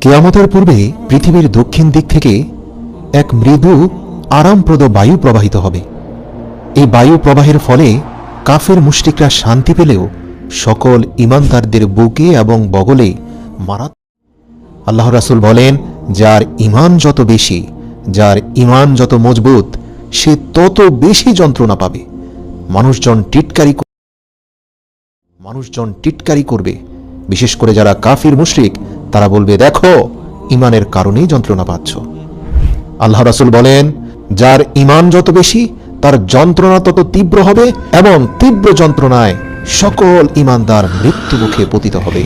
কিয়ামতের পূর্বে পৃথিবীর দক্ষিণ দিক থেকে এক মৃদু আরামপ্রদ বায়ু প্রবাহিত হবে। এই বায়ু প্রবাহের ফলে কাফের মুশরিকরা শান্তি পেলেও সকল ঈমানদারদের বুকে এবং বগলে আল্লাহ রাসূল বলেন, যার ঈমান যত বেশি, যার ঈমান যত মজবুত, সে তত বেশি যন্ত্রণা পাবে। মানুষজন টিটকারি করবে। বিশেষ করে যারা কাফির মুশরিক, তারা বলবে, দেখো, ঈমানের কারণেই যন্ত্রণা পাচ্ছ। আল্লাহ রাসূল বলেন, যার ঈমান যত বেশি, তার যন্ত্রণা তত তীব্র হবে এবং তীব্র যন্ত্রণায় সকল ঈমানদার মৃত্যুমুখে পতিত হবে।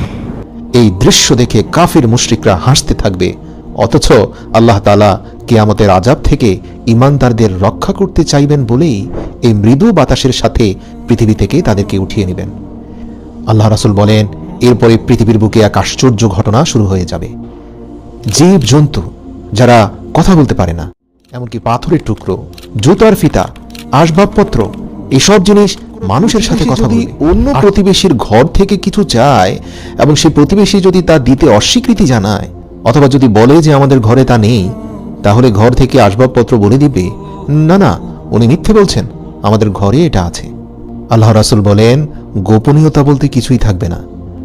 এই দৃশ্য দেখে কাফির মুশরিকরা হাসতে থাকবে, অথচ আল্লাহ তাআলা কিয়ামতের আযাব থেকে ঈমানদারদের রক্ষা করতে চাইবেন বলেই এই মৃদু বাতাসের সাথে পৃথিবী থেকে তাদেরকে উঠিয়ে নেবেন। আল্লাহ রাসূল বলেন, এরপরে পৃথিবীর বুকে এক আশ্চর্য ঘটনা শুরু হয়ে যাবে। জীব জন্তু যারা কথা বলতে পারে না, এমনকি পাথরের টুকরো, জুতার ফিতা, আসবাবপত্র, এসব জিনিস মানুষের সাথে কথা বলবে। অন্য প্রতিবেশীর ঘর থেকে কিছু চায় এবং সেই প্রতিবেশী যদি তা দিতে অস্বীকৃতি জানায়, অথবা যদি বলে যে আমাদের ঘরে তা নেই, তাহলে ঘর থেকে আসবাবপত্র বলে দিবে, না না, উনি মিথ্যে বলছেন, আমাদের ঘরে এটা আছে। আল্লাহ রাসূল বলেন, গোপনীয়তা বলতে কিছুই থাকবে না।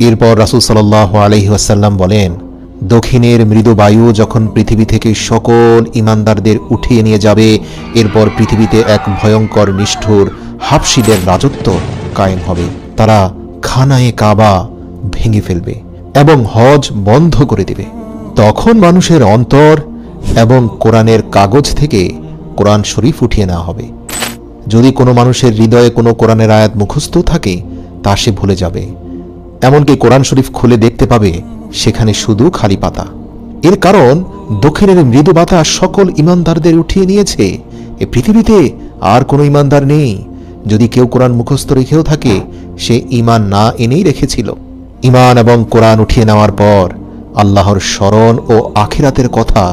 এরপর রাসূল সাল্লাল্লাহু আলাইহি ওয়াসাল্লাম বলেন, দক্ষিণের মৃদু বায়ু যখন পৃথিবী থেকে সকল ঈমানদারদের উঠিয়ে নিয়ে যাবে, এরপর পৃথিবীতে এক ভয়ঙ্কর নিষ্ঠুর হাবশীদের রাজত্ব কায়েম হবে। তারা খানায়ে কাবা ভেঙে ফেলবে এবং হজ বন্ধ করে দেবে। তখন মানুষের অন্তর এবং কোরআনের কাগজ থেকে কোরআন শরীফ উঠিয়ে নেওয়া হবে। যদি কোনো মানুষের হৃদয়ে কোনো কোরআনের আয়াত মুখস্থ থাকে, তা সে ভুলে যাবে। এমনকি কোরআন শরীফ খুলে দেখতে পাবে সেখানে শুধু খালি পাতা। এর কারণ দক্ষিণের মৃদু বাতাস সকল ঈমানদারদের উঠিয়ে নিয়েছে। এ পৃথিবীতে আর কোনো ঈমানদার নেই। যদি কেউ কোরআন মুখস্থ রেখেও থাকে, সে ঈমান না এনেই রেখেছিল। ঈমান এবং কোরআন উঠিয়ে নেওয়ার পর আল্লাহর স্মরণ ও আখিরাতের কথা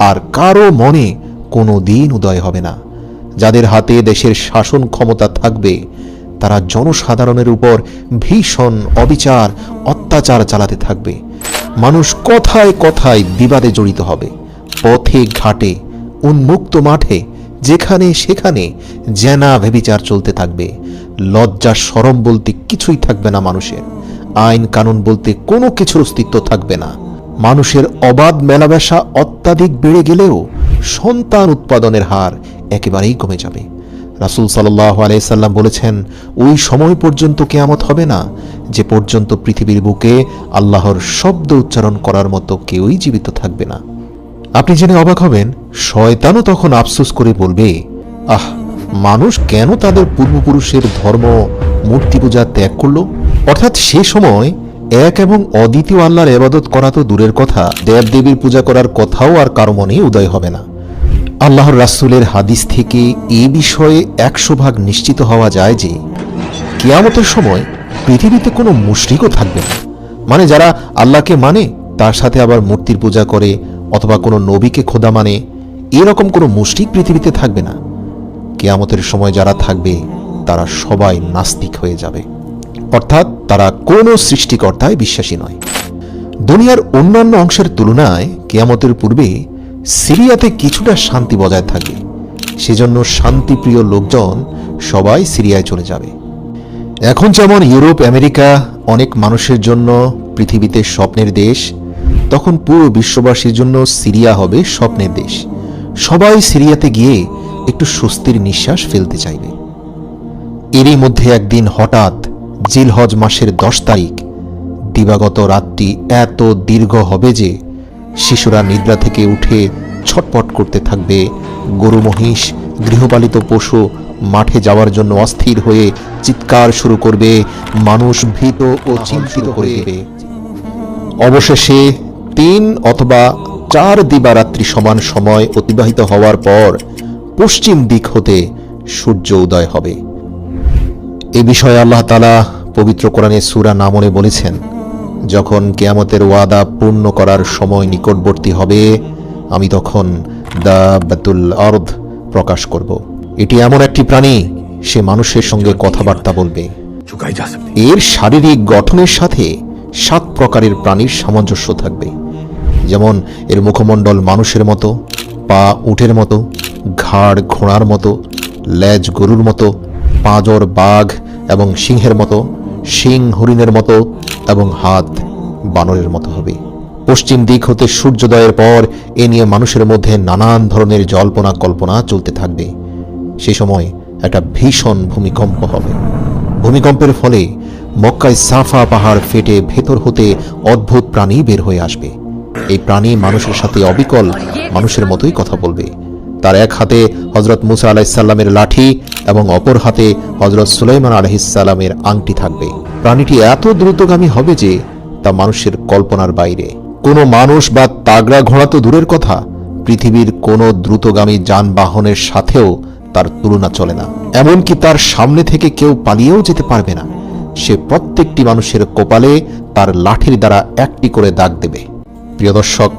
আর কারো মনে কোনো দিন উদয় হবে না। যাদের হাতে দেশের শাসন ক্ষমতা থাকবে, তারা জনসাধারণের উপর ভীষণ অবিচার, অত্যাচার চালাতে থাকবে। মানুষ কথায় কথায় বিবাদে জড়িত হবে। পথে ঘাটে, উন্মুক্ত মাঠে, যেখানে সেখানে জেনা ব্যভিচার চলতে থাকবে। লজ্জা শরম বলতে কিছুই থাকবে না মানুষের। আইন কানুন বলতে কোনো কিছুর অস্তিত্ব থাকবে না। মানুষের অবাধ মেলামেশা অত্যাধিক বেড়ে গেলেও সন্তান উৎপাদনের হার একেবারেই কমে যাবে। রাসূল সাল্লাল্লাহু আলাইহি সাল্লাম বলেছেন, ওই সময় পর্যন্ত কিয়ামত হবে না যে পর্যন্ত পৃথিবীর বুকে আল্লাহর শব্দ উচ্চারণ করার মতো কেউই জীবিত থাকবে না। আপনি জেনে অবাক হবেন, শয়তানও তখন আফসোস করে বলবে, আহ, মানুষ কেন তাদের পূর্বপুরুষের ধর্ম মূর্তি পূজা ত্যাগ করলো? অর্থাৎ সে সময় এক এবং অদ্বিতীয় আল্লাহর ইবাদত করা তো দূরের কথা, দেবদেবীর পূজা করার কথাও আর কারো মনে উদয় হবে না। আল্লাহর রাসূলের হাদিস থেকে এ বিষয়ে 100% নিশ্চিত হওয়া যায় যে কিয়ামতের সময় পৃথিবীতে কোনো মুশরিকও থাকবে না। মানে যারা আল্লাহকে মানে তার সাথে আবার মূর্তির পূজা করে অথবা কোনো নবীকে খোদা মানে, এরকম কোনো মুশরিক পৃথিবীতে থাকবে না। কিয়ামতের সময় যারা থাকবে তারা সবাই নাস্তিক হয়ে যাবে, অর্থাৎ তারা কোনো সৃষ্টিকর্তায় বিশ্বাসী নয়। দুনিয়ার অন্যান্য অংশের তুলনায় কিয়ামতের পূর্বে সিরিয়াতে কিছুটা শান্তি বজায় থাকে। সেজন্য শান্তিপ্রিয় লোকজন সবাই সিরিয়ায় চলে যাবে। এখন যেমন ইউরোপ, আমেরিকা অনেক মানুষের জন্য পৃথিবীতে স্বপ্নের দেশ, তখন পুরো বিশ্ববাসীর জন্য সিরিয়া হবে স্বপ্নের দেশ। সবাই সিরিয়াতে গিয়ে একটু স্বস্তির নিঃশ্বাস ফেলতে চাইবে। এরই মধ্যে একদিন হঠাৎ জিলহজ মাসের 10 তারিখ দিবাগত রাতটি এত দীর্ঘ হবে যে শিশুরা নিদ্রা থেকে উঠে ছটপট করতে থাকবে। গরু, মহিষ, গৃহপালিত পশু মাঠে যাওয়ার জন্য অস্থির হয়ে চিৎকার শুরু করবে। মানুষ ভীত ও চিন্তিত হয়ে যাবে। অবশেষে 3 অথবা 4 দিবারাত্রি সমান সময় অতিবাহিত হওয়ার পর পশ্চিম দিক হতে সূর্য উদয় হবে। এ বিষয়ে আল্লাহ তাআলা পবিত্র কোরআনে সূরা নামলে বলেছেন, যখন কিয়ামতের ওয়াদা পূর্ণ করার সময় নিকটবর্তী হবে, আমি তখন দাব্বাতুল আরদ প্রকাশ করব। এটি এমন একটি প্রাণী, সে মানুষের সঙ্গে কথাবার্তা বলবে। এর শারীরিক গঠনের সাথে 7 প্রকারের প্রাণীর সামঞ্জস্য থাকবে। যেমন এর মুখমণ্ডল মানুষের মতো, পা উটের মতো, ঘাড় ঘোড়ার মতো, লেজ গরুর মতো, পাঁজর বাঘ এবং সিংহের মতো, শিং হরিণের মতো এবং হাত বানরের মতো হবে। পশ্চিম দিক হতে সূর্যোদয়ের পর এ নিয়ে মানুষের মধ্যে নানান ধরনের জল্পনা কল্পনা চলতে থাকবে। সে সময় একটা ভীষণ ভূমিকম্প হবে। ভূমিকম্পের ফলে মক্কায় সাফা পাহাড় ফেটে ভেতর হতে অদ্ভুত প্রাণী বের হয়ে আসবে। এই প্রাণী মানুষের সাথে অবিকল মানুষের মতোই কথা বলবে। তার এক হাতে হযরত মুসা আলাইহিসসালামের লাঠি এবং অপর হাতে হযরত সুলাইমান আলাইহিসসালামের আংটি থাকবে। প্রাণীটি এত দ্রুতগামী হবে যে তা মানুষের কল্পনার বাইরে। কোনো মানুষ বা তাগড়া ঘোড়া তো দূরের কথা, পৃথিবীর কোনো দ্রুতগামী যানবাহনের সাথেও তার তুলনা চলে না। এমনকি তার সামনে থেকে কেউ পালিয়েও যেতে পারবে না। সে প্রত্যেকটি মানুষের কপালে তার লাঠির দ্বারা একটি করে দাগ দেবে। প্রিয় দর্শক,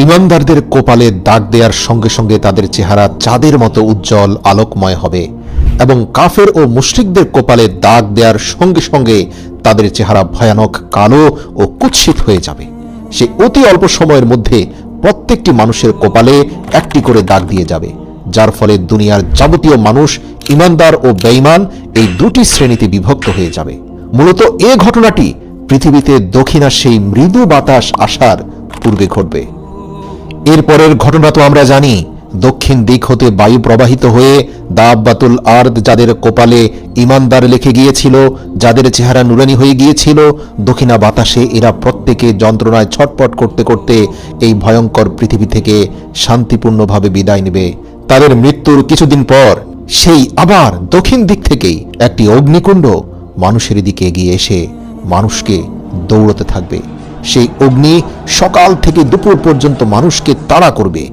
ইমানদারদের কপালে দাগ দেওয়ার সঙ্গে সঙ্গে তাদের চেহারা চাঁদের মতো উজ্জ্বল আলোকময় হবে এবং কাফের ও মুশরিকদের কপালে দাগ দেওয়ার সঙ্গে সঙ্গে তাদের চেহারা ভয়ানক কালো ও কুৎসিত হয়ে যাবে। সে অতি অল্প সময়ের মধ্যে প্রত্যেকটি মানুষের কপালে একটি করে দাগ দিয়ে যাবে, যার ফলে দুনিয়ার যাবতীয় মানুষ ইমানদার ও বেঈমান এই দুটি শ্রেণীতে বিভক্ত হয়ে যাবে। মূলত এ ঘটনাটি পৃথিবীতে দক্ষিণাস্যেই মৃদু বাতাস আসার পূর্বে ঘটবে। এরপরের ঘটনা তো আমরা জানি। দক্ষিণ দিক হতে বায়ু প্রবাহিত হয়ে দাব্বাতুল আরদ যাদের কপালে ইমানদার লিখে গিয়েছিল, যাদের চেহারা নুরানি হয়ে গিয়েছিল, দক্ষিণা বাতাসে এরা প্রত্যেকে যন্ত্রণায় ছটপট করতে করতে এই ভয়ঙ্কর পৃথিবী থেকে শান্তিপূর্ণভাবে বিদায় নেবে। তাদের মৃত্যুর কিছুদিন পর সেই আবার দক্ষিণ দিক থেকেই একটি অগ্নিকুণ্ড মানুষের দিকে এগিয়ে এসে মানুষকে দৌড়তে থাকবে। সেই অগ্নি সকাল থেকে দুপুর পর্যন্ত মানুষকে তাড়া করবে,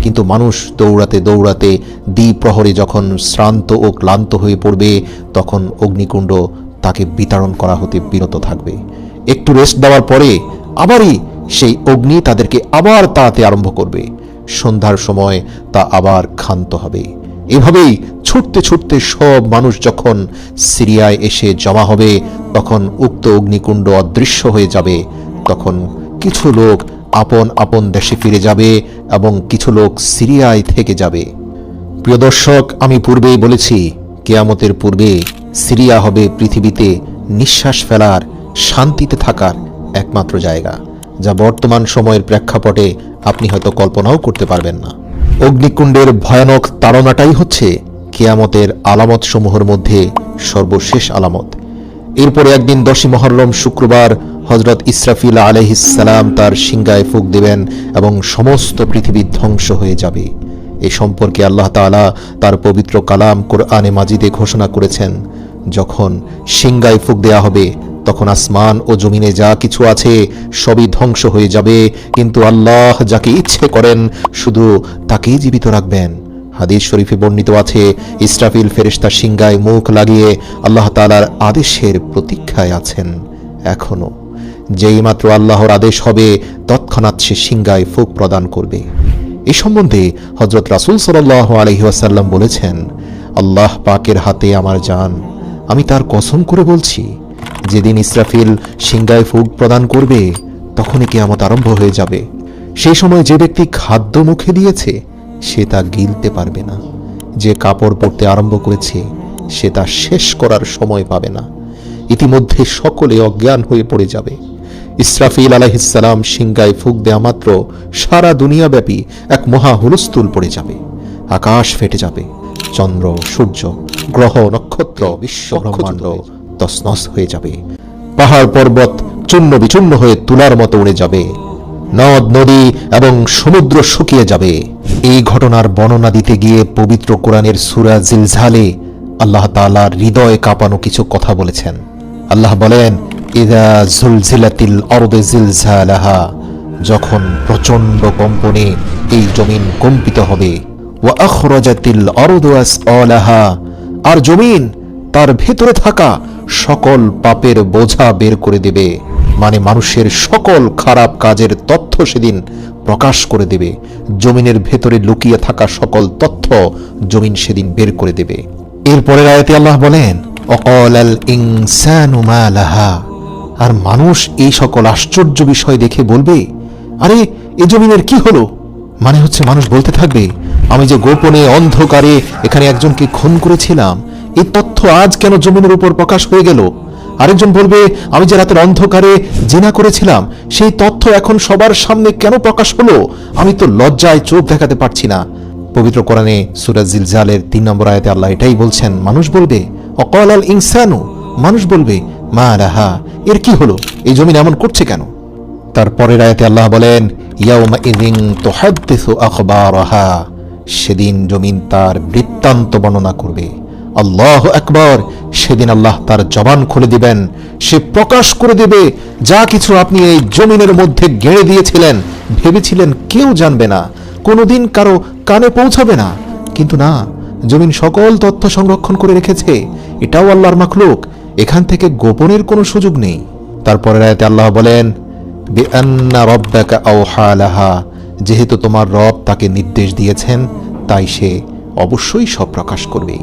কিন্তু মানুষ দৌড়াতে দৌড়াতে দ্বিপ্রহরে যখন শ্রান্ত ও ক্লান্ত হয়ে পড়বে, তখন অগ্নিকুণ্ড তাকে বিতাড়ন করা হতে বিরত থাকবে। একটু রেস্ট দেওয়ার পরে আবারই সেই অগ্নি তাদেরকে আবার তাড়াতে আরম্ভ করবে। সন্ধ্যার সময় তা আবার ক্ষান্ত হবে। এভাবেই ছুটতে ছুটতে সব মানুষ যখন সিরিয়ায় এসে জমা হবে, তখন উক্ত অগ্নিকুণ্ড অদৃশ্য হয়ে যাবে। তখন কিছু লোক আপন আপন দেশে ফিরে যাবে এবং কিছু লোক সিরিয়ায় থেকে যাবে। প্রিয় দর্শক, আমি পূর্বেই বলেছি, কিয়ামতের পূর্বে সিরিয়া হবে পৃথিবীতে নিঃশ্বাস ফেলার, শান্তিতে থাকার একমাত্র জায়গা, যা বর্তমান সময়ের প্রেক্ষাপটে আপনি হয়তো কল্পনাও করতে পারবেন না। অগ্নিকুণ্ডের ভয়ানক তাড়নাটাই হচ্ছে কিয়ামতের আলামত সমূহের মধ্যে সর্বশেষ আলামত। এরপরে একদিন 10ই মুহররম শুক্রবার হযরত ইসরাফিল আলাইহিসসালাম তার সিংহায় ফুঁক দেবেন এবং সমস্ত পৃথিবী ধ্বংস হয়ে যাবে। এ সম্পর্কে আল্লাহ তাআলা তার পবিত্র কালাম কোরআনে মাজিদে ঘোষণা করেছেন, যখন সিংহায় ফুঁক দেয়া হবে তখন আসমান ও জমিনে যা কিছু আছে সবই ধ্বংস হয়ে যাবে, কিন্তু আল্লাহ যাকে ইচ্ছে করেন শুধু তাকেই জীবিত রাখবেন। হাদিস শরীফে বর্ণিত আছে, ইসরাফিল ফেরেশতা সিংহায় মুখ লাগিয়ে আল্লাহ তাআলার আদেশের প্রতীক্ষায় আছেন এখনো। যেই মাত্র আল্লাহর আদেশ হবে তৎক্ষণাৎ সে সিংহায় ফুঁক প্রদান করবে। এ সম্বন্ধে হযরত রাসূল সাল্লাল্লাহু আলাইহি ওয়াসাল্লাম বলেছেন, আল্লাহ পাকের হাতে আমার জান, আমি তার কসম করে বলছি, যেদিন ইসরাফিল সিংহায় ফুঁক প্রদান করবে তখনই কিয়ামত আরম্ভ হয়ে যাবে। সেই সময় যে ব্যক্তি খাদ্য মুখে দিয়েছে সে তা গিলতে পারবে না, যে কাপড় পরতে আরম্ভ করেছে সে তা শেষ করার সময় পাবে না। ইতিমধ্যে সকলে অজ্ঞান হয়ে পড়ে যাবে। ইসরাফিল আলাইহিসসালাম সিংহায় ফুঁক দেয়া মাত্র সারা দুনিয়াব্যাপী এক মহা হুলস্থুল পড়ে যাবে। আকাশ ফেটে যাবে, চন্দ্র, সূর্য, গ্রহ, নক্ষত্র, বিশ্ব ব্রহ্মাণ্ড তছনছ হয়ে যাবে। পাহাড় পর্বত চূর্ণ বিচূর্ণ হয়ে তুলার মতো উড়ে যাবে। নদ নদী এবং সমুদ্র শুকিয়ে যাবে। এই ঘটনার বর্ণনা দিতে গিয়ে পবিত্র কোরআনের সূরা জিলজালে আল্লাহ তাআলা হৃদয় কাঁপানো কিছু কথা বলেছেন। আল্লাহ বলেন, ইযা জুলজিলাতিল আরদু জিলজালাহা, যখন প্রচণ্ড কম্পনে এই জমিন কম্পিত হবে। ওয়া আখরাজাতিল আরদু আসআলাহা, আর জমিন তার ভেতরে থাকা সকল পাপের বোঝা বের করে দেবে। মানে মানুষের সকল খারাপ কাজের তথ্য সেদিন প্রকাশ করে দেবে। জমিনের ভেতরে লুকিয়ে থাকা সকল তথ্য জমিন সেদিন বের করে দেবে। এরপরের আয়াতে আল্লাহ বলেন, অকালাল ইনসানু মা লাহা, আর মানুষ এই সকল আশ্চর্য বিষয় দেখে বলবে, আরে এ জমিনের কি হলো? মানে হচ্ছে মানুষ বলতে থাকবে, আমি যে গোপনে অন্ধকারে এখানে একজনকে খুন করেছিলাম, এই তথ্য আজ কেন জমিনের উপর প্রকাশ হয়ে গেল? আরেকজন বলবে, আমি যে রাতের অন্ধকারে জিনা করেছিলাম, সেই তথ্য এখন সবার সামনে কেন প্রকাশ হলো? আমি তো লজ্জায় চোখ দেখাতে পারছি না। পবিত্র কোরআনে সূরা জিলজালের ৩ নম্বর আয়াতে আল্লাহ এটাই বলছেন। মানুষ বলবে, অকাল আল ইনসানু, মানুষ বলবে, মা লাহা, এর কি হলো? এই জমিন এমন করছে কেন? তারপরের আয়াতে আল্লাহ বলেন, ইয়াউমা ইযিন তুহাদ্দিসু আখবারাহা, সেদিন জমিন তার বৃত্তান্ত বর্ণনা করবে। আল্লাহু আকবার, সেদিন আল্লাহ তার জবান খুলে দিবেন, সে প্রকাশ করে দেবে যা কিছু আপনি এই জমিনের মধ্যে গেড়ে দিয়েছিলেন, ভেবেছিলেন কেউ জানবে না, কোনোদিন কারো কানে পৌঁছাবে না, কিন্তু না, জমিন সকল তথ্য সংরক্ষণ করে রেখেছে। এটাও আল্লাহর মাখলুক, এখান থেকে গোপনের কোনো সুযোগ নেই। তারপরের আয়াতে আল্লাহ বলেন, বিআন্না রাব্বাকা আওহা লাহা, যেহেতু তোমার রব তাকে নির্দেশ দিয়েছেন, তাই সে অবশ্যই সব প্রকাশ করবে।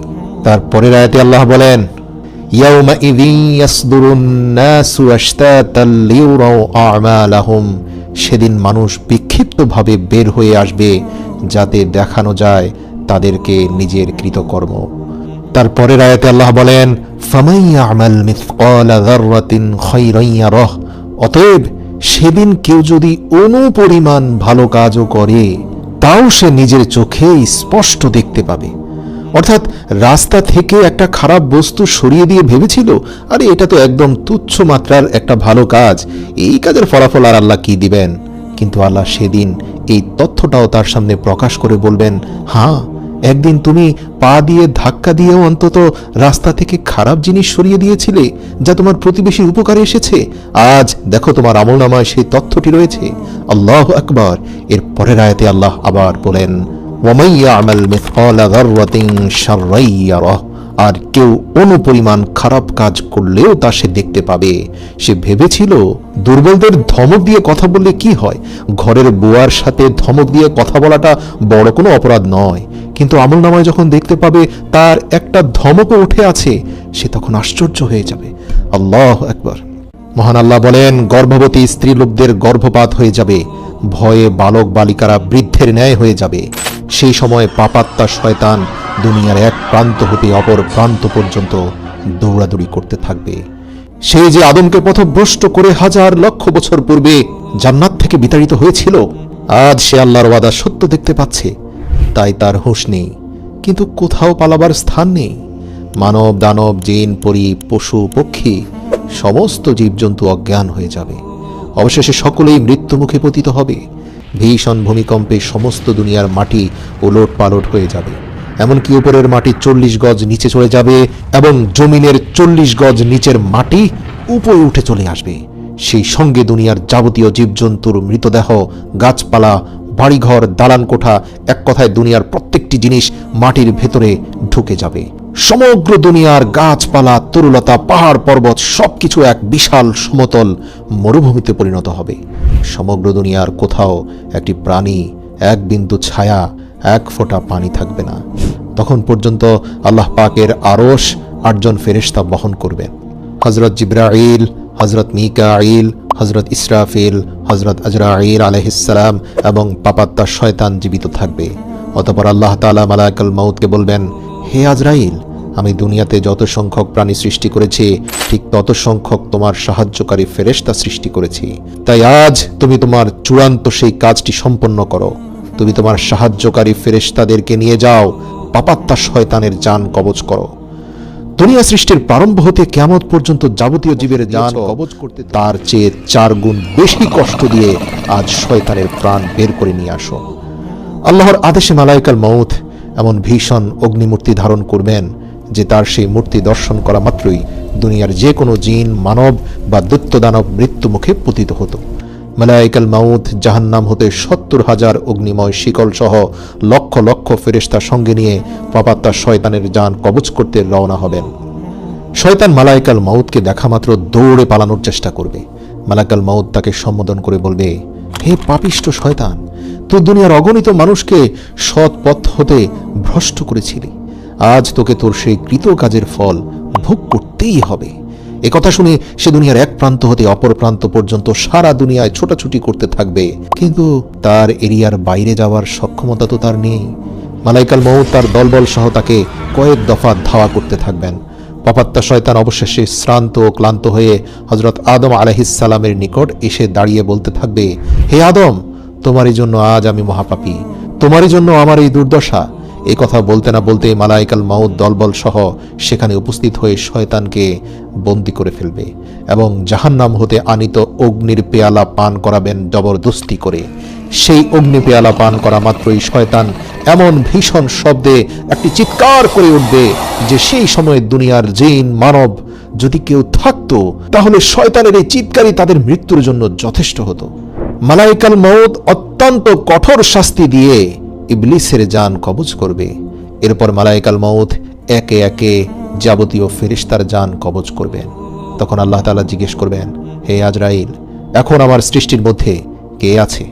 তারপরের আয়াতে আল্লাহ বলেন, ইয়াউমা ইযিন ইয়াসদুরুন নাসু আশতাতাল লিউরাউ আমালাহুম, সেদিন মানুষ বিক্ষিপ্তভাবে বের হয়ে আসবে যাতে দেখানো যায় তাদেরকে নিজের কৃতকর্ম। তারপরের আয়াতে আল্লাহ বলেন, ফামান ইয়ামাল মিসকালা যাররাতিন খায়রান ইয়ারাহ, অতএব সেদিন কেউ যদি অনুপরিমাণ ভালো কাজও করে, তাও সে নিজের চোখে স্পষ্ট দেখতে পাবে। অর্থাৎ রাস্তা থেকে একটা খারাপ বস্তু সরিয়ে দিয়ে ভেবেছিল, আরে এটা তো একদম তুচ্ছ মাত্রার একটা ভালো কাজ, এই কাজের ফলাফল আর আল্লাহ কি দিবেন? কিন্তু আল্লাহ সেদিন এই তথ্যটাও তার সামনে প্রকাশ করে বলবেন, হ্যাঁ, একদিন তুমি পা দিয়ে ধাক্কা দিয়েও অন্তত রাস্তা থেকে খারাপ জিনিস সরিয়ে দিয়েছিলে, যা তোমার প্রতিবেশীর উপকারে এসেছে। আজ দেখো তোমার আমলনামায় সেই তথ্যটি রয়েছে। আল্লাহু আকবার। এর পরের আয়াতে আল্লাহ আবার বলেন, ওয়ামান ইয়ামাল মিসকালা যাররাতিন শাররান ইয়ারাহ, আর কেউ অনুপরিমাণ খারাপ কাজ করলেও তা সে দেখতে পাবে। সে ভেবেছিল দুর্বলদের ধমক দিয়ে কথা বললে কি হয়, ঘরের বুয়ার সাথে ধমক দিয়ে কথা বলাটা বড় কোনো অপরাধ নয়, কিন্তু আমলনামায় যখন দেখতে পাবে তার একটা ধমকও উঠে আছে, সে তখন আশ্চর্য হয়ে যাবে। আল্লাহু আকবার। মহান আল্লাহ বলেন, গর্ভবতী স্ত্রীলোকদের গর্ভপাত হয়ে যাবে, ভয়ে বালক বালিকারা বৃদ্ধের ন্যায় হয়ে যাবে। সেই সময় পাপাত্মা শয়তান দুনিয়ার এক প্রান্ত হতে অপর প্রান্ত পর্যন্ত দৌড়াদৌড়ি করতে থাকবে। সেই যে আদমকে পথভ্রষ্ট করে হাজার লক্ষ বছর পূর্বে জান্নাত থেকে বিতাড়িত হয়েছিল, আজ সে আল্লাহর ওয়াদা সত্য দেখতে পাচ্ছে, তাই তার হুঁশ নেই, কিন্তু কোথাও পালাবার স্থান নেই। মানব দানব জিন পরি পশু পক্ষী সমস্ত জীবজন্তু অজ্ঞান হয়ে যাবে, অবশেষে সকলেই মৃত্যুমুখে পতিত হবে। ভীষণ ভূমিকম্পে সমস্ত দুনিয়ার মাটি ওলট পালট হয়ে যাবে, এমনকি উপরের মাটি 40 গজ নিচে চলে যাবে এবং জমিনের 40 গজ নিচের মাটি উপরে উঠে চলে আসবে। সেই সঙ্গে দুনিয়ার যাবতীয় জীবজন্তুর মৃতদেহ, গাছপালা, বাড়িঘর, দালান কোঠা, এক কথায় দুনিয়ার প্রত্যেকটি জিনিস মাটির ভেতরে ঢুকে যাবে। সমগ্র দুনিয়ার গাছপালা, তরুলতা, পাহাড় পর্বত সবকিছু এক বিশাল সমতল মরুভূমিতে পরিণত হবে। সমগ্র দুনিয়ার কোথাও একটি প্রাণী, এক বিন্দু ছায়া, এক ফোঁটা পানি থাকবে না। তখন পর্যন্ত আল্লাহ পাকের আরশ 8 জন ফেরেশতা বহন করবেন। হযরত জিবরাইল, হযরত মিকাইল, হযরত ইসরাফিল, হযরত আজরাইল আলাইহিস সালাম এবং পাপাত্মা শয়তান জীবিত থাকবে। অতঃপর আল্লাহ তাআলা মালাকুল মউতকে বলবেন, হে আজরাইল, আমি দুনিয়াতে যত সংখ্যক প্রাণী সৃষ্টি করেছি, ঠিক তত সংখ্যক তোমার সাহায্যকারী ফেরেশতা সৃষ্টি করেছি। তাই আজ তুমি তোমার চূড়ান্ত সেই কাজটি সম্পন্ন করো। তুমি তোমার সাহায্যকারী ফেরেশতাদেরকে নিয়ে যাও, পাপাত্মা শয়তানের জান কবজ করো। দুনিয়া সৃষ্টির প্রারম্ভ হতে কিয়ামত পর্যন্ত যাবতীয় জীবের জান কবজ করতে তার চেয়ে 4 গুণ বেশি কষ্ট দিয়ে আজ শয়তানের প্রাণ বের করে নিয়ে আসো। আল্লাহর আদেশে মালাইকাল মউত এমন ভীষণ অগ্নিমূর্তি ধারণ করবেন যে তার সেই মূর্তি দর্শন করা মাত্রই দুনিয়ার যে কোনো জিন, মানব বা দৈত্য দানব মৃত্যুমুখে পতিত হতো। মালাইকাল মউত জাহান্নাম হতে 70,000 অগ্নিময় শিকল সহ লক্ষ লক্ষ ফেরেশতা সঙ্গে নিয়ে পাপাত্মা শয়তানের জান কবজ করতে রওনা হবেন। শয়তান মালাইকাল মউতকে দেখা মাত্র দৌড়ে পালানোর চেষ্টা করবে। মালাইকাল মউত তাকে সম্বোধন করে বলবে, হে পাপিষ্ঠ শয়তান, তুই দুনিয়ার অগণিত মানুষকে সৎ পথ হতে ভ্রষ্ট করেছিলি। আজ তোকে তোর সেই কৃত কাজের ফল ভোগ করতেই হবে। কথা শুনে সে দুনিয়ার এক প্রান্ত হতে অপর প্রান্ত পর্যন্ত সারা দুনিয়ায় ছোটাছুটি করতে থাকবে, কিন্তু তার এরিয়ার বাইরে যাওয়ার সক্ষমতা তো তার নেই। মালাইকাল মউত তার দলবল সহ তাকে কয়েক দফা ধাওয়া করতে থাকবেন। পাপাত্তা শয়তান অবশেষে শ্রান্ত ও ক্লান্ত হয়ে হযরত আদম আলাইহিস সালামের নিকট এসে দাঁড়িয়ে বলতে থাকবে, হে আদম, তোমারই জন্য আজ আমি মহাপাপী, তোমারই জন্য আমার এই দুর্দশা। এই কথা বলতে না বলতে মালাইকাল মউত দলবল সহ সেখানে উপস্থিত হয়ে শয়তানকে বন্দী করে ফেলবে এবং জাহান্নাম হতে আনিত অগ্নির পেয়ালা পান করাবেন জবরদস্তি করে। সেই অগ্নি পেয়ালা পান করা মাত্রই শয়তান এমন ভীষণ শব্দে একটি চিৎকার করে উঠবে যে সেই সময় দুনিয়ার জিন মানব যদি কেউ থাকতো তাহলে শয়তানের এই চিৎকারই তাদের মৃত্যুর জন্য যথেষ্ট হতো। মালাইকাল মউত অত্যন্ত কঠোর শাস্তি দিয়ে ইবলিসের জান কবজ করবে। এরপর মালাইকাল মউত একে একে যাবতীয় ফেরেশতার জান কবজ করবেন। তখন আল্লাহ তাআলা জিজ্ঞেস করবেন, হে আজরাইল, এখন আমার সৃষ্টির মধ্যে কে আছে?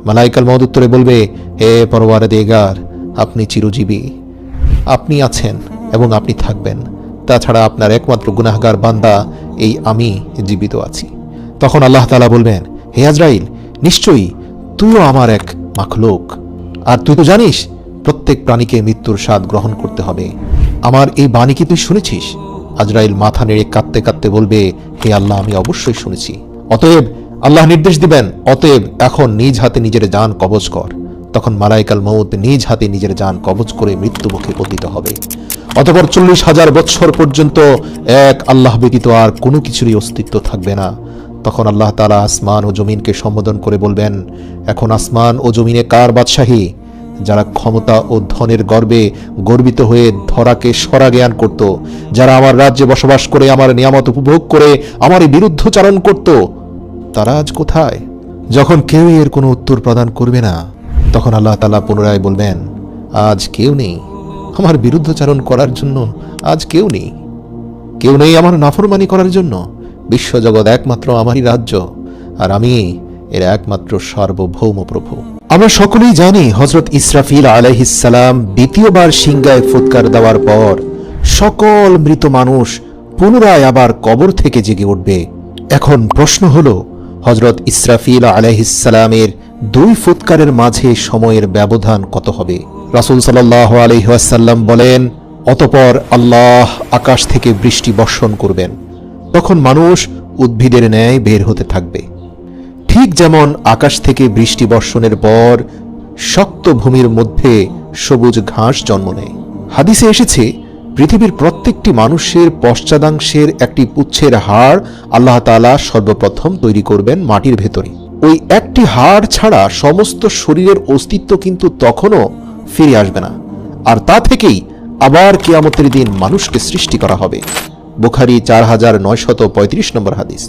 মালাইকাল মউত উত্তরে বলবে, হে পরওয়ারদিগার, আপনি চিরজীবী, আপনি আছেন এবং আপনি থাকবেন। তাছাড়া আপনার একমাত্র গুনাহগার বান্দা এই আমি জীবিত আছি। তখন আল্লাহ তাআলা বলবেন, হে আজরাইল, নিশ্চয়ই তুইও আমার এক মাখলুক, আর তুই তো জানিস প্রত্যেক প্রাণীকে মৃত্যুর স্বাদ গ্রহণ করতে হবে। আমার এই বাণী কি তুই শুনেছিস? আজরাইল মাথা নেড়ে কাঁদতে কাঁদতে বলবে, হে আল্লাহ, আমি অবশ্যই শুনেছি। অতএব আল্লাহ নির্দেশ দিবেন, অতএব এখন নিজ হাতে নিজের জান কবজ কর। তখন মালাইকাল মউত নিজ হাতে নিজের জান কবজ করে মৃত্যু মুখে পতিত হবে। অতঃপর 40,000 বৎসর পর্যন্ত এক আল্লাহ ব্যতীত আর কোনো কিছুরই অস্তিত্ব থাকবে না। তখন আল্লাহ তাআলা আসমান ও জমিনকে সম্বোধন করে বলবেন, এখন আসমান ও জমিনে কার বাদশাহী? যারা ক্ষমতা ও ধনের গর্বে গর্বিত হয়ে ধরাকে সরা জ্ঞান করত, যারা আমার রাজ্যে বসবাস করে আমার নিয়ামত উপভোগ করে আমার বিরুদ্ধচারণ করত, তারা আজ কোথায়? যখন কেউই এর কোনো উত্তর প্রদান করবে না, তখন আল্লাহ তাআলা পুনরায় বলবেন, আজ কেউ নেই আমার বিরুদ্ধচারণ করার জন্য, আজ কেউ নেই, কেউ নেই আমার নাফরমানি করার জন্য। বিশ্বজগৎ একমাত্র আমারই রাজ্য, আর আমি এর একমাত্র সার্বভৌম প্রভু। আমরা সকলেই জানি হযরত ইসরাফিল আলাইহিস সালাম দ্বিতীয়বার সিংহায় ফুৎকার দেওয়ার পর সকল মৃত মানুষ পুনরায় আবার কবর থেকে জেগে উঠবে। এখন প্রশ্ন হলো, হযরত ইসরাফিল আলাইহিস সালামের দুই ফুৎকারের মাঝে সময়ের ব্যবধান কত হবে? রাসূল সাল্লাল্লাহু আলাইহি ওয়াসাল্লাম বলেন, অতঃপর আল্লাহ আকাশ থেকে বৃষ্টি বর্ষণ করবেন, তখন মানুষ উদ্ভিদের ন্যায় বের হতে থাকবে। ঠিক যেমন আকাশ থেকে বৃষ্টি বর্ষণের পর শক্ত ভূমির মধ্যে সবুজ ঘাস জন্ম নেয়। হাদিসে এসেছে, পৃথিবীর প্রত্যেকটি মানুষের পশ্চাদাংশের একটি পুচ্ছের হাড় আল্লাহ তাআলা সর্বপ্রথম তৈরি করবেন মাটির ভেতরে। ওই একটি হাড় ছাড়া সমস্ত শরীরের অস্তিত্ব কিন্তু তখনও ফিরে আসবে না, আর তা থেকেই আবার কিয়ামতের দিন মানুষকে সৃষ্টি করা হবে। বুখারী 4935 নম্বর হাদিস।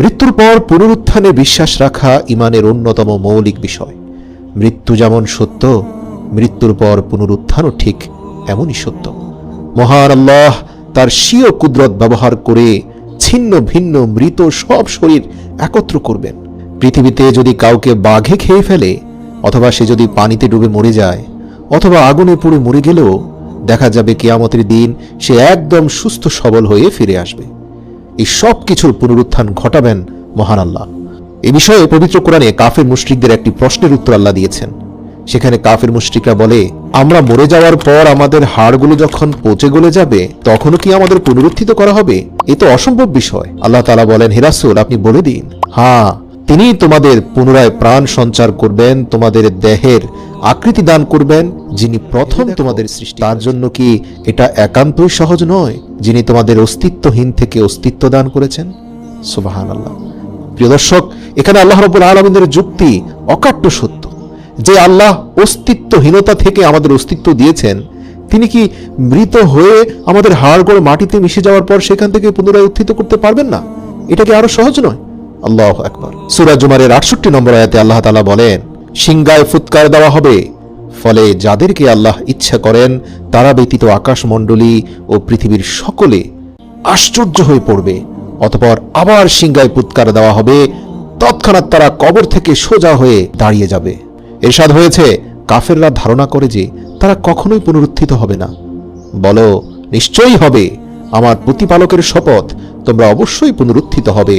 মৃত্যুর পর পুনরুত্থানে বিশ্বাস রাখা ঈমানের অন্যতম মৌলিক বিষয়। মৃত্যু যেমন সত্য, মৃত্যুর পর পুনরুত্থানও ঠিক এমনই সত্য। মহান আল্লাহ তার স্বীয় কুদরত ব্যবহার করে ছিন্ন ভিন্ন মৃত সব শরীর একত্র করবেন। পৃথিবীতে যদি কাউকে বাঘে খেয়ে ফেলে, অথবা সে যদি পানিতে ডুবে মরে যায়, অথবা আগুনে পুড়ে মরে গেলেও দেখা যাবে কিয়ামতের দিন সে একদম সুস্থ সবল হয়ে ফিরে আসবে। এই সব কিছুর পুনরুত্থান ঘটাবেন মহান আল্লাহ। এ বিষয়ে পবিত্র কোরআনে কাফের মুশরিকদের একটি প্রশ্নের উত্তর আল্লাহ দিয়েছেন। সেখানে কাফের মুশরিকরা বলে, আমরা মরে যাওয়ার পর আমাদের হাড়গুলো যখন পচে গলে যাবে, তখনও কি আমাদের পুনরুত্থিত করা হবে? এ তো অসম্ভব বিষয়। আল্লাহ তাআলা বলেন, হে রাসূল, আপনি বলে দিন, হ্যাঁ, তিনি তোমাদের পুনরায় প্রাণ সঞ্চার করবেন, তোমাদের দেহের আকৃতি দান করবেন, যিনি প্রথম তোমাদের সৃষ্টি। তার জন্য কি এটা একান্তই সহজ নয়, যিনি তোমাদের অস্তিত্বহীন থেকে অস্তিত্ব দান করেছেন? সুবহানাল্লাহ। প্রিয় দর্শক, এখানে আল্লাহ রাব্বুল আলামিনের যুক্তি অকাট্য সত্য, যে আল্লাহ অস্তিত্বহীনতা থেকে আমাদের অস্তিত্ব দিয়েছেন, তিনি কি মৃত হয়ে আমাদের হাড়গোড় মাটিতে মিশে যাওয়ার পর সেখান থেকে পুনরায় উত্থিত করতে পারবেন না? এটা কি আরো সহজ নয়? আল্লাহু আকবার। সূরা জুমারের 68 নম্বর আয়াতে আল্লাহ তাআলা বলেন, সিংহায় ফুৎকার দেওয়া হবে, ফলে যাদেরকে আল্লাহ ইচ্ছা করেন তারা ব্যতীত আকাশমণ্ডলী ও পৃথিবীর সকলে আশ্চর্য হয়ে পড়বে। অতঃপর আবার সিংহায় ফুৎকার দেওয়া হবে, তৎক্ষণাৎ তারা কবর থেকে সোজা হয়ে দাঁড়িয়ে যাবে। ইরশাদ হয়েছে, কাফেররা ধারণা করে যে তারা কখনোই পুনরুত্থিত হবে না। বলো, নিশ্চয়ই হবে, আমার প্রতিপালকের শপথ, তোমরা অবশ্যই পুনরুত্থিত হবে।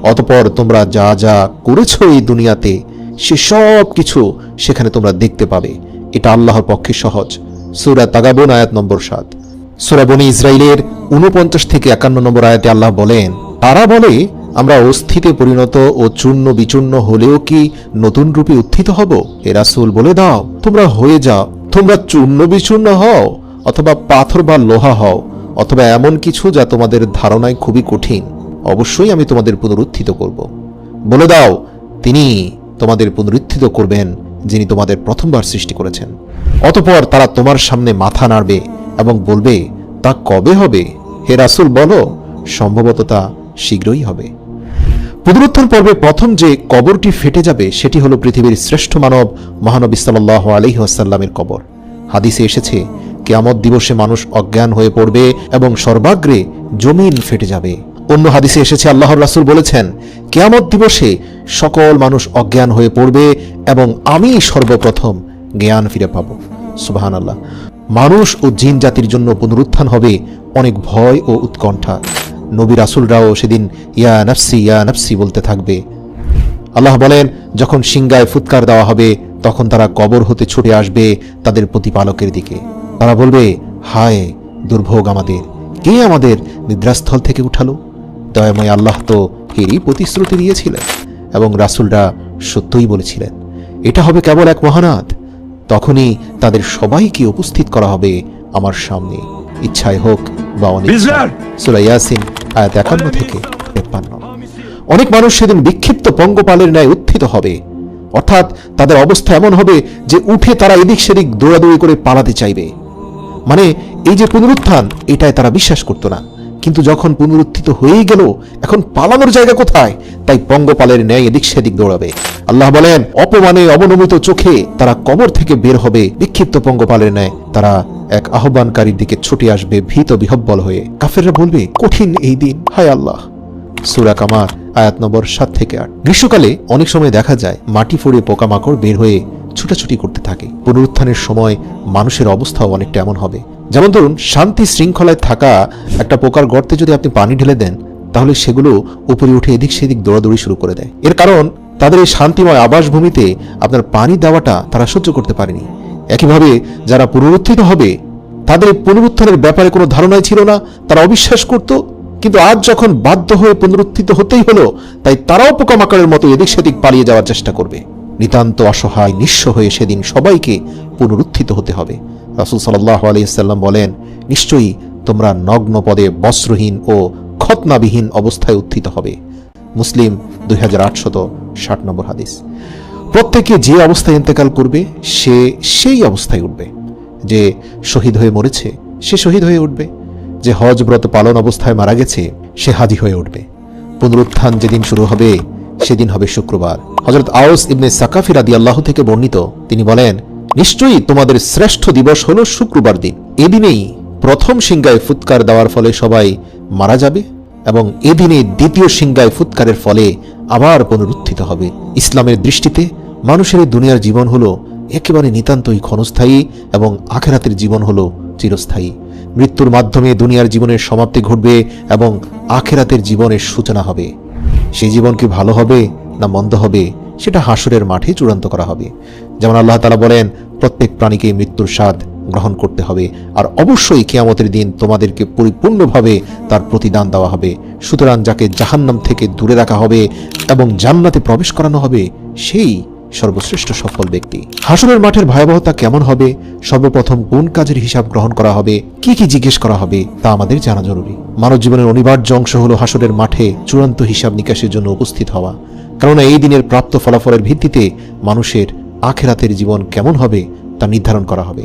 অতঃপর তোমরা যা যা করেছো এই দুনিয়াতে সে সব কিছু সেখানে তোমরা দেখতে পাবে। এটা আল্লাহর পক্ষে সহজ। সূরা তাগাবুন আয়াত নম্বর 7। সূরা বনী ইসরাইলের 49 থেকে 51 নম্বর আয়াতে আল্লাহ বলেন, তারা বলে, আমরা অস্থিতে পরিণত ও চূর্ণ বিচূর্ণ হলেও কি নতুন রূপে উত্থিত হব? হে রাসূল, বলে দাও, তোমরা হয়ে যাও, তোমরা চূর্ণ বিচূর্ণ হও, অথবা পাথর বা লোহা হও, অথবা এমন কিছু যা তোমাদের ধারণায় খুবই কঠিন, অবশ্যই আমি তোমাদের পুনরুত্থিত করব। বলে দাও, তিনি তোমাদের পুনরুত্থিত করবেন যিনি তোমাদের প্রথমবার সৃষ্টি করেছেন। অতঃপর তারা তোমার সামনে মাথা নাড়বে এবং বলবে, তা কবে হবে? হে রাসূল, বলো, সম্ভবত তা শীঘ্রই হবে। পুনরুত্থান পর্বে প্রথম যে কবরটি ফেটে যাবে সেটি হলো পৃথিবীর শ্রেষ্ঠ মানব মহানবী সাল্লাল্লাহু আলাইহি ওয়াসাল্লামের কবর। হাদিসে এসেছে, কিয়ামত দিবসে মানুষ অজ্ঞান হয়ে পড়বে এবং সর্বাগ্রে জমিন ফেটে যাবে। অন্য হাদিসে এসেছে, আল্লাহর রাসূল বলেছেন, কিয়ামত দিবসে সকল মানুষ অজ্ঞান হয়ে পড়বে এবং আমি সর্বপ্রথম জ্ঞান ফিরে পাব। সুবহানাল্লাহ। মানুষ ও জিন জাতির জন্য পুনরুত্থান হবে অনেক ভয় ও উৎকণ্ঠা। নবী রাসূলরাও সেদিন ইয়া নাফসি বলতে থাকবে। আল্লাহ বলেন, যখন সিংগায় ফুৎকার দেওয়া হবে তখন তারা কবর হতে ছুটে আসবে তাদের প্রতিপালকের দিকে। তারা বলবে, হায় দুর্ভোগ আমাদের, কে আমাদের নিদ্রাস্থল থেকে উঠালো? দয়াময় আল্লাহ তো এরই প্রতিশ্রুতি দিয়েছিলেন এবং রাসূলরা সত্যই বলেছিলেন, এটা হবে কেবল এক মহানাদ। তখনই তাদের সবাইকে উপস্থিত করা হবে আমার সামনে, ইচ্ছায় হোক বা অনিচ্ছায়। সূরা ইয়াসিন আয়াত 51 থেকে 53। অনেক মানুষ সেদিন বিক্ষিপ্ত পঙ্গপালের ন্যায় উত্থিত হবে, অর্থাৎ তাদের অবস্থা এমন হবে যে উঠে তারা এদিক সেদিক দৌড়াদৌড়ি করে পালাতে চাইবে। মানে এই যে পুনরুত্থান, এটাই তারা বিশ্বাস করত না, কিন্তু যখন পুনরুত্থিত হয়েই গেল, এখন পালানোর জায়গা কোথায়? তাই পঙ্গপালের ন্যায় এদিক সেদিক দৌড়াবে। আল্লাহ বলেন, অপমানে অবনমিত চোখে তারা কবর থেকে বের হবে বিক্ষিপ্ত পঙ্গপালের ন্যায়। তারা এক আহ্বানকারীর দিকে ছুটে আসবে ভীত বিহব্বল হয়ে। কাফেররা বলবে, কঠিন এই দিন, হায় আল্লাহ। সূরা কামার আয়াত নম্বর 7 থেকে 8। গ্রীষ্মকালে অনেক সময় দেখা যায় মাটি ফোড়ে পোকামাকড় বের হয়ে ছুটাছুটি করতে থাকে। পুনরুত্থানের সময় মানুষের অবস্থাও অনেকটা এমন হবে। যেমন ধরুন, শান্তি শৃঙ্খলায় থাকা একটা পোকার গর্তে যদি আপনি পানি ঢেলে দেন, তাহলে সেগুলো উপরে উঠে এদিক সেদিক দৌড়াদৌড়ি শুরু করে দেয়। এর কারণ তাদের এই শান্তিময় আবাসভূমিতে আপনার পানি দেওয়াটা তারা সহ্য করতে পারেনি। একইভাবে যারা পুনরুত্থিত হবে, তাদের পুনরুত্থানের ব্যাপারে কোনো ধারণাই ছিল না, তারা অবিশ্বাস করত। কিন্তু আজ যখন বাধ্য হয়ে পুনরুত্থিত হতেই হলো, তাই তারাও পোকামাকড়ের মতো এদিক সেদিক পালিয়ে যাওয়ার চেষ্টা করবে। নিতান্ত অসহায় নিঃস্ব হয়ে সেদিন সবাইকে পুনরুত্থিত হতে হবে। রাসূল সাল্লাল্লাহু আলাইহি ওয়াসাল্লাম বলেন, নিশ্চয়ই তোমরা নগ্ন পদে বস্ত্রহীন ও খতনাবিহীন অবস্থায় উত্থিত হবে। মুসলিম 2860 নম্বর হাদিস। প্রত্যেকে যে অবস্থায় ইন্তেকাল করবে সে সেই অবস্থায় উঠবে। যে শহীদ হয়ে মরেছে সে শহীদ হয়ে উঠবে। যে হজ ব্রত পালন অবস্থায় মারা গেছে সে হাজী হয়ে উঠবে। পুনরুত্থান যেদিন শুরু হবে সেদিন হবে শুক্রবার। হযরত আউস ইবনে সাকাফি রাদিয়াল্লাহু থেকে বর্ণিত, তিনি বলেন, নিশ্চয়ই তোমাদের শ্রেষ্ঠ দিবস হলো শুক্রবার দিন। এদিনেই প্রথম সিংগায় ফুৎকার দেওয়ার ফলে সবাই মারা যাবে এবং এদিনে দ্বিতীয় সিংগায় ফুৎকারের ফলে আবার পুনরুত্থিত হবে। ইসলামের দৃষ্টিতে মানুষের এই দুনিয়ার জীবন হলো একেবারে নিতান্তই ক্ষণস্থায়ী এবং আখিরাতের জীবন হলো চিরস্থায়ী। মৃত্যুর মাধ্যমে দুনিয়ার জীবনের সমাপ্তি ঘটবে এবং আখিরাতের জীবনের সূচনা হবে। সেই জীবন কি ভালো হবে না মন্দ হবে সেটা হাসরের মাঠে চূড়ান্ত করা হবে। যেমন আল্লাহ তাআলা বলেন, প্রত্যেক প্রাণীকে মৃত্যুর স্বাদ গ্রহণ করতে হবে, আর অবশ্যই কিয়ামতের দিন তোমাদেরকে পরিপূর্ণভাবে তার প্রতিদান দেওয়া হবে। সুতরাং যাকে জাহান্নাম থেকে দূরে রাখা হবে এবং জান্নাতে প্রবেশ করানো হবে, সেই সর্বশ্রেষ্ঠ সফল ব্যক্তি। হাসরের মাঠের ভয়াবহতা কেমন হবে, সর্বপ্রথম কোন কাজের হিসাব গ্রহণ করা হবে, কি কি জিজ্ঞেস করা হবে, তা আমাদের জানা জরুরি। মানব জীবনের অনিবার্য অংশ হলো হাসরের মাঠে চূড়ান্ত হিসাব নিকাশের জন্য উপস্থিত হওয়া। কারণ এই দিনের প্রাপ্ত ফলাফলের ভিত্তিতে মানুষের আখিরাতের জীবন কেমন হবে তা নির্ধারণ করা হবে।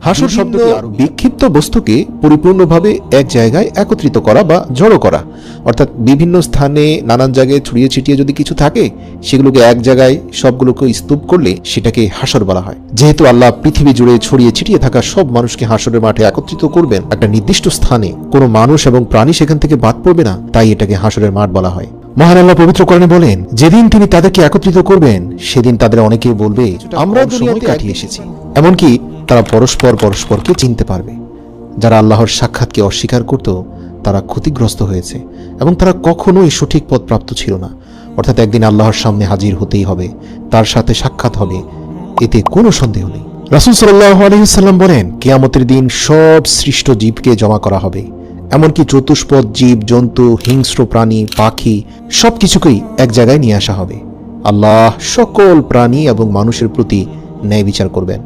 হাসর শব্দটি বিক্ষিপ্ত বস্তুকে পরিপূর্ণভাবে এক জায়গায় একত্রিত করা বা জড়ো করা, অর্থাৎ বিভিন্ন স্থানে নানান জায়গায় ছড়িয়ে ছিটিয়ে যদি কিছু থাকে সেগুলোকে এক জায়গায় সবগুলোকে স্তূপ করলে সেটাকে হাসর বলা হয়। যেহেতু আল্লাহ পৃথিবী জুড়ে ছড়িয়ে ছিটিয়ে থাকা সব মানুষকে হাসরের মাঠে একত্রিত করবেন একটা নির্দিষ্ট স্থানে, কোনো মানুষ এবং প্রাণী সেখান থেকে বাদ পড়বে না, তাই এটাকে হাসরের মাঠ বলা হয়। মহান আল্লাহ পবিত্র কোরআনে বলেন, যেদিন তিনি তাদেরকে একত্রিত করবেন সেদিন তাদের অনেকে বলবে, আমরা দুনিয়াতে কাটিয়ে এসেছি। এমনকি তারা পরস্পরকে চিনতে পারবে। যারা আল্লাহর সাক্ষাৎকে অস্বীকার করত তারা ক্ষতিগ্রস্ত হয়েছে এবং তারা কখনোই সঠিক পথ প্রাপ্ত ছিল না। অর্থাৎ একদিন আল্লাহর সামনে হাজির হতেই হবে, তার সাথে সাক্ষাৎ হবে, এতে কোনো সন্দেহ নেই। রাসূল সাল্লাল্লাহু আলাইহি ওয়াসাল্লাম বলেন, কিয়ামতের দিন সব সৃষ্ট জীবকে জমা করা হবে, এমনকি চতুষ্পদ জীব জন্তু, হিংস্র প্রাণী, পাখি সবকিছুকেই এক জায়গায় নিয়ে আসা হবে। আল্লাহ সকল প্রাণী এবং মানুষের প্রতি ন্যায় বিচার করবেন।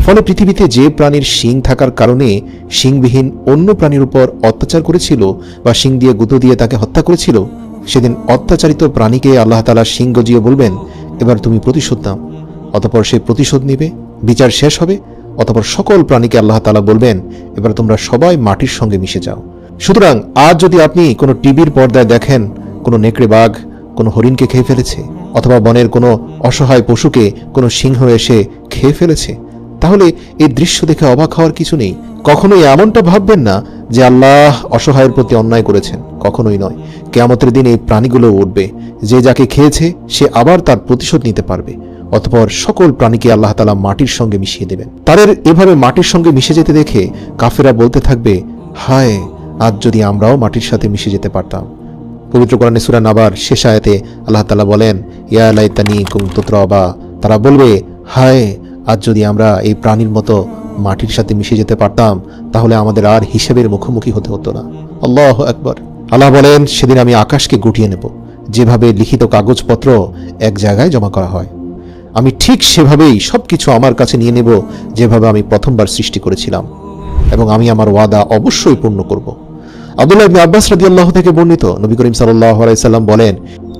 ফলে পৃথিবীতে যে প্রাণীর শিং থাকার কারণে শিংবিহীন অন্য প্রাণীর উপর অত্যাচার করেছিল বা শিং দিয়ে গুঁতো দিয়ে তাকে হত্যা করেছিল, সেদিন অত্যাচারিত প্রাণীকে আল্লাহ তাআলা শিং গজিয়ে বলবেন, এবার তুমি প্রতিশোধ নাও। অতঃপর সে প্রতিশোধ নিবে, বিচার শেষ হবে। অতঃপর সকল প্রাণীকে আল্লাহ তাআলা বলবেন, এবার তোমরা সবাই মাটির সঙ্গে মিশে যাও। সুতরাং আজ যদি আপনি কোনো টিভির পর্দায় দেখেন কোনো নেকড়ে বাঘ কোনো হরিণকে খেয়ে ফেলেছে, অথবা বনের কোনো অসহায় পশুকে কোনো সিংহ এসে খেয়ে ফেলেছে, তাহলে এই দৃশ্য দেখে অবাক হওয়ার কিছু নেই। কখনোই এমনটা ভাববেন না যে আল্লাহ অসহায়ের প্রতি অন্যায় করেছেন, কখনোই নয়। কিয়ামতের দিন এই প্রাণীগুলো উঠবে, যে যাকে খেয়েছে সে আবার তার প্রতিশোধ নিতে পারবে। অতঃপর সকল প্রাণীকে আল্লাহ তাআলা মাটির সঙ্গে মিশিয়ে দেবেন। তাদের এভাবে মাটির সঙ্গে মিশে যেতে দেখে কাফেরা বলতে থাকবে, হায়, আজ যদি আমরাও মাটির সাথে মিশে যেতে পারতাম। পবিত্র কোরআনে সূরা নাবার শেষ আয়াতে আল্লাহ তাআলা বলেন, ইয়া লাইতানি কুনতু তুরাবা। তারা বলবে, হায়, আজ যদি আমরা এই প্রাণীর মতো মাটির সাথে মিশে যেতে পারতাম, তাহলে আমাদের আর হিসেবের মুখোমুখি হতে হতো না। আল্লাহু আকবার। আল্লাহ বলেন, সেদিন আমি আকাশকে গুটিয়ে নেব, যেভাবে লিখিত কাগজপত্র এক জায়গায় জমা করা হয়, আমি ঠিক সেভাবেই সবকিছু আমার কাছে নিয়ে নেব, যেভাবে আমি প্রথমবার সৃষ্টি করেছিলাম, এবং আমি আমার ওয়াদা অবশ্যই পূর্ণ করব। আব্দুল্লাহ ইবনে আব্বাস রাদিয়াল্লাহু থেকে বর্ণিত, নবী করিম সাল্লাল্লাহু আলাইহি সাল্লাম বলেন,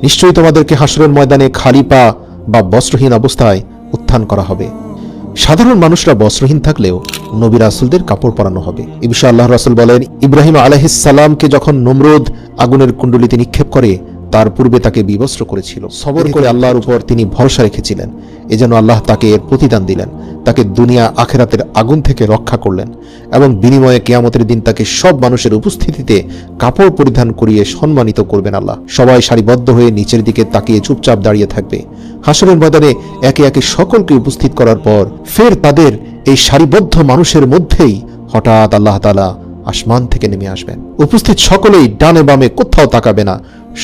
নিশ্চয়ই তোমাদেরকে হাসরের ময়দানে খালি পা বা বস্ত্রহীন অবস্থায় উত্থান করা হবে। সাধারণ মানুষরা বস্ত্রহীন থাকলেও নবী রাসূলদের কাপড় পরানো হবে। এ বিষয়ে আল্লাহর রাসূল বলেন, ইব্রাহিম আলাইহিস সালামকে যখন নমরুদ আগুনের কুণ্ডলিতে নিক্ষেপ করে, তার পূর্বে তাকে বিবস্ত্র করেছিল। সবর করে আল্লাহর উপর তিনি ভরসা রেখেছিলেন, এজন্য আল্লাহ তাকে এর প্রতিদান দিলেন, তাকে দুনিয়া আখিরাতের আগুন থেকে রক্ষা করলেন, এবং বিনিময়ে কিয়ামতের দিন তাকে সব মানুষের উপস্থিতিতে কাপড় পরিধান করিয়ে সম্মানিত করবেন আল্লাহ। সবাই সারিবদ্ধ হয়ে নিচের দিকে তাকিয়ে চুপচাপ দাঁড়িয়ে থাকবে। হাসরের ময়দানে একে একে সকলকে উপস্থিত করার পর ফের তাদের এই সারিবদ্ধ মানুষের মধ্যেই হঠাৎ আল্লাহ তাআলা আসমান থেকে নেমে আসবেন। উপস্থিত সকলেই ডানে বামে কোথাও তাকাবে না,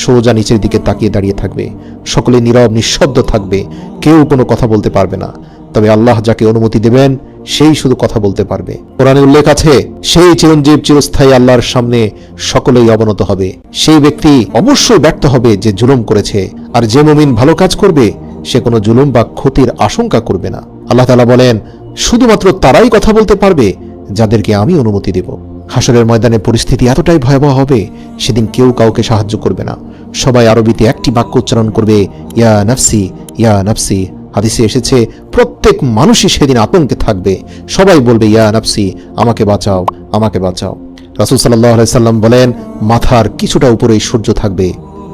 সোজা নিচের দিকে তাকিয়ে দাঁড়িয়ে থাকবে। সকলে নীরব নিঃশব্দ থাকবে, কেউ কোনো কথা বলতে পারবে না। তবে আল্লাহ যাকে অনুমতি দেবেন সেই শুধু কথা বলতে পারবে। কোরআনে উল্লেখ আছে, সেই চিরঞ্জীব চিরস্থায়ী আল্লাহর সামনে সকলেই অবনত হবে। সেই ব্যক্তি অবশ্যই ব্যর্থ হবে যে জুলুম করেছে, আর যে মুমিন ভালো কাজ করবে সে কোনো জুলুম বা ক্ষতির আশঙ্কা করবে না। আল্লাহ তাআলা বলেন, শুধুমাত্র তারাই কথা বলতে পারবে যাদেরকে আমি অনুমতি দেব। হাসরের ময়দানে পরিস্থিতি এতটাই ভয়াবহ হবে, সেদিন কেউ কাউকে সাহায্য করবে না। সবাই আরবিতে একটি বাক্য উচ্চারণ করবে, ইয়া নাফসি, ইয়া নাফসি। হাদিসে এসেছে, প্রত্যেক মানুষই সেদিন আতঙ্কে থাকবে। সবাই বলবে, ইয়া নাফসি, আমাকে বাঁচাও, আমাকে বাঁচাও। রাসূল সাল্লাল্লাহু আলাইহি সাল্লাম বলেন, মাথার কিছুটা উপরেই সূর্য থাকবে।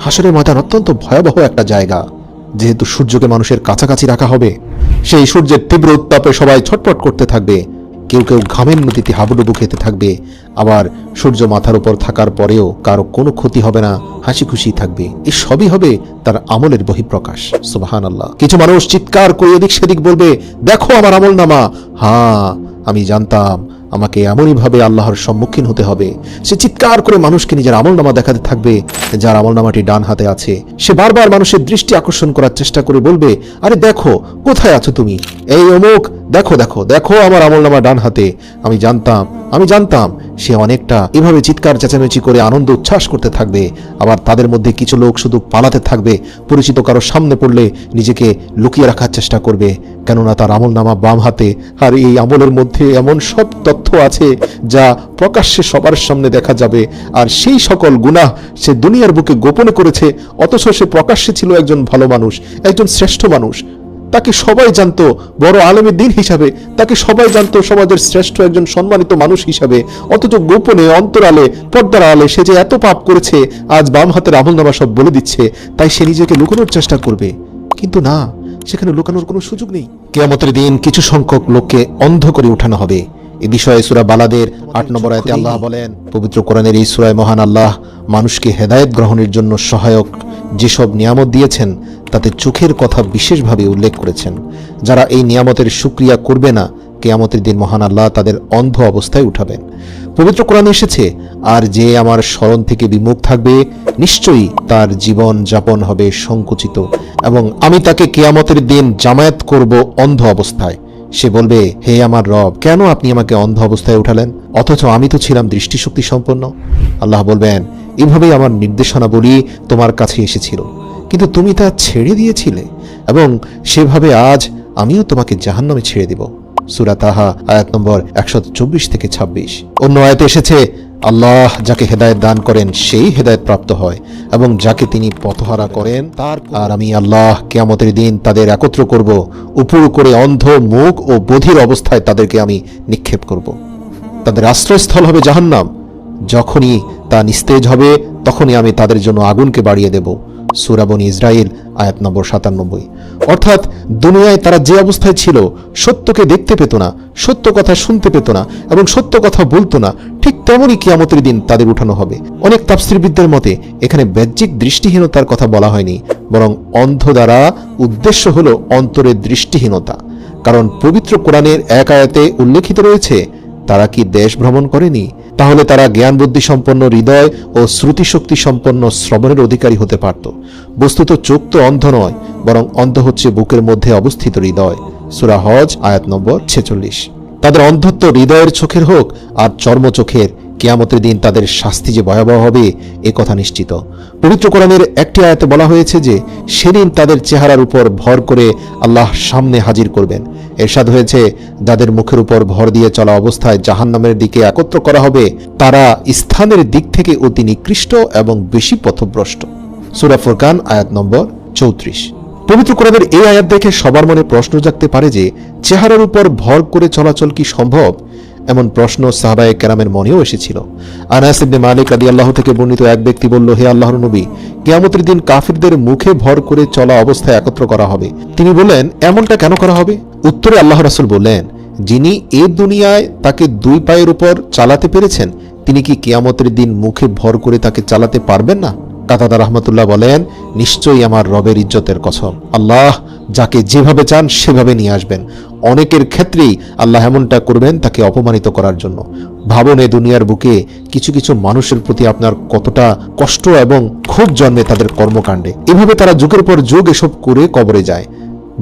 হাসরের ময়দান অত্যন্ত ভয়াবহ একটা জায়গা। যেহেতু সূর্যকে মানুষের কাছাকাছি রাখা হবে, সেই সূর্যের তীব্র উত্তাপে সবাই ছটফট করতে থাকবে। কেউ কেউ ঘামের নদীতে হাবুডুবু খেতে থাকবে। আবার সূর্য মাথার উপর থাকার পরেও কারো কোনো ক্ষতি হবে না, হাসি খুশি থাকবে। এই সবই হবে তার আমলের বহিঃপ্রকাশ। সুবহানাল্লাহ। কিছু মানুষ চিৎকার করে এদিক সেদিক বলবে, দেখো আমার আমলনামা। হ্যাঁ, আমি জানতাম আমাকে এমনইভাবে আল্লাহর সম্মুখীন হতে হবে। সে চিৎকার করে মানুষকে নিজের আমলনামা দেখাতে থাকবে। যার আমলনামাটি ডান হাতে আছে, সে বারবার মানুষের দৃষ্টি আকর্ষণ করার চেষ্টা করে বলবে, আরে দেখো, কোথায় আছো তুমি, এই অমুক, দেখো দেখো দেখো আমার আমলনামা ডান হাতে। আমি জানতাম। সে অনেকটা এভাবে চিৎকার চেঁচামেচি করে আনন্দ উচ্ছ্বাস করতে থাকবে। আবার তাদের মধ্যে কিছু লোক শুধু পালাতে থাকবে, পরিচিত কারো সামনে পড়লে নিজেকে লুকিয়ে রাখার চেষ্টা করবে, কেননা তার আমলনামা বাম হাতে। আর এই আমলের মধ্যে এমন সব তথ্য আছে যা প্রকাশ্যে সবার সামনে দেখা যাবে। আর সেই সকল গুনাহ সে দুনিয়ার বুকে গোপনে করেছে, অথচ সে প্রকাশ্যে ছিল একজন ভালো মানুষ, একজন শ্রেষ্ঠ মানুষ। তাকে সবাই জানতো বড় আলেমে দ্বীন হিসাবে, তাকে সবাই জানতো সমাজের শ্রেষ্ঠ একজন সম্মানিত মানুষ হিসাবে। অথচ গোপনে, অন্তরালে, পর্দার আড়ালে সে যে এত পাপ করেছে, আজ বাম হাতের আমলনামা সব বলে দিচ্ছে। তাই সে নিজেকে লুকানোর চেষ্টা করবে, কিন্তু না, সেখানে লুকানোর কোনো সুযোগ নেই। কিয়ামতের দিন কিছু সংখ্যক লোককে অন্ধ করে উঠানো হবে। এই বিষয়ে সূরা বালাদের 8 নম্বর আয়াতে আল্লাহ বলেন, পবিত্র কোরআনের এই সূরায় মহান আল্লাহ মানুষকে হেদায়েত গ্রহণের জন্য সহায়ক যেসব নিয়ামত দিয়েছেন তাতে চোখের কথা বিশেষভাবে উল্লেখ করেছেন। যারা এই নিয়ামতের শুকরিয়া করবে না, কিয়ামতের দিন মহান আল্লাহ তাদের অন্ধ অবস্থায় উঠাবেন। পবিত্র কোরআনে এসেছে, আর যে আমার স্মরণ থেকে বিমুখ থাকবে নিশ্চয়ই তার জীবন যাপন হবে সংকুচিত, এবং আমি তাকে কিয়ামতের দিন জামায়াত করব অন্ধ অবস্থায়। সে বলবে, হে আমার রব, কেন আপনি আমাকে অন্ধ অবস্থায় উঠালেন, অথচ আমি তো ছিলাম দৃষ্টিশক্তি সম্পন্ন। আল্লাহ বলবেন, এভাবেই আমার নির্দেশনাবলী তোমার কাছে এসেছিল, কিন্তু তুমি তা ছেড়ে দিয়েছিলে, এবং সেভাবে আজ আমিও তোমাকে জাহান্নামে ছেড়ে দিব। সূরা তাহা আয়াত নম্বর 124 থেকে 26। অন্য আয়াতে এসেছে, আল্লাহ যাকে হেদায়েত দান করেন সেই হেদায়েত প্রাপ্ত হয়, এবং যাকে তিনি পথহারা করেন তার। আর আমি আল্লাহ কিয়ামতের দিন তাদের একত্র করব, উপর করে অন্ধ, মুখ ও বধির অবস্থায় তাদেরকে আমি নিক্ষেপ করব। তাদের আশ্রয়স্থল হবে জাহান্নাম। যখনই তা নিস্তেজ হবে তখনই আমি তাদের জন্য আগুনকে বাড়িয়ে দেব। সূরা বনী ইসরাইল আয়াত নম্বর 97। অর্থাৎ দুনিয়ায় তারা যে অবস্থায় ছিল, সত্যকে দেখতে পেত না, সত্য কথা শুনতে পেত না, এবং সত্য কথা বলতো না, ঠিক তেমনই কিয়ামতের দিন তাদের উঠানো হবে। অনেক তাফসীরবিদদের মতে এখানে বাহ্যিক দৃষ্টিহীনতার কথা বলা হয়নি, বরং অন্ধ দ্বারা উদ্দেশ্য হলো অন্তরের দৃষ্টিহীনতা। কারণ পবিত্র কোরআনের এক আয়াতে উল্লেখিত রয়েছে, তারা কি দেশ ভ্রমণ করেনি? তাহলে তারা জ্ঞান বুদ্ধি সম্পন্ন হৃদয় ও শ্রুতিশক্তি সম্পন্ন শ্রবণের অধিকারী হতে পারত। বস্তুত চোখ তো অন্ধ নয়, বরং অন্ধ হচ্ছে বুকের মধ্যে অবস্থিত হৃদয়। সূরা হজ আয়াত নম্বর 46। তাদের অন্ধত্ব হৃদয়ের চোখের হোক আর চর্ম চোখের, কিয়ামতের দিন তাদের শাস্তি যে ভয়াবহ হবে এ কথা নিশ্চিত। পবিত্র কোরআনের একটি আয়াতে বলা হয়েছে যে সেদিন তাদের চেহারার উপর ভর করে আল্লাহ সামনে হাজির করবেন। এরশাদ হয়েছে, যাদের মুখের উপর ভর দিয়ে চলা অবস্থায় জাহান্নামের দিকে একত্র করা হবে, তারা স্থানের দিক থেকে অতি নিকৃষ্ট এবং বেশি পথভ্রষ্ট। সূরা ফুরকান আয়াত নম্বর 34। পবিত্র কোরআনের এই আয়াত দেখে সবার মনে প্রশ্ন জাগতে পারে যে চেহারার উপর ভর করে চলাচল কি সম্ভব? এমন প্রশ্ন সাহাবায়ে কেরামের মনেও এসেছিল। আনাস ইবনে মালিক রাদিয়াল্লাহু থেকে বর্ণিত এক ব্যক্তি বলল, হে আল্লাহর নবী, কিয়ামতের দিন কাফিরদের মুখে ভর করে চলা অবস্থায় একত্র করা হবে। তিনি বললেন, এমনটা কেন করা হবে? উত্তরে আল্লাহ রাসূল বললেন, যিনি এ দুনিয়ায় তাকে দুই পায়ের উপর চালাতে পেরেছেন, তিনি কি কিয়ামতের দিন মুখে ভর করে তাকে চালাতে পারবেন না? কাতাদা রাহমাতুল্লাহ বলেন, নিশ্চয়ই আমার রবের ইজ্জতের কসম, আল্লাহ যাকে যেভাবে চান সেভাবে নিয়ে আসবেন। অনেকের ক্ষেত্রেই আল্লাহ এমনটা করবেন তাকে অপমানিত করার জন্য। ভাবুন, এ দুনিয়ার বুকে কিছু কিছু মানুষের প্রতি আপনার কতটা কষ্ট এবং ক্ষোভ জন্মে তাদের কর্মকাণ্ডে। এভাবে তারা যুগের পর যুগ এসব করে কবরে যায়।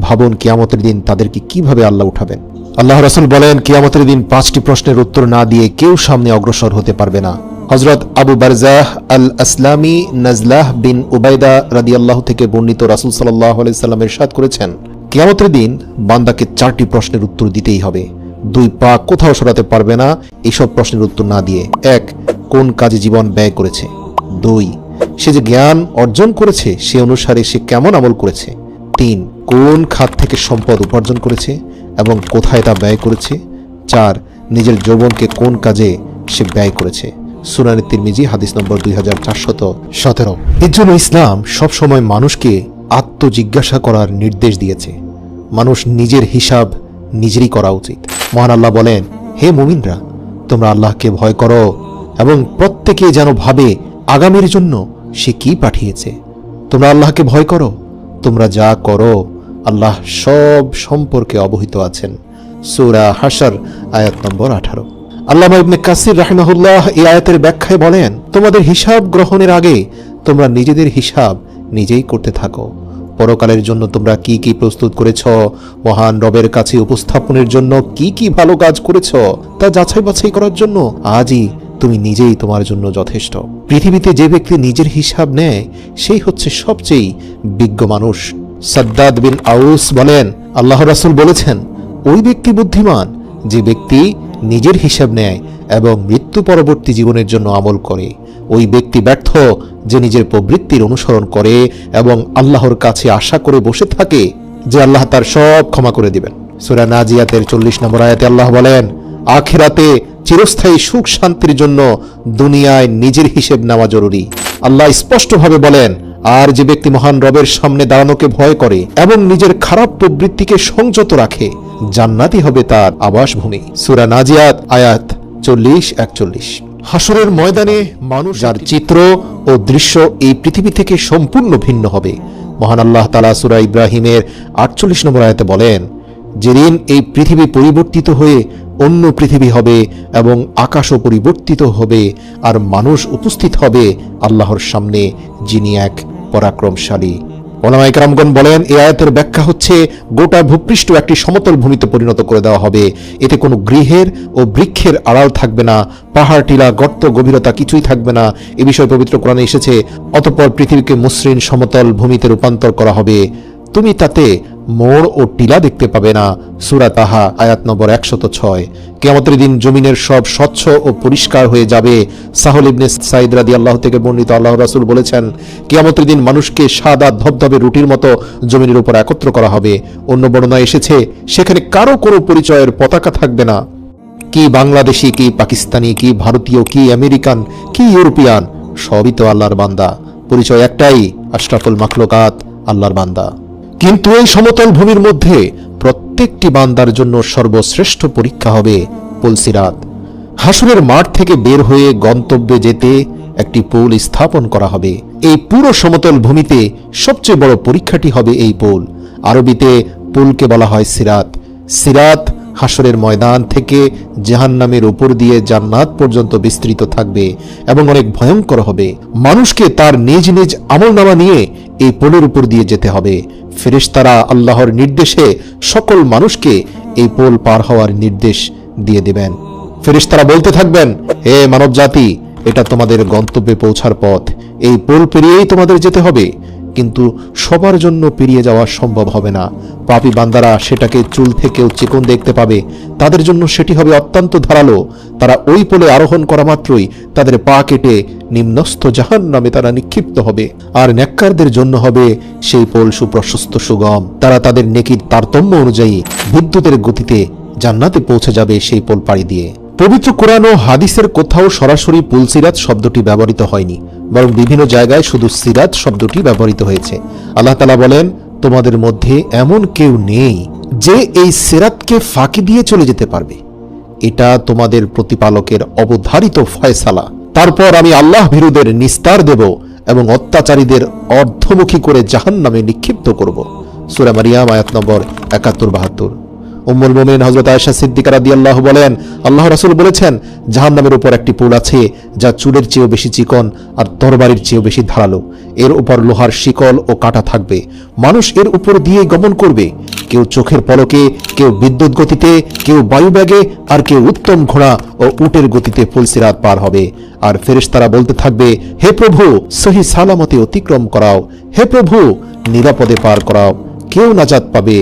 ভাবুন কিয়ামতের দিন তাদেরকে কিভাবে আল্লাহ উঠাবেন। আল্লাহ রাসূল বলেন, কিয়ামতের দিন 5টি প্রশ্নের উত্তর না দিয়ে কেউ সামনে অগ্রসর হতে পারবে না। হযরত আবু বারজাহ আল আসলামি নাজলাহ বিন উবাইদা রাদিয়াল্লাহু থেকে বর্ণিত, রাসূল সাল্লাল্লাহু আলাইহি সাল্লাম ইরশাদ করেছেন, কিয়ামতের দিন বান্দাকে 4টি প্রশ্নের উত্তর দিতেই হবে। 2 পা কোথাও সরাতে পারবে না এইসব প্রশ্নের উত্তর না দিয়ে। 1, কোন কাজে জীবন ব্যয় করেছে। 2, সে যে জ্ঞান অর্জন করেছে সে অনুসারে সে কেমন আমল করেছে। 3, কোন খাত থেকে সম্পদ উপার্জন করেছে এবং কোথায় তা ব্যয় করেছে। 4, নিজের যৌবনকে কোন কাজে সে ব্যয় করেছে। সুনানে তিরমিজি হাদিস নম্বর 2417। এর জন্য ইসলাম সবসময় মানুষকে আত্মজিজ্ঞাসা করার নির্দেশ দিয়েছে। মানুষ নিজের হিসাব নিজেরই করা উচিত। মহান আল্লাহ বলেন, হে মুমিনরা, তোমরা আল্লাহকে ভয় করো এবং প্রত্যেকে যেন ভাবে আগামীর জন্য সে কি পাঠিয়েছে। তোমরা আল্লাহকে ভয় করো, তোমরা যা করো আল্লাহ সব সম্পর্কে অবহিত আছেন। সূরা হাশর আয়াত নম্বর 18। আল্লামা ইবনে কাসির রাহিমাহুল্লাহ এই আয়াতের ব্যাখ্যায় বলেন, তোমাদের হিসাব গ্রহণের আগে তোমরা নিজেদের হিসাব নিজেই করতে থাকো। পরকালের জন্য তোমরা কি কি প্রস্তুত করেছ, মহান রবের কাছে উপস্থাপনের জন্য কি কি ভালো কাজ করেছ তা যাচাই বাছাই করার জন্য আজই তুমি নিজেই তোমার জন্য যথেষ্ট। পৃথিবীতে যে ব্যক্তি নিজের হিসাব নেয় সেই হচ্ছে সবচেয়ে বিজ্ঞ মানুষ। সাদ্দাদ বিন আউস বলেন, আল্লাহর রাসূল বলেছেন, ওই ব্যক্তি বুদ্ধিমান যে ব্যক্তি নিজের হিসাব নেয় এবং মৃত্যু পরবর্তী জীবনের জন্য আমল করে। ওই ব্যক্তি ব্যর্থ যে নিজের প্রবৃত্তির অনুসরণ করে এবং আল্লাহর কাছে আশা করে বসে থাকে যে আল্লাহ তার সব ক্ষমা করে দিবেন। সূরা নাজিয়াতের 40 নম্বর আয়াতে আল্লাহ বলেন, আখিরাতে চিরস্থায়ী সুখ শান্তির জন্য দুনিয়ায় নিজের হিসেব নেওয়া জরুরি। আল্লাহ স্পষ্টভাবে বলেন, আর যে ব্যক্তি মহান রবের সামনে দাঁড়ানোকে ভয় করে এবং নিজের খারাপ প্রবৃত্তিকে সংযত রাখে, জান্নাতই হবে তার আবাসভূমি। সূরা নাজিয়াত আয়াত 40-41। হাসরের ময়দানে মানুষ যার চিত্র ও দৃশ্য এই পৃথিবী থেকে সম্পূর্ণ ভিন্ন হবে। মহান আল্লাহ তাআলা সূরা ইব্রাহিমের 48 নম্বর আয়াতে বলেন, যেদিন এই পৃথিবী পরিবর্তিত হয়ে অন্য পৃথিবী হবে এবং আকাশও পরিবর্তিত হবে, আর মানুষ উপস্থিত হবে আল্লাহর সামনে, যিনি এক পরাক্রমশালী। ওলামা ইকরামগণ বলেন, এই আয়াতের ব্যাখ্যা হচ্ছে গোটা ভূপৃষ্ঠ একটি সমতল ভূমিতে পরিণত করে দেওয়া হবে। এতে কোনো গৃহের ও বৃক্ষের আড়াল থাকবে না, পাহাড়, টিলা, গর্ত, গভীরতা কিছুই থাকবে না। এ বিষয়ে পবিত্র কোরআনে এসেছে, অতঃপর পৃথিবীকে মসৃণ সমতল ভূমিতে রূপান্তর করা হবে, তুমি তাতে মোড় ও টিলা দেখতে পাবে না। সূরা তাহা আয়াত নম্বর 106। কিয়ামতের দিন জমিনের সব স্বচ্ছ ও পরিষ্কার হয়ে যাবে। সাহল ইবনে সাইদ রাদিয়াল্লাহু থেকে বর্ণিত, আল্লাহর রাসূল বলেছেন, কিয়ামতের দিন মানুষকে সাদা ধবধবে রুটির মতো জমিনের উপর একত্র করা হবে। অন্য বর্ণনায় এসেছে, সেখানে কারো কোনো পরিচয়ের পতাকা থাকবে না, কি বাংলাদেশি, কি পাকিস্তানি, কি ভারতীয়, কি আমেরিকান, কি ইউরোপিয়ান, সবই তো আল্লাহর বান্দা। পরিচয় একটাই, আশরাফুল মাখলুকাত, আল্লাহর বান্দা। কিন্তু এই সমতল ভূমির মধ্যে প্রত্যেকটি বান্দার জন্য সর্বশ্রেষ্ঠ পরীক্ষা হবে পুলসিরাত। হাসরের মাঠ থেকে বের হয়ে গন্তব্যে যেতে একটি পুল স্থাপন করা হবে। এই পুরো সমতল ভূমিতে সবচেয়ে বড় পরীক্ষাটি হবে এই পুল। আরবিতে পুলকে বলা হয় সিরাত। সিরাত হাসরের ময়দান থেকে জাহান্নামের উপর দিয়ে জান্নাত পর্যন্ত বিস্তৃত থাকবে এবং অনেক ভয়ঙ্কর হবে। মানুষকে তার নিজ নিজ আমলনামা নিয়ে এই পোলের উপর দিয়ে যেতে হবে। ফেরেশতারা আল্লাহর নির্দেশে সকল মানুষকে এই পোল পার হওয়ার নির্দেশ দিয়ে দেবেন। ফেরেশতারা বলতে থাকবেন, হে মানব জাতি, এটা তোমাদের গন্তব্যে পৌঁছার পথ, এই পোল পেরিয়েই তোমাদের যেতে হবে। কিন্তু সবার জন্য পেরিয়ে যাওয়া সম্ভব হবে না। পাপী বান্দারা সেটাকে চুল থেকেও চিকন দেখতে পাবে, তাদের জন্য সেটি হবে অত্যন্ত ধারালো। তারা ওই পোলে আরোহণ করা মাত্রই তাদের পা কেটে নিম্নস্থ জাহান্নামে তারা নিক্ষিপ্ত হবে। আর নেককারদের জন্য হবে সেই পোল সুপ্রশস্ত সুগম। তারা তাদের নেকির তারতম্য অনুযায়ী বিদ্যুতের গতিতে জান্নাতে পৌঁছে যাবে সেই পোল পাড়ি দিয়ে। পবিত্র কোরআন ও হাদিসের কোথাও সরাসরি পুলসিরাত শব্দটি ব্যবহৃত হয়নি, বরং বিভিন্ন জায়গায় শুধু সিরাত শব্দটি ব্যবহৃত হয়েছে। আল্লাহ তাআলা বলেন, তোমাদের মধ্যে এমন কেউ নেই যে এই সিরাতকে ফাঁকি দিয়ে চলে যেতে পারবে। এটা তোমাদের প্রতিপালকের অবধারিত ফয়সালা। তারপর আমি আল্লাহ ভীরুদের নিস্তার দেব এবং অত্যাচারীদের অর্ধমুখী করে জাহান্নামে নিক্ষিপ্ত করব। সূরা মারিয়াম আয়াত নম্বর 71-72। উম্মুল মুমিনিন হযরত আয়েশা সিদ্দিকা রাদিয়াল্লাহু বলেন, আল্লাহ রাসূল বলেছেন, জাহান্নামের উপর একটি পুল আছে যা চুলের চেয়েও বেশি চিকন আর তরবারির চেয়েও বেশি ধারালো। এর উপর লোহার শিকল ও কাঁটা থাকবে। মানুষ এর উপর দিয়ে গমন করবে, কেউ চোখের পলকে, কেউ বিদ্যুৎ গতিতে, কেউ বায়ুবেগে, আর কেউ উত্তম ঘোড়া ও উটের গতিতে পুলসিরাত পার হবে। আর ফেরেশতারা বলতে থাকবে, হে প্রভু, সহি সালামতে অতিক্রম করাও, হে প্রভু, নিরাপদে পার করাও। কেউ নাজাত পাবে,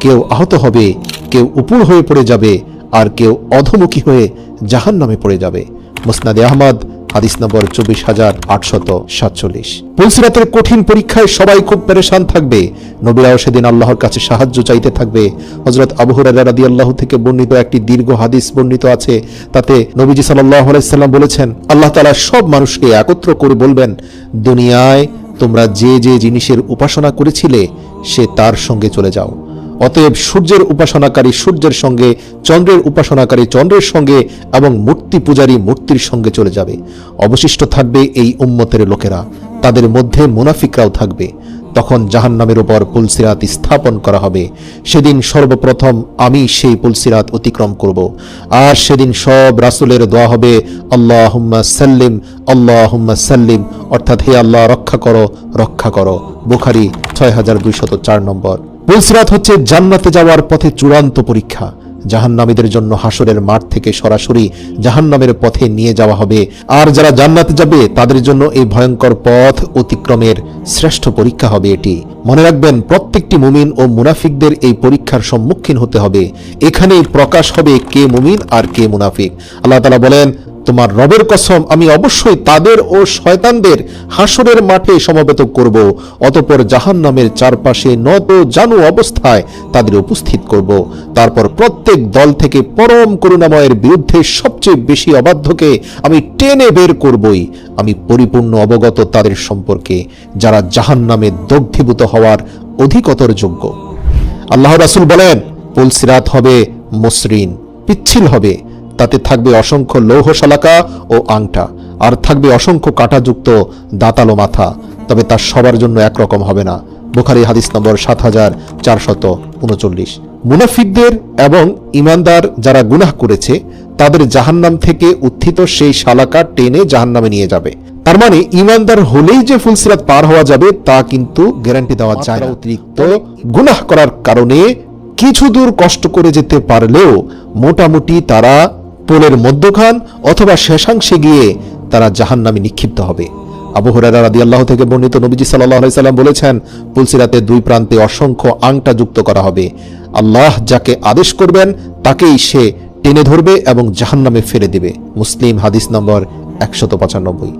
কেউ আহত হবে, কেউ উপর হয়ে পড়ে যাবে, আর কেউ অধমুখী হয়ে জাহান্নামে পড়ে যাবে। মুসনাদে আহমদ হাদিস নম্বর 24847। পুলসিরাতের কঠিন পরীক্ষায় সবাই খুব পেরেশান থাকবে। নবীরাও সেদিন আল্লাহর কাছে সাহায্য চাইতে থাকবে। হযরত আবু হুরায়রা রাদিয়াল্লাহু থেকে বর্ণিত একটি দীর্ঘ হাদিস বর্ণিত আছে, তাতে নবীজি সাল্লাল্লাহু আলাইহি সাল্লাম বলেছেন, আল্লাহ তাআলা সব মানুষকে একত্র করে বলবেন, দুনিয়ায় তোমরা যে যে জিনিসের উপাসনা করেছিলে সে তার সঙ্গে চলে যাও। অতএব সূর্যের উপাসনাকারী সূর্যের সঙ্গে, চন্দ্রের উপাসনাকারী চন্দ্রের সঙ্গে এবং মূর্তি পূজারী মূর্তির সঙ্গে চলে যাবে। অবশিষ্ট থাকবে এই উম্মতের লোকেরা, তাদের মধ্যে মুনাফিকরাও থাকবে। তখন জাহান্নামের উপর পুলসিরাত স্থাপন করা হবে। সেদিন সর্বপ্রথম আমি সেই পুলসিরাত অতিক্রম করব। আর সেদিন সব রাসূলের দোয়া হবে, আল্লাহুম্মা সাল্লিম, আল্লাহুম্মা সাল্লিম, অর্থাৎ হে আল্লাহ রক্ষা করো, রক্ষা করো। বুখারী 6204 নম্বর। পুলসিরাত হচ্ছে জান্নাতে যাওয়ার পথে চূড়ান্ত পরীক্ষা। জাহান্নামীদের জন্য হাসরের মাঠ থেকে সরাসরি জাহান্নামের পথে নিয়ে যাওয়া হবে। আর যারা জান্নাতে যাবে তাদের জন্য এই ভয়ঙ্কর পথ অতিক্রমের শ্রেষ্ঠ পরীক্ষা হবে এটি। মনে রাখবেন, প্রত্যেকটি মুমিন ও মুনাফিকদের এই পরীক্ষার সম্মুখীন হতে হবে। এখানেই প্রকাশ হবে কে মুমিন আর কে মুনাফিক। আল্লাহ তাআলা বলেন, তোমার রবের কসম, আমি অবশ্যই তাদের ও শয়তানদের হাসরের মাঠে সমবেত করব। অতঃপর জাহান্নামের চারপাশে নত জানু অবস্থায় তাদের উপস্থিত করব। তারপর প্রত্যেক দল থেকে পরম করুণাময়ের বিরুদ্ধে সবচেয়ে বেশি অবাধ্যকে আমি টেনে বের করবই। আমি পরিপূর্ণ অবগত তাদের সম্পর্কে যারা জাহান্নামে দগ্ধীভূত হওয়ার অধিকতর যোগ্য। আল্লাহ রাসূল বলেন, পুলসিরাত হবে মসৃণ, পিচ্ছিল হবে। তাতে থাকবে অসংখ্য লৌহ শলাকা ও আংটা, আর থাকবে অসংখ্য কাঁটাযুক্ত দাঁতালো মাথা। তবে তা সবার জন্য একরকম হবে না। বুখারী হাদিস নম্বর 7439। মুনাফিকদের এবং ঈমানদার যারা গুনাহ করেছে তাদের জাহান্নাম থেকে উত্থিত সেই শালাকা টেনে জাহান্নামে নিয়ে যাবে। তার মানে ঈমানদার হলেই যে ফুলসিরাত পার হওয়া যাবে তা কিন্তু গ্যারান্টি দেওয়া যায় না। অতিরিক্ত গুনাহ করার কারণে কিছু দূর কষ্ট করে যেতে পারলেও মোটামুটি তারা পোলের মধ্যখান অথবা শেষাংশে গিয়ে তারা জাহান্নামে নিক্ষিপ্ত হবে। আবু হুরায়রা রাদিয়াল্লাহু থেকে বর্ণিত, নবীজি সাল্লাল্লাহু আলাইহি সাল্লাম বলেছেন, পুলসিরাতের দুই প্রান্তে অসংখ্য আংটা যুক্ত করা হবে। আল্লাহ যাকে আদেশ করবেন তাকেই সে টেনে ধরবে এবং জাহান্নামে ফেলে দিবে। মুসলিম হাদিস নম্বর 195।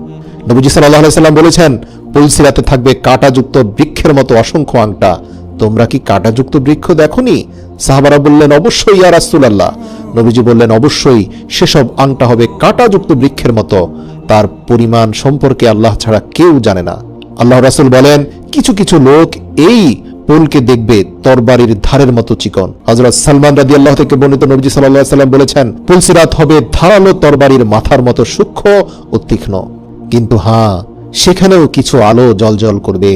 নবীজি সাল্লাল্লাহু আলাইহি সাল্লাম বলেছেন, পুলসিরাতে থাকবে কাঁটাযুক্ত বৃক্ষের মতো অসংখ্য আংটা। তোমরা কি কাঁটাযুক্ত বৃক্ষ দেখোনি? সাহাবারা বললেন, অবশ্যই ইয়া রাসূলুল্লাহ। নবীজি বললেন, অবশ্যই সেসব আংটা হবে কাঁটাযুক্ত বৃক্ষের মতো, তার পরিমাণ সম্পর্কে আল্লাহ ছাড়া কেউ জানে না। আল্লাহ রাসূল বলেন, কিছু কিছু লোক এই পোলকে দেখবে তরবারির ধারের মতো চিকন। হযরত সালমান রাদিয়াল্লাহু থেকে বর্ণিত, নবীজি সাল্লাল্লাহু আলাইহি সাল্লাম বলেছেন, পুলসিরাত হবে ধারালো তরবারির মাথার মতো সূক্ষ্ম ও তীক্ষ্ণ, কিন্তু হ্যাঁ, সেখানেও কিছু আলো জ্বলজ্বল করবে।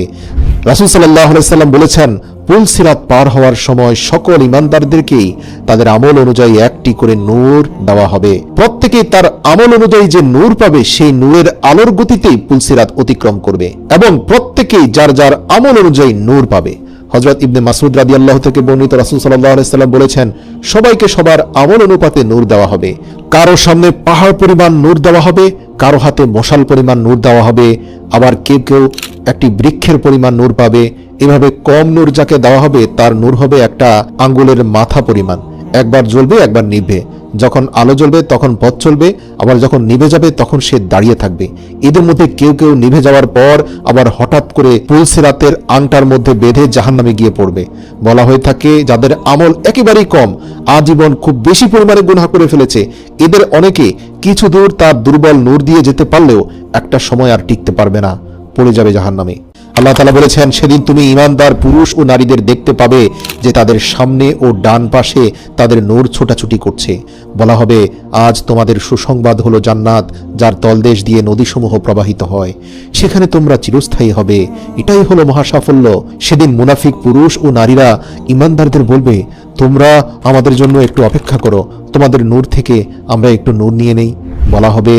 রাসূল সাল্লাল্লাহু আলাইহি সাল্লাম বলেছেন, পুলসিরাত পার হওয়ার সময় সকল ঈমানদারদেরকেই তাদের আমল অনুযায়ী একটি করে নূর দেওয়া হবে। প্রত্যেকেই তার আমল অনুযায়ী যে নূর পাবে সেই নূরের আলোর গতিতেই পুলসিরাত অতিক্রম করবে এবং প্রত্যেকেই যার যার আমল অনুযায়ী নূর পাবে। হযরত ইবনে মাসউদ রাদিয়াল্লাহু থেকে বর্ণিত, রাসূল সাল্লাল্লাহু আলাইহি সাল্লাম বলেছেন, সবাইকে সবার আমল অনুপাতে নূর দেওয়া হবে। কারো সামনে পাহাড় পরিমাণ নূর দেওয়া হবে, কারো হাতে মশাল পরিমাণ নূর দেওয়া হবে, আবার কেউ কেউ একটি বৃক্ষের পরিমাণ নূর পাবে। এভাবে কম নূর যাকে দেওয়া হবে তার নূর হবে একটা আঙ্গুলের মাথা পরিমাণ, একবার জ্বলবে একবার নিভবে। যখন আলো জ্বলবে তখন পথ চলবে, আবার যখন নিভে যাবে তখন সে দাঁড়িয়ে থাকবে। এদের মধ্যে কেউ কেউ নিভে যাওয়ার পর আবার হঠাৎ করে পুলসিরাতের আংটার মধ্যে বেঁধে জাহান্নামে গিয়ে পড়বে। বলা হয়ে থাকে, যাদের আমল একেবারেই কম, আজীবন খুব বেশি পরিমাণে গুনাহ করে ফেলেছে, এদের অনেকে কিছু দূর তার দুর্বল নূর দিয়ে যেতে পারলেও একটা সময় আর টিকতে পারবে না, পড়ে যাবে জাহান্নামে। আল্লাহ তাআলা বলেছেন, সেদিন তুমি ঈমানদার পুরুষ ও নারীদের দেখতে পাবে যে তাদের সামনে ও ডান পাশে তাদের নূর ছোটাছুটি করছে। বলা হবে, আজ তোমাদের সুসংবাদ হলো জান্নাত, যার তলদেশ দিয়ে নদীসমূহ প্রবাহিত হয়, সেখানে তোমরা চিরস্থায়ী হবে। এটাই হলো মহাসাফল্য। সেদিন মুনাফিক পুরুষ ও নারীরা ঈমানদারদের বলবে, তোমরা আমাদের জন্য একটু অপেক্ষা করো, তোমাদের নূর থেকে আমরা একটু নূর নিয়ে নেই। বলা হবে,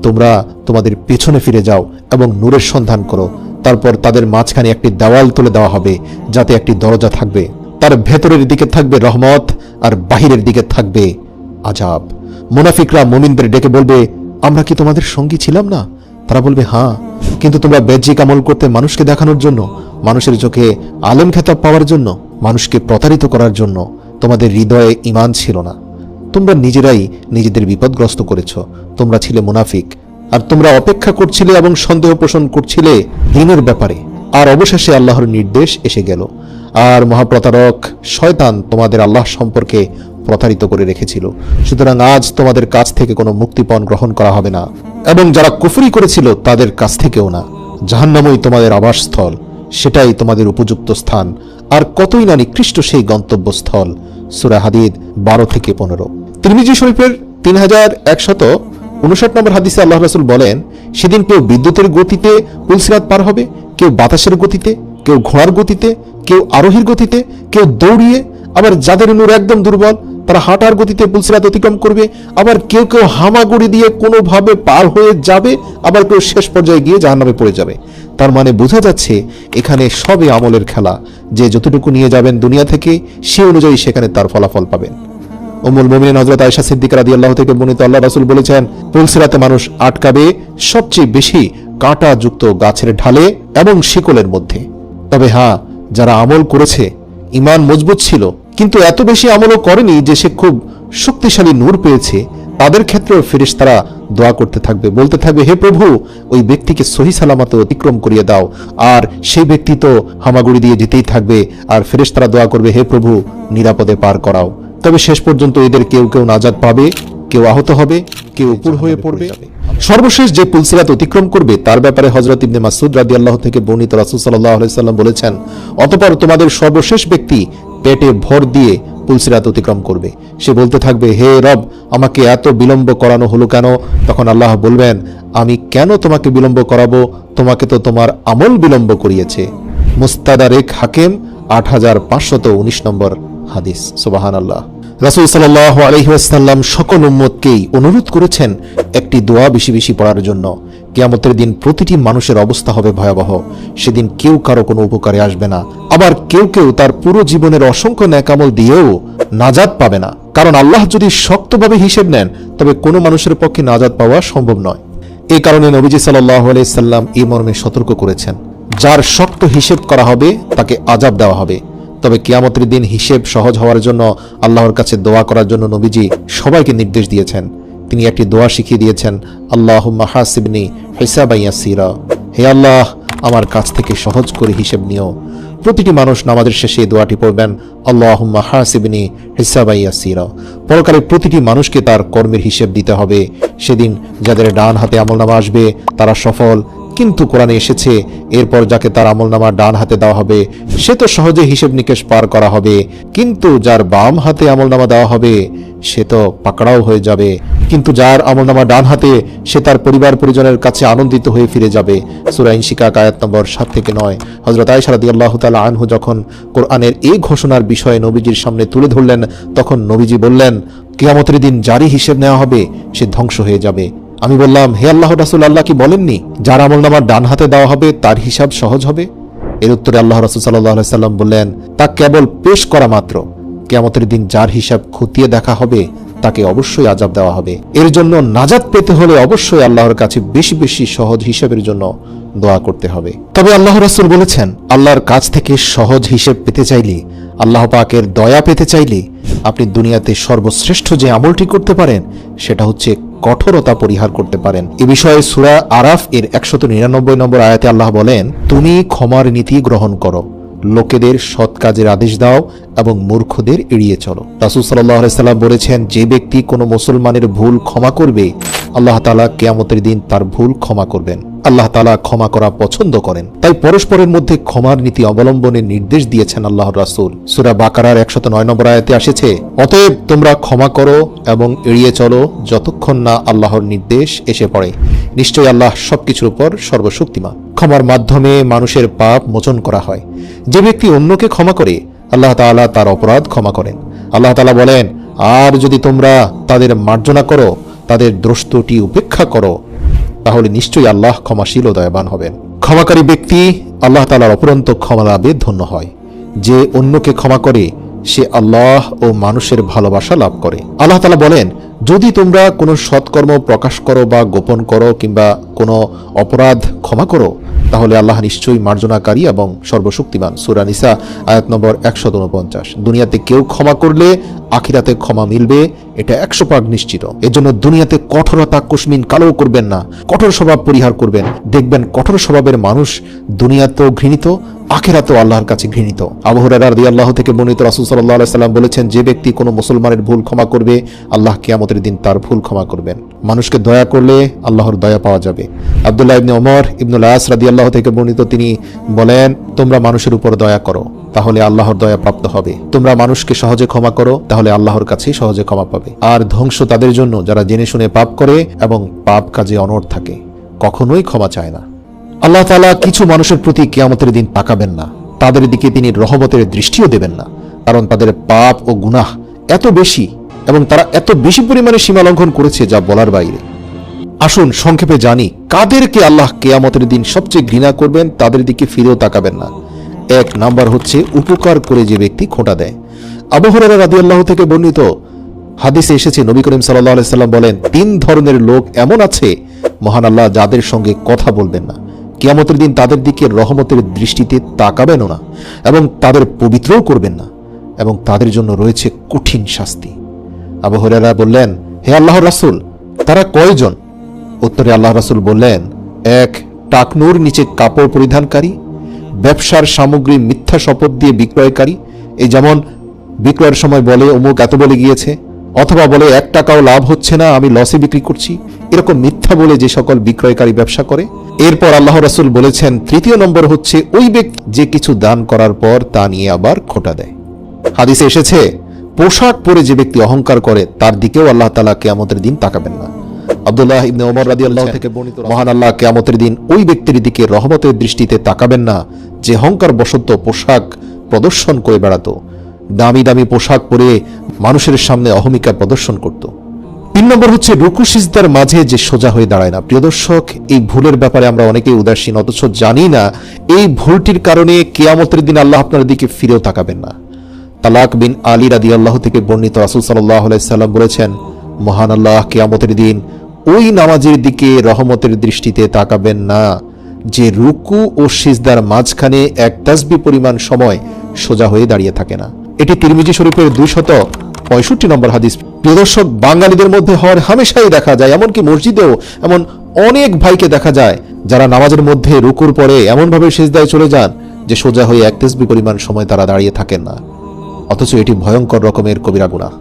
তোমরা তোমাদের পেছনে ফিরে যাও এবং নূরের সন্ধান করো। তারপর তাদের মাঝখানে একটি দেওয়াল তুলে দেওয়া হবে, যাতে একটি দরজা থাকবে, তার ভেতরের দিকে থাকবে রহমত আর বাহিরের দিকে থাকবে আযাব। মুনাফিকরা মুমিনদের ডেকে বলবে, আমরা কি তোমাদের সঙ্গী ছিলাম না? তারা বলবে, হ্যাঁ, কিন্তু তোমরা বাহ্যিক আমল করতে মানুষকে দেখানোর জন্য, মানুষের চোখে আলেম খেতাব পাওয়ার জন্য, মানুষকে প্রতারিত করার জন্য। তোমাদের হৃদয়ে ঈমান ছিল না, তোমরা নিজেরাই নিজেদের বিপদগ্রস্ত করেছ। তোমরা ছিলে মুনাফিক, আর তোমরা অপেক্ষা করছিলে এবং সন্দেহ পোষণ করছিলে দিনের ব্যাপারে। আর অবশেষে আল্লাহর নির্দেশ এসে গেল, আর মহাপ্রতারক শয়তান তোমাদের আল্লাহ সম্পর্কে প্রতারিত করে রেখেছিল। সুতরাং আজ তোমাদের কাছ থেকে কোনো মুক্তিপণ গ্রহণ করা হবে না, এবং যারা কুফরি করেছিল তাদের কাছ থেকেও না। জাহান্নামই তোমাদের আবাসস্থল, সেটাই তোমাদের উপযুক্ত স্থান। আর কতই না নিকৃষ্ট সেই গন্তব্যস্থল। সূরা হাদীদ 12 থেকে 15। তিরমিজি শরীফের 3159 নম্বর হাদিসে আল্লাহ রাসূল বলেন, সেদিন কেউ বিদ্যুতের গতিতে পুলসিরাত পার হবে, কেউ বাতাসের গতিতে, কেউ ঘোড়ার গতিতে, কেউ আরোহীর গতিতে, কেউ দৌড়িয়ে, আবার যাদের নূর একদম দুর্বল তারা হাঁটার গতিতে পুলসিরাত অতিক্রম করবে, আবার কেউ কেউ হামাগুড়ি দিয়ে কোনোভাবে পার হয়ে যাবে, আবার কেউ শেষ পর্যায়ে গিয়ে জাহান্নামে পড়ে যাবে। তার মানে বোঝা যাচ্ছে এখানে সবে আমলের খেলা। যে যতটুকু নিয়ে যাবেন দুনিয়া থেকে, সে অনুযায়ী সেখানে তার ফলাফল পাবেন। উম্মুল মুমিনিন হযরত আয়েশা সিদ্দিকা রাদিয়াল্লাহু থেকে বর্ণিত, আল্লাহ রাসূল বলেছেন, পুলসিরাতে মানুষ আটকাবে সবচেয়ে বেশি কাঁটাযুক্ত গাছের ঢালে এবং শিকলের মধ্যে। তবে হ্যাঁ, যারা আমল করেছে, ঈমান মজবুত ছিল, কিন্তু এত বেশি আমলও করেনি যে সে খুব শক্তিশালী নূর পেয়েছে, তাদের ক্ষেত্রেও ফেরেশতারা দোয়া করতে থাকবে, বলতে থাকবে, হে প্রভু, ওই ব্যক্তিকে সহি সালামতে অতিক্রম করিয়ে দাও। আর সেই ব্যক্তি তো হামাগুড়ি দিয়ে যেতেই থাকবে, আর ফেরেশতারা দোয়া করবে, হে প্রভু, নিরাপদে পার করাও। তবে শেষ পর্যন্ত এদের কেউ কেউ নাজাত পাবে, কেউ আহত হবে, কেউ উপর হয়ে পড়বে। সর্বশেষ যে পুলসিরাত অতিক্রম করবে তার ব্যাপারে হযরত ইবনে মাসউদ রাদিয়াল্লাহু থেকে বর্ণিত, রাসূল সাল্লাল্লাহু আলাইহি সাল্লাম বলেছেন, অতঃপর তোমাদের সর্বশেষ ব্যক্তি পেটে ভর দিয়ে পুলসিরাত অতিক্রম করবে। সে বলতে থাকবে, হে রব, আমাকে এত বিলম্ব করানো হলো কেন? তখন আল্লাহ বলবেন, আমি কেন তোমাকে বিলম্ব করাবো? তোমাকে তো তোমার আমল বিলম্ব করিয়েছে। মুস্তাদরাক হাকিম 8519 নম্বর হাদিস। সুবহানাল্লাহ। রাসূল সাল্লাল্লাহু আলাইহি ওয়াসাল্লাম সকল উম্মতকেই অনুরোধ করেছেন একটি দোয়া বেশি বেশি পড়ার জন্য। কিয়ামতের দিন প্রতিটি মানুষের অবস্থা হবে ভয়াবহ। সেদিন কেউ কারো কোনো উপকারে আসবে না, আবার কেউ কেউ তার পুরো জীবনের অসংখ্য নেকামল দিয়েও নাজাত পাবে না। কারণ আল্লাহ যদি শক্তভাবে হিসেব নেন তবে কোনো মানুষের পক্ষে নাজাত পাওয়া সম্ভব নয়। এই কারণে নবীজি সাল্লাল্লাহু আলাইহি সাল্লাম এই মর্মে সতর্ক করেছেন, যার শক্ত হিসেব করা হবে তাকে আযাব দেওয়া হবে। তবে কিয়ামতের দিন হিসেব সহজ হওয়ার জন্য আল্লাহর কাছে দোয়া করার জন্য নবীজি সবাইকে নির্দেশ দিয়েছেন। তিনি একটি দোয়া শিখিয়ে দিয়েছেন, আল্লাহুম্মা হাসিবনি হিসাবান ইয়াসীরা। হে আল্লাহ, আমার কাছ থেকে সহজ করে হিসেব নিও। প্রতিটি মানুষ নামাজের শেষে এই দোয়াটি পড়বেন, আল্লাহুম্মা হাসিবনি হিসাবান ইয়াসীরা। পরকালে প্রতিটি মানুষকে তার কর্মের হিসেব দিতে হবে। সেদিন যাদের ডান হাতে আমলনামা আসবে তারা সফল, কিন্তু কোরআনে এসেছে এরপর যাকে তার আমলনামা ডান হাতে দেওয়া হবে সে তো সহজে হিসেব নিকেশ পার করা হবে, কিন্তু যার বাম হাতে আমলনামা দেওয়া হবে সে তো পাকড়াও হয়ে যাবে। কিন্তু যার আমলনামা ডান হাতে সে তার পরিবার পরিজনের কাছে আনন্দিত হয়ে ফিরে যাবে। সূরা ইনশিকাক আয়াত নম্বর 7 থেকে 9। হযরত আয়েশা রাদিয়াল্লাহু তাআলা আনহু যখন কোরআনের এই ঘোষণার বিষয়ে নবীজির সামনে তুলে ধরলেন তখন নবীজি বললেন, কিয়ামতের দিন যারই হিসেব নেওয়া হবে সে ধ্বংস হয়ে যাবে। আমি বললাম, হে আল্লাহর রাসূল, আল্লাহ কি বলেননি যার আমলনামা ডান হাতে দেওয়া হবে তার হিসাব সহজ হবে? এর উত্তরে আল্লাহর রাসূল সাল্লাল্লাহু আলাইহি সাল্লাম বললেন, তা কেবল পেশ করা মাত্র। কিয়ামতের দিন যার হিসাব খতিয়ে দেখা হবে তাকে অবশ্যই আযাব দেওয়া হবে। এর জন্য নাজাত পেতে হলে অবশ্যই আল্লাহর কাছে বেশি বেশি সহজ হিসাবের জন্য দোয়া করতে হবে। তবে আল্লাহর রাসূল বলেছেন, আল্লাহর কাছ থেকে সহজ হিসেব পেতে চাইলে, আল্লাহ পাকের দয়া পেতে চাইলে আপনি দুনিয়াতে সর্বশ্রেষ্ঠ যে আমলটি করতে পারেন সেটা হচ্ছে কঠোরতা পরিহার করতে পারেন। এ বিষয়ে সূরা আরাফ এর 199 নম্বর আয়াতে আল্লাহ বলেন, তুমি ক্ষমার নীতি গ্রহণ করো, লোকেদের সৎ কাজের আদেশ দাও এবং মূর্খদের এড়িয়ে চলো। রাসূল সাল্লাল্লাহু আলাইহি সাল্লাম বলেছেন, যে ব্যক্তি কোনো মুসলমানের ভুল ক্ষমা করবে আল্লাহ তাআলা কিয়ামতের দিন তার ভুল ক্ষমা করবেন। আল্লাহ তাআলা ক্ষমা করা পছন্দ করেন, তাই পরস্পরের মধ্যে ক্ষমার নীতি অবলম্বনের নির্দেশ দিয়েছেন আল্লাহর রাসূল। সূরা বাকারার 109 নম্বর আয়াতে এসেছে, অতএব তোমরা ক্ষমা করো এবং এড়িয়ে চলো যতক্ষণ না আল্লাহর নির্দেশ এসে পড়ে। নিশ্চয়ই আল্লাহ সবকিছুর উপর সর্বশক্তিমান। ক্ষমার মাধ্যমে মানুষের পাপ মোচন করা হয়। যে ব্যক্তি অন্যকে ক্ষমা করে আল্লাহ তাআলা তার অপরাধ ক্ষমা করেন। আল্লাহ তাআলা বলেন, আর যদি তোমরা তাদের মার্জনা করো, তাদের দ্রষ্টটি উপেক্ষা করো, তাহলে নিশ্চয়ই আল্লাহ ক্ষমাশীল ও দয়াবান হবেন। ক্ষমাকারী ব্যক্তি আল্লাহ তাআলার অপরন্ত ক্ষমা লাভে ধন্য হয়। যে অন্যকে ক্ষমা করে সে আল্লাহ ও মানুষের ভালোবাসা লাভ করে। আল্লাহ তাআলা বলেন, যদি তোমরা কোনো সৎকর্ম প্রকাশ করো বা গোপন করো কিংবা কোনো অপরাধ ক্ষমা করো তাহলে আল্লাহ নিশ্চয়ই মার্জনাকারী এবং সর্বশক্তিমান। সূরা নিসা আয়াত নম্বর 149। দুনিয়াতে কেউ ক্ষমা করলে আখিরাতে ক্ষমা মিলবে, এটা 100% নিশ্চিত। এজন্য দুনিয়াতে কঠোরতা কুশমিন কালো করবেন না, কঠোর স্বভাব পরিহার করবেন। দেখবেন কঠোর স্বভাবের মানুষ দুনিয়াতেও ঘৃণিত, আখিরাতেও আল্লাহর কাছে ঘৃণিত। আবু হুরায়রা রাদিয়াল্লাহু থেকে বর্ণিত, রাসূল সাল্লাল্লাহু আলাইহি সাল্লাম বলেছেন, যে ব্যক্তি কোনো মুসলমানের ভুল ক্ষমা করবে আল্লাহ কিয়ামতের দিন তার ভুল ক্ষমা করবেন। মানুষকে দয়া করলে আল্লাহর দয়া পাওয়া যাবে। আব্দুল্লাহ ইবনে ওমর ইবনুল আস রাদিয়াল্লাহু থেকে বর্ণিত, তিনি বলেন, তোমরা মানুষের উপর দয়া করো তাহলে আল্লাহর দয়া প্রাপ্ত হবে। তোমরা মানুষকে সহজে ক্ষমা করো তাহলে আল্লাহর কাছেই সহজে ক্ষমা পাবে। আর ধ্বংস তাদের জন্য যারা জেনে শুনে পাপ করে এবং পাপ কাজে অনড় থাকে, কখনোই ক্ষমা চায় না। আল্লাহ তাআলা কিছু মানুষের প্রতি কিয়ামতের দিন তাকাবেন না, তাদের দিকে তিনি রহমতের দৃষ্টিও দেবেন না, কারণ তাদের পাপ ও গুনাহ এত বেশি এবং তারা এত বেশি পরিমাণে সীমা লঙ্ঘন করেছে যা বলার বাইরে। আসুন সংক্ষেপে জানি কাদেরকে আল্লাহ কিয়ামতের দিন সবচেয়ে ঘৃণা করবেন, তাদের দিকে ফিরেও তাকাবেন না। 1 নাম্বার হচ্ছে উপকার করে যে ব্যক্তি খোঁটা দেয়। আবু হুরায়রা রাদিয়াল্লাহু থেকে বর্ণিত হাদিসে এসেছে, নবী করিম সাল্লাল্লাহু আলাইহি সাল্লাম বলেন, 3 ধরনের লোক এমন আছে মহান আল্লাহ যাদের সঙ্গে কথা বলবেন না, কিয়ামতের দিন তাদের দিকে রহমতের দৃষ্টিতে তাকাবেনও না এবং তাদের পবিত্রও করবেন না, এবং তাদের জন্য রয়েছে কঠিন শাস্তি। আবু হুরায়রা বললেন, হে আল্লাহর রাসূল, তারা কয়জন? উত্তরে আল্লাহর রাসূল বললেন, 1 টাকনুর নিচে কাপড় পরিধানকারী, ব্যবসার সামগ্রী মিথ্যা শপথ দিয়ে বিক্রয়কারী, এই যেমন বিক্রয়ের সময় বলে অমুক এত বলে গিয়েছে, অথবা বলে 1 টাকাও লাভ হচ্ছে না, আমি লসে বিক্রি করছি, এরকম মিথ্যা বলে যে সকল বিক্রয়কারী ব্যবসা করে। এরপর আল্লাহর রাসূল বলেছেন, 3 নম্বর হচ্ছে ওই ব্যক্তি যে কিছু দান করার পর তা নিয়ে আবার খোঁটা দেয়। হাদিসে এসেছে, পোশাক পরে যে ব্যক্তি অহংকার করে তার দিকেও আল্লাহ তাআলা কিয়ামতের দিন তাকাবেন না। আব্দুল্লাহ ইবনে ওমর রাদিয়াল্লাহু থেকে বর্ণিত, মহান আল্লাহ কিয়ামতের দিন ওই ব্যক্তির দিকে রহমতের দৃষ্টিতে তাকাবেন না যে অহংকার বশত পোশাক প্রদর্শন করে বেড়াতো, দামি দামি পোশাক পরে মানুষের সামনে অহমিকা প্রদর্শন করত। 3 নম্বর হচ্ছে রুকু সিজদার মাঝে যে সোজা হয়ে দাঁড়ায় না। প্রিয় দর্শক, এই ভুলের ব্যাপারে আমরা অনেকেই উদাসীন, অথচ জানি না এই ভুলটির কারণে কিয়ামতের দিন আল্লাহ আপনার দিকে ফিরেও তাকাবেন না। তালাক বিন আলী রাদিয়াল্লাহু থেকে বর্ণিত, রাসূল সাল্লাল্লাহু আলাইহি সাল্লাম বলেছেন, মহান আল্লাহ কিয়ামতের দিন ওই নামাজের দিকে রহমতের দৃষ্টিতে তাকাবেন না যে রুকু ও সিজদার মাঝখানে এক তাসবিহ পরিমাণ সময় সোজা হয়ে দাঁড়িয়ে থাকে না। এটি তিরমিজি শরীফের 265 নম্বর হাদিস। প্রিয় দর্শক, বাঙালিদের মধ্যে হওয়ার হামেশাই দেখা যায়, এমনকি মসজিদেও এমন অনেক ভাইকে দেখা যায় যারা নামাজের মধ্যে রুকুর পরে এমনভাবে সিজদায় চলে যান যে সোজা হয়ে এক তাসবিহ পরিমাণ সময় তারা দাঁড়িয়ে থাকেন না, অথচ এটি ভয়ঙ্কর রকমের কবিরা গুনাহ।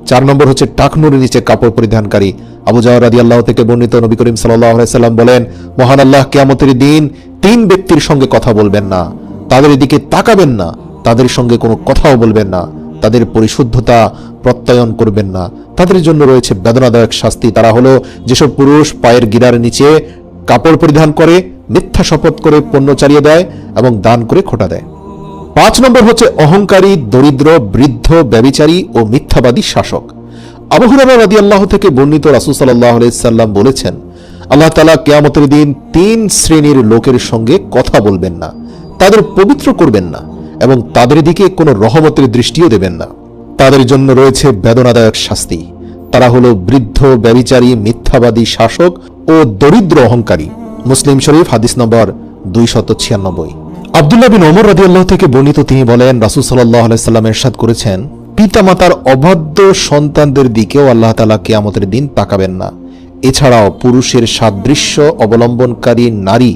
4 নম্বর হচ্ছে টাকনুর নিচে কাপড় পরিধানকারী। আবু জাহর রাদিয়াল্লাহু থেকে বর্ণিত, নবী করিম সাল্লাল্লাহু আলাইহি সাল্লাম বলেন, মহান আল্লাহ কিয়ামতের দিন 3 ব্যক্তির সঙ্গে কথা বলবেন না, তাদের দিকে তাকাবেন না, তাদের সঙ্গে কোনো কথাও বলবেন না, তাদের পরিশুদ্ধতা প্রত্যয়ন করবেন না, তাদের জন্য রয়েছে বেদনাদায়ক শাস্তি। তারা হলো যেসব পুরুষ পায়ের গিরার নিচে কাপড় পরিধান করে, মিথ্যা শপথ করে পণ্য চালিয়ে দেয় এবং দান করে খোটা দেয়। 5 নম্বর হচ্ছে অহংকারী, দরিদ্র, বৃদ্ধ, ব্যভিচারী ও মিথ্যাবাদী শাসক। আবু হুরায়রা রাদিয়াল্লাহু থেকে বর্ণিত, রাসূল সাল্লাল্লাহু আলাইহি সাল্লাম বলেছেন, আল্লাহ তাআলা কিয়ামতের দিন 3 শ্রেণীর লোকের সঙ্গে কথা বলবেন না, তাদের পবিত্র করবেন না এবং তাদের দিকে কোনো রহমতের দৃষ্টিও দেবেন না। তাদের জন্য রয়েছে বেদনাদায়ক শাস্তি। তারা হলো বৃদ্ধ, ব্যভিচারী, মিথ্যাবাদী শাসক ও দরিদ্র অহংকারী। মুসলিম শরীফ হাদিস নম্বর 296। আব্দুল্লাহ বিন ওমর রাদিয়াল্লাহু থেকে বর্ণিত, তিনি বলেন, রাসূল সাল্লাল্লাহু আলাইহি সাল্লাম ইরশাদ করেছেন, পিতামাতার অবাধ্য সন্তানদের দিকেও আল্লাহ তাআলা কিয়ামতের দিন তাকাবেন না। এছাড়াও পুরুষের সাদৃশ্য অবলম্বনকারী নারী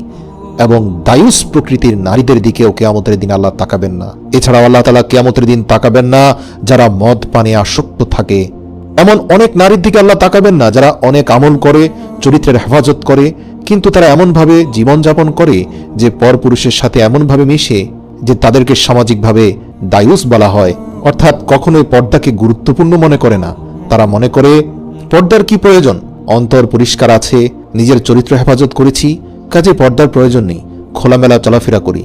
এবং দায়ুস প্রকৃতির নারীদের দিকেও কিয়ামতের দিন আল্লাহ তাকাবেন না। এছাড়াও আল্লাহ তাআলা কিয়ামতের দিন তাকাবেন না যারা মদ পানে আসক্ত থাকে। এমন অনেক নারীর দিকে আল্লাহ তাকাবেন না যারা অনেক আমল করে, চরিত্রের হেফাজত করে, কিন্তু তারা এমনভাবে জীবনযাপন করে যে পরপুরুষের সাথে এমনভাবে মিশে যে তাদেরকে সামাজিকভাবে দায়ুস বলা হয়, অর্থাৎ কখনোই পর্দাকে গুরুত্বপূর্ণ মনে করে না। তারা মনে করে পর্দার কি প্রয়োজন, অন্তর পরিষ্কার আছে, নিজের চরিত্র হেফাজত করেছি, কাজে পর্দার প্রয়োজন নেই, খোলামেলা চলাফেরা করি।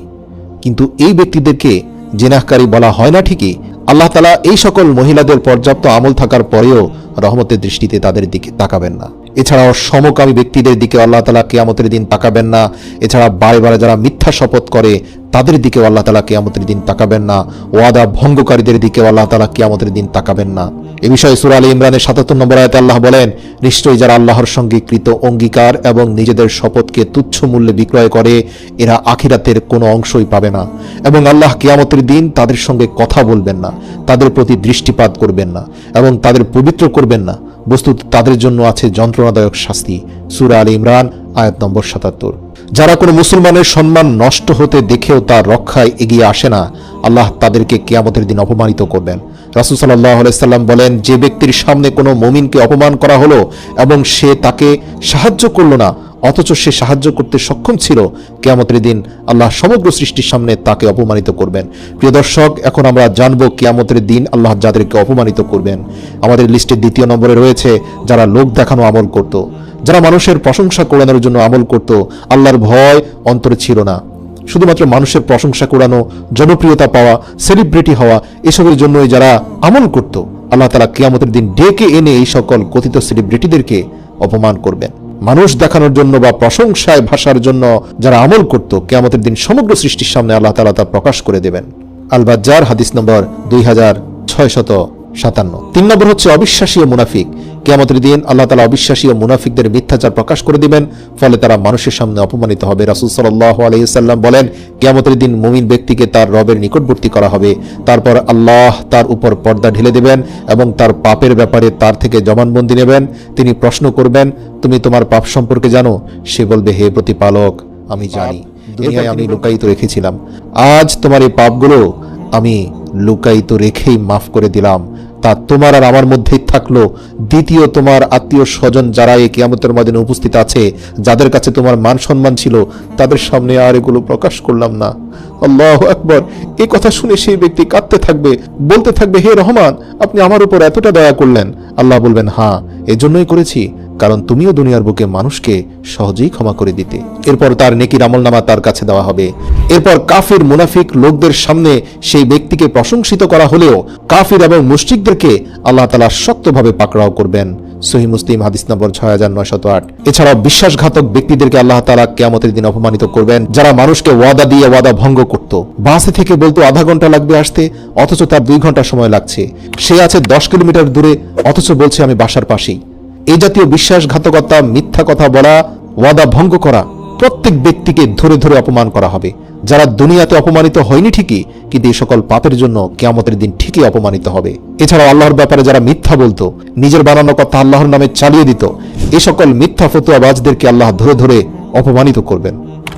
কিন্তু এই ব্যক্তিদেরকে জিনাহকারী বলা হয় না ঠিকই, আল্লাহ তাআলা এই সকল মহিলাদের পর্যাপ্ত আমল থাকার পরেও রহমতের দৃষ্টিতে তাদের দিকে তাকাবেন না। এছাড়াও সমকামী ব্যক্তিদের দিকে আল্লাহ তাআলা কিয়ামতের দিন তাকাবেন না। এছাড়া বারে বারে যারা মিথ্যা শপথ করে তাদের দিকেও আল্লাহ তাআলা কিয়ামতের দিন তাকাবেন না। ওয়াদা ভঙ্গকারীদের দিকেও আল্লাহ তাআলা কিয়ামতের দিন তাকাবেন না। এ বিষয়ে সূরা আলে ইমরানের ৭৭ নম্বর আয়াতে আল্লাহ বলেন, নিশ্চয়ই যারা আল্লাহর সঙ্গে কৃত অঙ্গীকার এবং নিজেদের শপথকে তুচ্ছ মূল্যে বিক্রয় করে, এরা আখিরাতের কোনো অংশই পাবে না এবং আল্লাহ কিয়ামতের দিন তাদের সঙ্গে কথা বলবেন না, তাদের প্রতি দৃষ্টিপাত করবেন না এবং তাদের পবিত্র করবেন না। বস্তুত তাদের জন্য আছে যন্ত্রণাদায়ক শাস্তি। সূরা আলে ইমরান আয়াত নম্বর ৭৭। যারা কোনো মুসলমানের সম্মান নষ্ট হতে দেখেও তার রক্ষায় এগিয়ে আসে না, আল্লাহ তাদেরকে কিয়ামতের দিন অপমানিত করবেন। রাসূল সাল্লাল্লাহু আলাইহি সাল্লাম বলেন, যে ব্যক্তির সামনে কোনো মুমিনকে অপমান করা হলো এবং সে তাকে সাহায্য করলো না, অথচ সে সাহায্য করতে সক্ষম ছিল, কিয়ামতের দিন আল্লাহ সমগ্র সৃষ্টির সামনে তাকে অপমানিত করবেন। প্রিয় দর্শক, এখন আমরা জানব কিয়ামতের দিন আল্লাহ যাদেরকে অপমানিত করবেন। আমাদের লিস্টের 2 নম্বরে রয়েছে যারা লোক দেখানো আমল করত, যারা মানুষের প্রশংসা কুড়ানোর জন্য আমল করত, আল্লাহর ভয় অন্তরে ছিল না, শুধুমাত্র মানুষের প্রশংসা কুড়ানো, জনপ্রিয়তা পাওয়া, সেলিব্রিটি হওয়া, এসবের জন্যই যারা আমল করত, আল্লাহ তাআলা কিয়ামতের দিন ডেকে এনে এই সকল কথিত সেলিব্রিটিদেরকে অপমান করবেন। মানুষ দেখানোর জন্য বা প্রশংসায় ভাষার জন্য যারা আমল করত, কিয়ামতের দিন সমগ্র সৃষ্টির সামনে আল্লাহ তাআলা তা প্রকাশ করে দেবেন। আল বাজ্জার হাদিস নম্বর 2657। 3 নম্বর হচ্ছে অবিশ্বাসী ও মুনাফিক। কিয়ামতের দিন আল্লাহ তাআলা অবিশ্বাসী ও মুনাফিকদের মিথ্যাচার প্রকাশ করে দিবেন, ফলে তারা মানুষের সামনে অপমানিত হবে। রাসূল সাল্লাল্লাহু আলাইহি সাল্লাম বলেন, কিয়ামতের দিন মুমিন ব্যক্তিকে তার রবের নিকটবর্তী করা হবে, তারপর আল্লাহ তার উপর পর্দা ঢেলে দেবেন এবং তার পাপের ব্যাপারে তার থেকে জবানবন্দি নেবেন। তিনি প্রশ্ন করবেন, তুমি তোমার পাপ সম্পর্কে জানো? সে বলবে, হে প্রতিপালক, আমি জানি, দুনিয়ায় আমি লুকায়িত রেখেছিলাম, আজ তোমার এই পাপগুলো আমি লুকায়িত রেখেই মাফ করে দিলাম। তা তোমার আর আমার মধ্যেই থাকলো। দ্বিতীয়, তোমার আত্মীয় স্বজন যারা এই কিয়ামতের ময়দানে উপস্থিত আছে, যাদের কাছে তোমার মান সম্মান ছিল, তাদের সামনে আর এগুলো প্রকাশ করলাম না। আল্লাহু আকবার। এই কথা শুনে সেই ব্যক্তি কাঁদতে থাকবে, বলতে থাকবে, হে রহমান, আপনি আমার উপর এতটা দয়া করলেন। আল্লাহ বলবেন, হ্যাঁ, এজন্যই করেছি, কারণ তুমিও দুনিয়ার বুকে মানুষকে সহজেই ক্ষমা করে দিতে। এরপর তার নেকির আমলনামা তার কাছে দেওয়া হবে। এরপর কাফির মুনাফিক লোকদের সামনে সেই ব্যক্তিকে প্রশংসিত করা হলেও কাফির এবং মুশরিকদেরকে আল্লাহ তাআলা শক্তভাবে পাকড়াও করবেন। সহিহ মুসলিম হাদিস নম্বর 6908। এছাড়াও বিশ্বাসঘাতক ব্যক্তিদেরকে আল্লাহ তাআলা কিয়ামতের দিন অপমানিত করবেন, যারা মানুষকে ওয়াদা দিয়ে ওয়াদা ভঙ্গ করত। বাসে থেকে বলতো আধা ঘন্টা লাগবে আসতে, অথচ তার 2 ঘন্টা সময় লাগছে। সে আছে 10 কিলোমিটার দূরে, অথচ বলছে আমি বাসার পাশেই। এই জাতীয় বিশ্বাসঘাতকতা, মিথ্যা কথা বলা, ওয়াদা ভঙ্গ করা, প্রত্যেক ব্যক্তিকে ধরে ধরে অপমান করা হবে। যারা দুনিয়াতে অপমানিত হয়নি ঠিকই, কিন্তু এই সকল পাপের জন্য কিয়ামতের দিন ঠিকই অপমানিত হবে। এছাড়াও আল্লাহর ব্যাপারে যারা মিথ্যা বলতো, নিজের বানানো কথা আল্লাহর নামে চালিয়ে দিত, এই সকল মিথ্যা ফতোয়াবাজদেরকে আল্লাহ ধরে ধরে অপমানিত করবেন।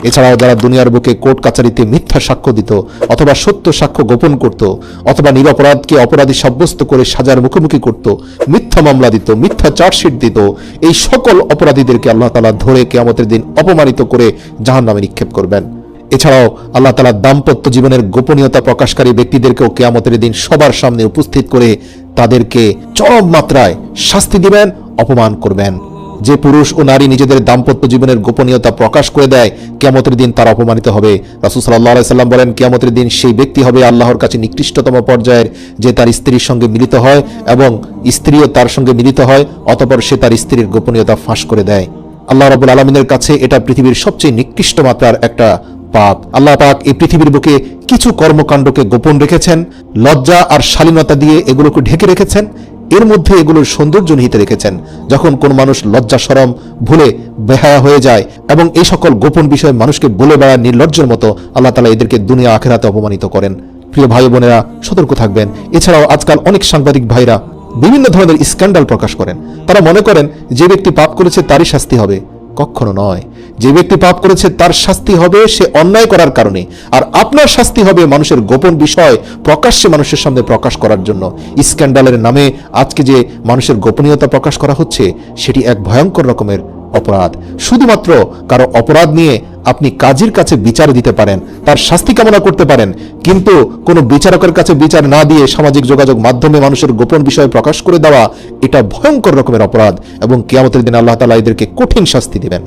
এছাড়াও যারা দুনিয়ার বুকে কোর্ট কাচারিতে মিথ্যা সাক্ষ্য দিত, অথবা সত্য সাক্ষ্য গোপন করত, অথবা নিরপরাধকে অপরাধী সাব্যস্ত করে সাজার মুখোমুখি করত, মিথ্যা মামলা দিত, মিথ্যা চার্জশিট দিত, এই সকল অপরাধীদেরকে আল্লাহ তাআলা ধরে কিয়ামতের দিন অপমানিত করে জাহান্নামে নিক্ষেপ করবেন। এছাড়াও আল্লাহ তাআলা দাম্পত্য জীবনের গোপনীয়তা প্রকাশকারী ব্যক্তিদেরকেও কিয়ামতের দিন সবার সামনে উপস্থিত করে তাদেরকে চরম মাত্রায় শাস্তি দিবেন, অপমান করবেন। যে পুরুষ ও নারী নিজেদের দাম্পত্য জীবনের গোপনীয়তা প্রকাশ করে দেয়, কিয়ামতের দিন তারা অপমানিত হবে। রাসূল সাল্লাল্লাহু আলাইহি সাল্লাম বলেন, কিয়ামতের দিন সেই ব্যক্তি হবে আল্লাহর কাছে নিকৃষ্টতম পর্যায়ের, যে তার স্ত্রীর সঙ্গে মিলিত হয় এবং স্ত্রীও তার সঙ্গে মিলিত হয়, অতঃপর সে তার স্ত্রীর গোপনীয়তা ফাঁস করে দেয়। আল্লাহ রাব্বুল আলামিনের কাছে এটা পৃথিবীর সবচেয়ে নিকৃষ্ট মাত্রার একটা পাপ। আল্লাহ পাক এই পৃথিবীর বুকে কিছু কর্মকাণ্ডকে গোপন রেখেছেন, লজ্জা আর শালীনতা দিয়ে এগুলোকে ঢেকে রেখেছেন, এর মধ্যে এগুলোর সৌন্দর্য নিহিত রেখেছেন। যখন কোন মানুষ লজ্জা শরম ভুলে বেহায়া হয়ে যায় এবং এই সকল গোপন বিষয় মানুষকে বলে বেড়ায় নির্লজ্জের মতো, আল্লাহ তাআলা এদেরকে দুনিয়া আখিরাতে অপমানিত করেন। প্রিয় ভাই বোনেরা, সতর্ক থাকবেন। এছাড়াও আজকাল অনেক সাংবাদিক ভাইরা বিভিন্ন ধরনের স্ক্যান্ডাল প্রকাশ করেন। তারা মনে করেন যে ব্যক্তি পাপ করেছে তারই শাস্তি হবে। কখনো নয়। যে ব্যক্তি পাপ করেছে তার শাস্তি হবে সে অন্যায় করার কারণে, আর আপনার শাস্তি হবে মানুষের গোপন বিষয় প্রকাশ্যে মানুষের সামনে প্রকাশ করার জন্য। স্ক্যান্ডালের নামে আজকে যে মানুষের গোপনীয়তা প্রকাশ করা হচ্ছে, সেটি এক ভয়ঙ্কর রকমের অপরাধ। শুধুমাত্র কারো অপরাধ নিয়ে আপনি কাজীর কাছে বিচার দিতে পারেন, তার শাস্তি কামনা করতে পারেন, কিন্তু কোনো বিচারকের কাছে বিচার না দিয়ে সামাজিক যোগাযোগ মাধ্যমে মানুষের গোপন বিষয় প্রকাশ করে দেওয়া, এটা ভয়ঙ্কর রকমের অপরাধ এবং কিয়ামতের দিন আল্লাহ তাআলা এদেরকে কঠিন শাস্তি দিবেন।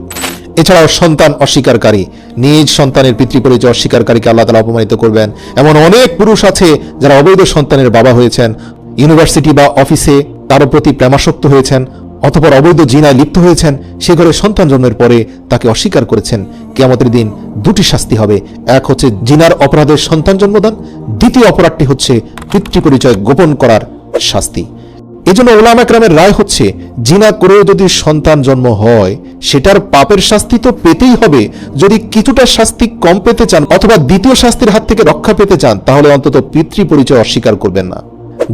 এছাড়াও সন্তান অস্বীকারী, নিজ সন্তানের পিতৃপরিচয় অস্বীকারীকে আল্লাহ তাআলা অপমানিত করবেন। এমন অনেক পুরুষ আছে যারা অবৈধ সন্তানের বাবা হয়েছেন, ইউনিভার্সিটি বা অফিসে তার প্রতি প্রেমাসক্ত হয়েছেন, অতঃপর অবৈধ জিনায় লিপ্ত হয়েছেন, সে ঘরে সন্তান জন্মের পরে তাকে অস্বীকার করেছেন। কিয়ামতের দিন 2টি শাস্তি হবে। এক হচ্ছে জিনার অপরাধের সন্তান জন্মদান, দ্বিতীয় অপরাধটি হচ্ছে পিতৃপরিচয় গোপন করার শাস্তি। এজন্য উলামা কেরামের রায় হচ্ছে, জিনা করেও যদি সন্তান জন্ম হয় সেটার পাপের শাস্তি তো পেতেই হবে। যদি কিছুটা শাস্তি কম পেতে চান অথবা দ্বিতীয় শাস্তির হাত থেকে রক্ষা পেতে চান, তাহলে অন্তত পিতৃপরিচয় অস্বীকার করবেন না।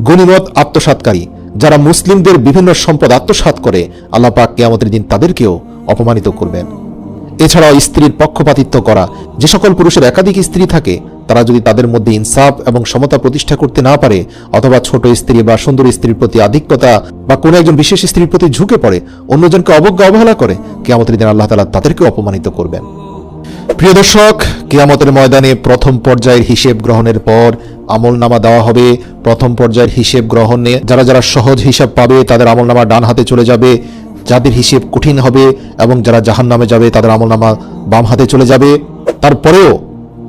গনিমত আত্মসাৎকারী, যারা মুসলিমদের বিভিন্ন সম্পদ আত্মসাৎ করে, আল্লাহ পাক কিয়ামতের দিন তাদেরকেও অপমানিত করবেন। এছাড়াও স্ত্রীর পক্ষপাতিত্ব করা, যে সকল পুরুষের একাধিক স্ত্রী থাকে তারা যদি তাদের মধ্যে ইনসাফ এবং সমতা প্রতিষ্ঠা করতে না পারে, অথবা ছোট স্ত্রী বা সুন্দর স্ত্রীর প্রতি আধিক্যতা বা কোনো একজন বিশেষ স্ত্রীর প্রতি ঝুঁকে পড়ে, অন্যজনকে অবজ্ঞা অবহেলা করে, কিয়ামতের দিন আল্লাহ তাআলা তাদেরকে অপমানিত করবেন। প্রিয় দর্শক, কিয়ামতের ময়দানে প্রথম পর্যায়ের হিসেব গ্রহণের পর আমলনামা দেওয়া হবে। প্রথম পর্যায়ের হিসেব গ্রহণে যারা যারা সহজ হিসাব পাবে তাদের আমলনামা ডান হাতে চলে যাবে, যাদের হিসেব কঠিন হবে এবং যারা জাহান্নামে যাবে তাদের আমলনামা বাম হাতে চলে যাবে। তারপরেও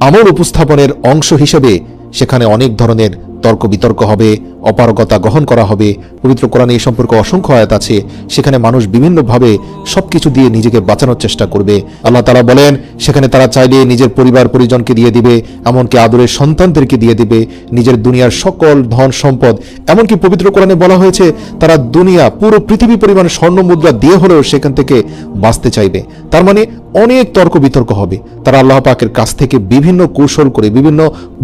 আমল উপস্থাপনের অংশ হিসেবে সেখানে অনেক ধরনের তর্ক বিতর্ক হবে, অপারগতা গ্রহণ করা হবে। পবিত্র কোরআনে এই সম্পর্কে অসংখ্য আয়াত আছে, সেখানে মানুষ বিভিন্নভাবে সবকিছু দিয়ে নিজেকে বাঁচানোর চেষ্টা করবে। আল্লাহ তাআলা বলেন, সেখানে তারা চাইলে নিজের পরিবার পরিজনকে দিয়ে দিবে, এমনকি আদরের সন্তানদেরকে দিয়ে দিবে, নিজের দুনিয়ার সকল ধন সম্পদ, এমনকি পবিত্র কোরআনে বলা হয়েছে তারা দুনিয়া পুরো পৃথিবী পরিমাণ স্বর্ণ মুদ্রা দিয়ে হলেও সেখান থেকে বাঁচতে চাইবে। তার মানে অনেক তর্ক বিতর্ক হবে। তারা আল্লাহ পাকের কাছ থেকে বিভিন্ন কৌশল করে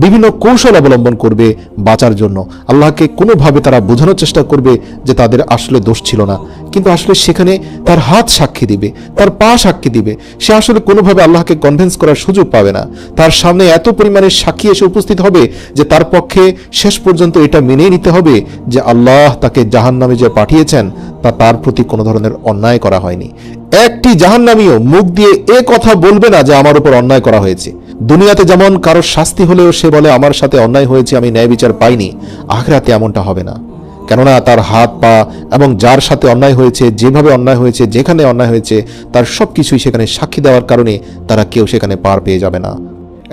বিভিন্ন কৌশল অবলম্বন করবে বাঁচার জন্য। আল্লাহকে কোনোভাবে তারা বোঝানোর চেষ্টা করবে যে তাদের আসলে দোষ ছিল না, কিন্তু আসলে সেখানে তার হাত সাক্ষী দিবে, তার পা সাক্ষী দিবে। সে আসলে কোনোভাবে আল্লাহকে কনভিন্স করার সুযোগ পাবে না। তার সামনে এত পরিমাণে সাক্ষী এসে উপস্থিত হবে যে তার পক্ষে শেষ পর্যন্ত এটা মেনে নিতে হবে যে আল্লাহ তাকে জাহান্নামে যে পাঠিয়েছেন তা তার প্রতি কোনো ধরনের অন্যায় করা হয়নি। একটি জাহান্নামীও মুখ দিয়ে এ কথা বলবে না যে আমার উপর অন্যায় করা হয়েছে। দুনিয়াতে যেমন কারোর শাস্তি হলেও সে বলে আমার সাথে অন্যায় হয়েছে, আমি ন্যায় বিচার পাইনি, আখিরাতে এমনটা হবে না। কেননা তার হাত পা এবং যার সাথে অন্যায় হয়েছে, যেভাবে অন্যায় হয়েছে, যেখানে অন্যায় হয়েছে, তার সব কিছুই সেখানে সাক্ষী দেওয়ার কারণে তারা কেউ সেখানে পার পেয়ে যাবে না।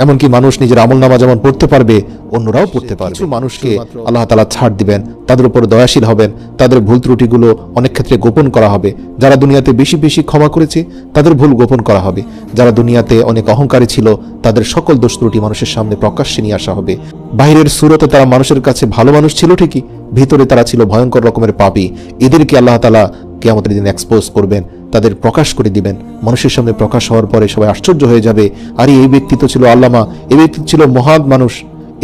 এমনকি মানুষ নিজের আমলনামা যেমন পড়তে পারবে, অন্যরাও পড়তে পারবে। কিছু মানুষকে আল্লাহ তাআলা ছাড় দিবেন, তাদের উপর দয়াশীল হবেন, তাদের ভুল ত্রুটিগুলো অনেক ক্ষেত্রে গোপন করা হবে। যারা দুনিয়াতে বেশি বেশি ক্ষমা করেছে তাদের ভুল গোপন করা হবে। যারা দুনিয়াতে অনেক অহংকারী ছিল তাদের সকল দোষ ত্রুটি মানুষের সামনে প্রকাশ্যে নিয়ে আসা হবে। বাইরের সুরতে তারা মানুষের কাছে ভালো মানুষ ছিল ঠিকই, ভিতরে তারা ছিল ভয়ঙ্কর রকমের পাপী। এদেরকে আল্লাহ তাআলা কিয়ামতের দিন এক্সপোজ করবেন, তাদের প্রকাশ করে দিবেন। মানুষের সামনে প্রকাশ হওয়ার পরে সবাই আশ্চর্য হয়ে যাবে, আরে এই ব্যক্তি তো ছিল আল্লামা, এই ব্যক্তি ছিল মহান মানুষ,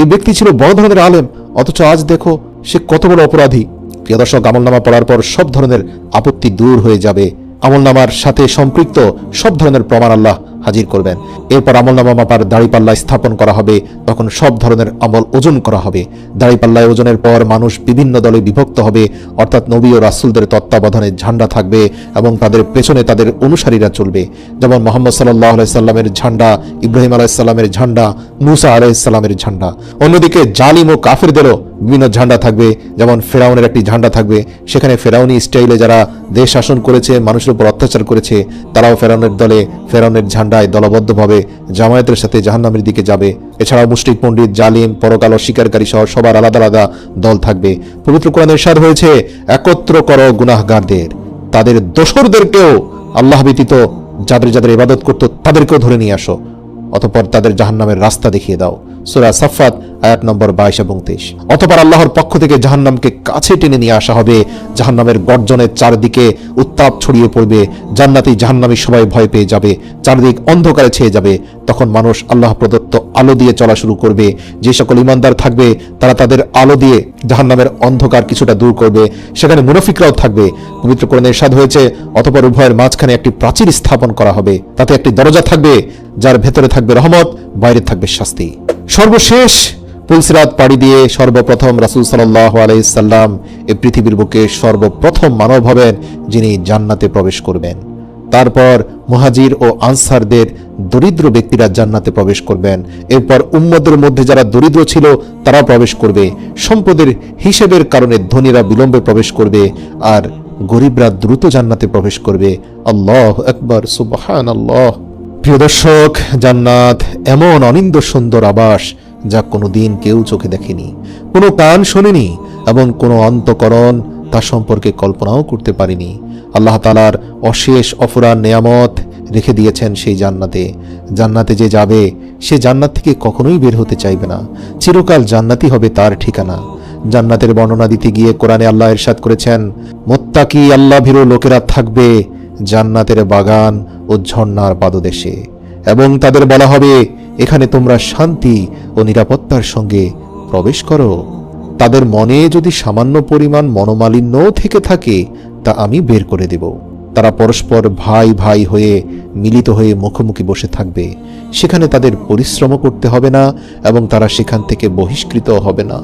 এই ব্যক্তি ছিল বড় ধরনের আলেম, অথচ আজ দেখো সে কত বড় অপরাধী। প্রিয় দর্শক, আমলনামা পড়ার পর সব ধরনের আপত্তি দূর হয়ে যাবে। আমলনামার সাথে সম্পৃক্ত সব ধরনের প্রমাণ আল্লাহ হাজির করবেন। এরপর আমলনামা মাপার দাড়িপাল্লায় স্থাপন করা হবে, তখন সব ধরনের আমল ওজন করা হবে। দাড়িপাল্লায় ওজনের পর মানুষ বিভিন্ন দলে বিভক্ত হবে, অর্থাৎ নবী ও রাসূলদের তত্ত্বাবধানে ঝান্ডা থাকবে এবং তাদের পেছনে তাদের অনুসারীরা চলবে। যেমন মুহাম্মদ সাল্লাল্লাহু আলাইহি সাল্লামের ঝান্ডা, ইব্রাহিম আলাইহিস সালামের ঝান্ডা, মূসা আলাইহিস সালামের ঝান্ডা। অন্যদিকে জালিম ও কাফেরদেরও বিভিন্ন ঝান্ডা থাকবে। যেমন ফেরাউনের একটি ঝান্ডা থাকবে, সেখানে ফেরাউনি স্টাইলে যারা দেশ শাসন করেছে, মানুষের উপর অত্যাচার করেছে, তারাও ফেরাউনের দলে, ফেরাউনের ঝান্ডায় দলবদ্ধভাবে জামায়াতের সাথে জাহান্নামের দিকে যাবে। এছাড়াও মুশরিক, পণ্ডিত, জালিম, পরকাল অস্বীকারী সহ সবার আলাদা আলাদা দল থাকবে। পবিত্র কোরআনে ইরশাদ হয়েছে, একত্র করো গুনাহগারদের, তাদের দোসরদেরকেও, আল্লাহ ব্যতীত যাদের যাদের ইবাদত করত তাদেরকেও ধরে নিয়ে আসো, অতঃপর তাদের জাহান্নামের রাস্তা দেখিয়ে দাও। সূরা সাফফাত আয়াত নম্বর 22 এবং 23। অতঃপর আল্লাহর পক্ষ থেকে জাহান্নামকে কাছে টেনে নিয়ে আসা হবে। জাহান্নামের গর্জনের চারদিকে উত্তাপ ছড়িয়ে পড়বে, জান্নাতি জাহান্নামী সবাই ভয় পেয়ে যাবে, চারদিক অন্ধকারে ছেয়ে যাবে। তখন মানুষ আল্লাহ প্রদত্ত আলো দিয়ে চলা শুরু করবে। যে সকল ঈমানদার থাকবে তারা তাদের আলো দিয়ে জাহান্নামের অন্ধকার কিছুটা দূর করবে। সেখানে মুনাফিকরাও থাকবে। পবিত্র কোরআনে ইরশাদ হয়েছে, অতঃপর উভয়ের মাঝখানে একটি প্রাচীর স্থাপন করা হবে, তাতে একটি দরজা থাকবে, যার ভেতরে থাকবে রহমত, বাইরে থাকবে শাস্তি। সর্বশেষ পুলসিরাত পাড়ি দিয়ে সর্বপ্রথম রাসূল সাল্লাল্লাহু আলাইহি সাল্লাম এই পৃথিবীর বুকে সর্বপ্রথম মানব হবেন যিনি জান্নাতে প্রবেশ করবেন। তারপর মুহাজির ও আনসারদের দরিদ্র ব্যক্তিরা জান্নাতে প্রবেশ করবেন। এরপর উম্মতের মধ্যে যারা দরিদ্র ছিল তারা প্রবেশ করবে। সম্পদের হিসেবের কারণে ধনীরা বিলম্বে প্রবেশ করবে আর গরিবরা দ্রুত জান্নাতে প্রবেশ করবে। আল্লাহু আকবার, সুবহানাল্লাহ। প্রিয় দর্শক, জান্নাত এমন অনিন্দ সুন্দর আবাস যা কোনোদিন কেউ চোখে দেখেনি, কোনো কান শোনেনি এবং কোনো অন্তঃকরণ তা সম্পর্কে কল্পনাও করতে পারেনি। আল্লাহ তাআলার অশেষ অফুরান নেয়ামত রেখে দিয়েছেন সেই জান্নাতে। জান্নাতে যে যাবে সে জান্নাত থেকে কখনোই বের হতে চাইবে না, চিরকাল জান্নাতই হবে তার ঠিকানা। জান্নাতের বর্ণনা দিতে গিয়ে কোরআনে আল্লাহ ইরশাদ করেছেন, মুত্তাকি আল্লাহ ভীরু লোকেরা থাকবে জান্নাতের বাগান ও ঝর্ণার পাদদেশে, এবং তাদের বলা হবে, এখানে তোমরা শান্তি ও নিরাপত্তার সঙ্গে প্রবেশ করো। তাদের মনে যদি সামান্য পরিমাণ মনোমালিন্য থেকে থাকে তা আমি বের করে দেব। তারা পরস্পর ভাই ভাই হয়ে মিলিত হয়ে মুখোমুখি বসে থাকবে। সেখানে তাদের পরিশ্রম করতে হবে না এবং তারা সেখান থেকে বহিষ্কৃত হবে না।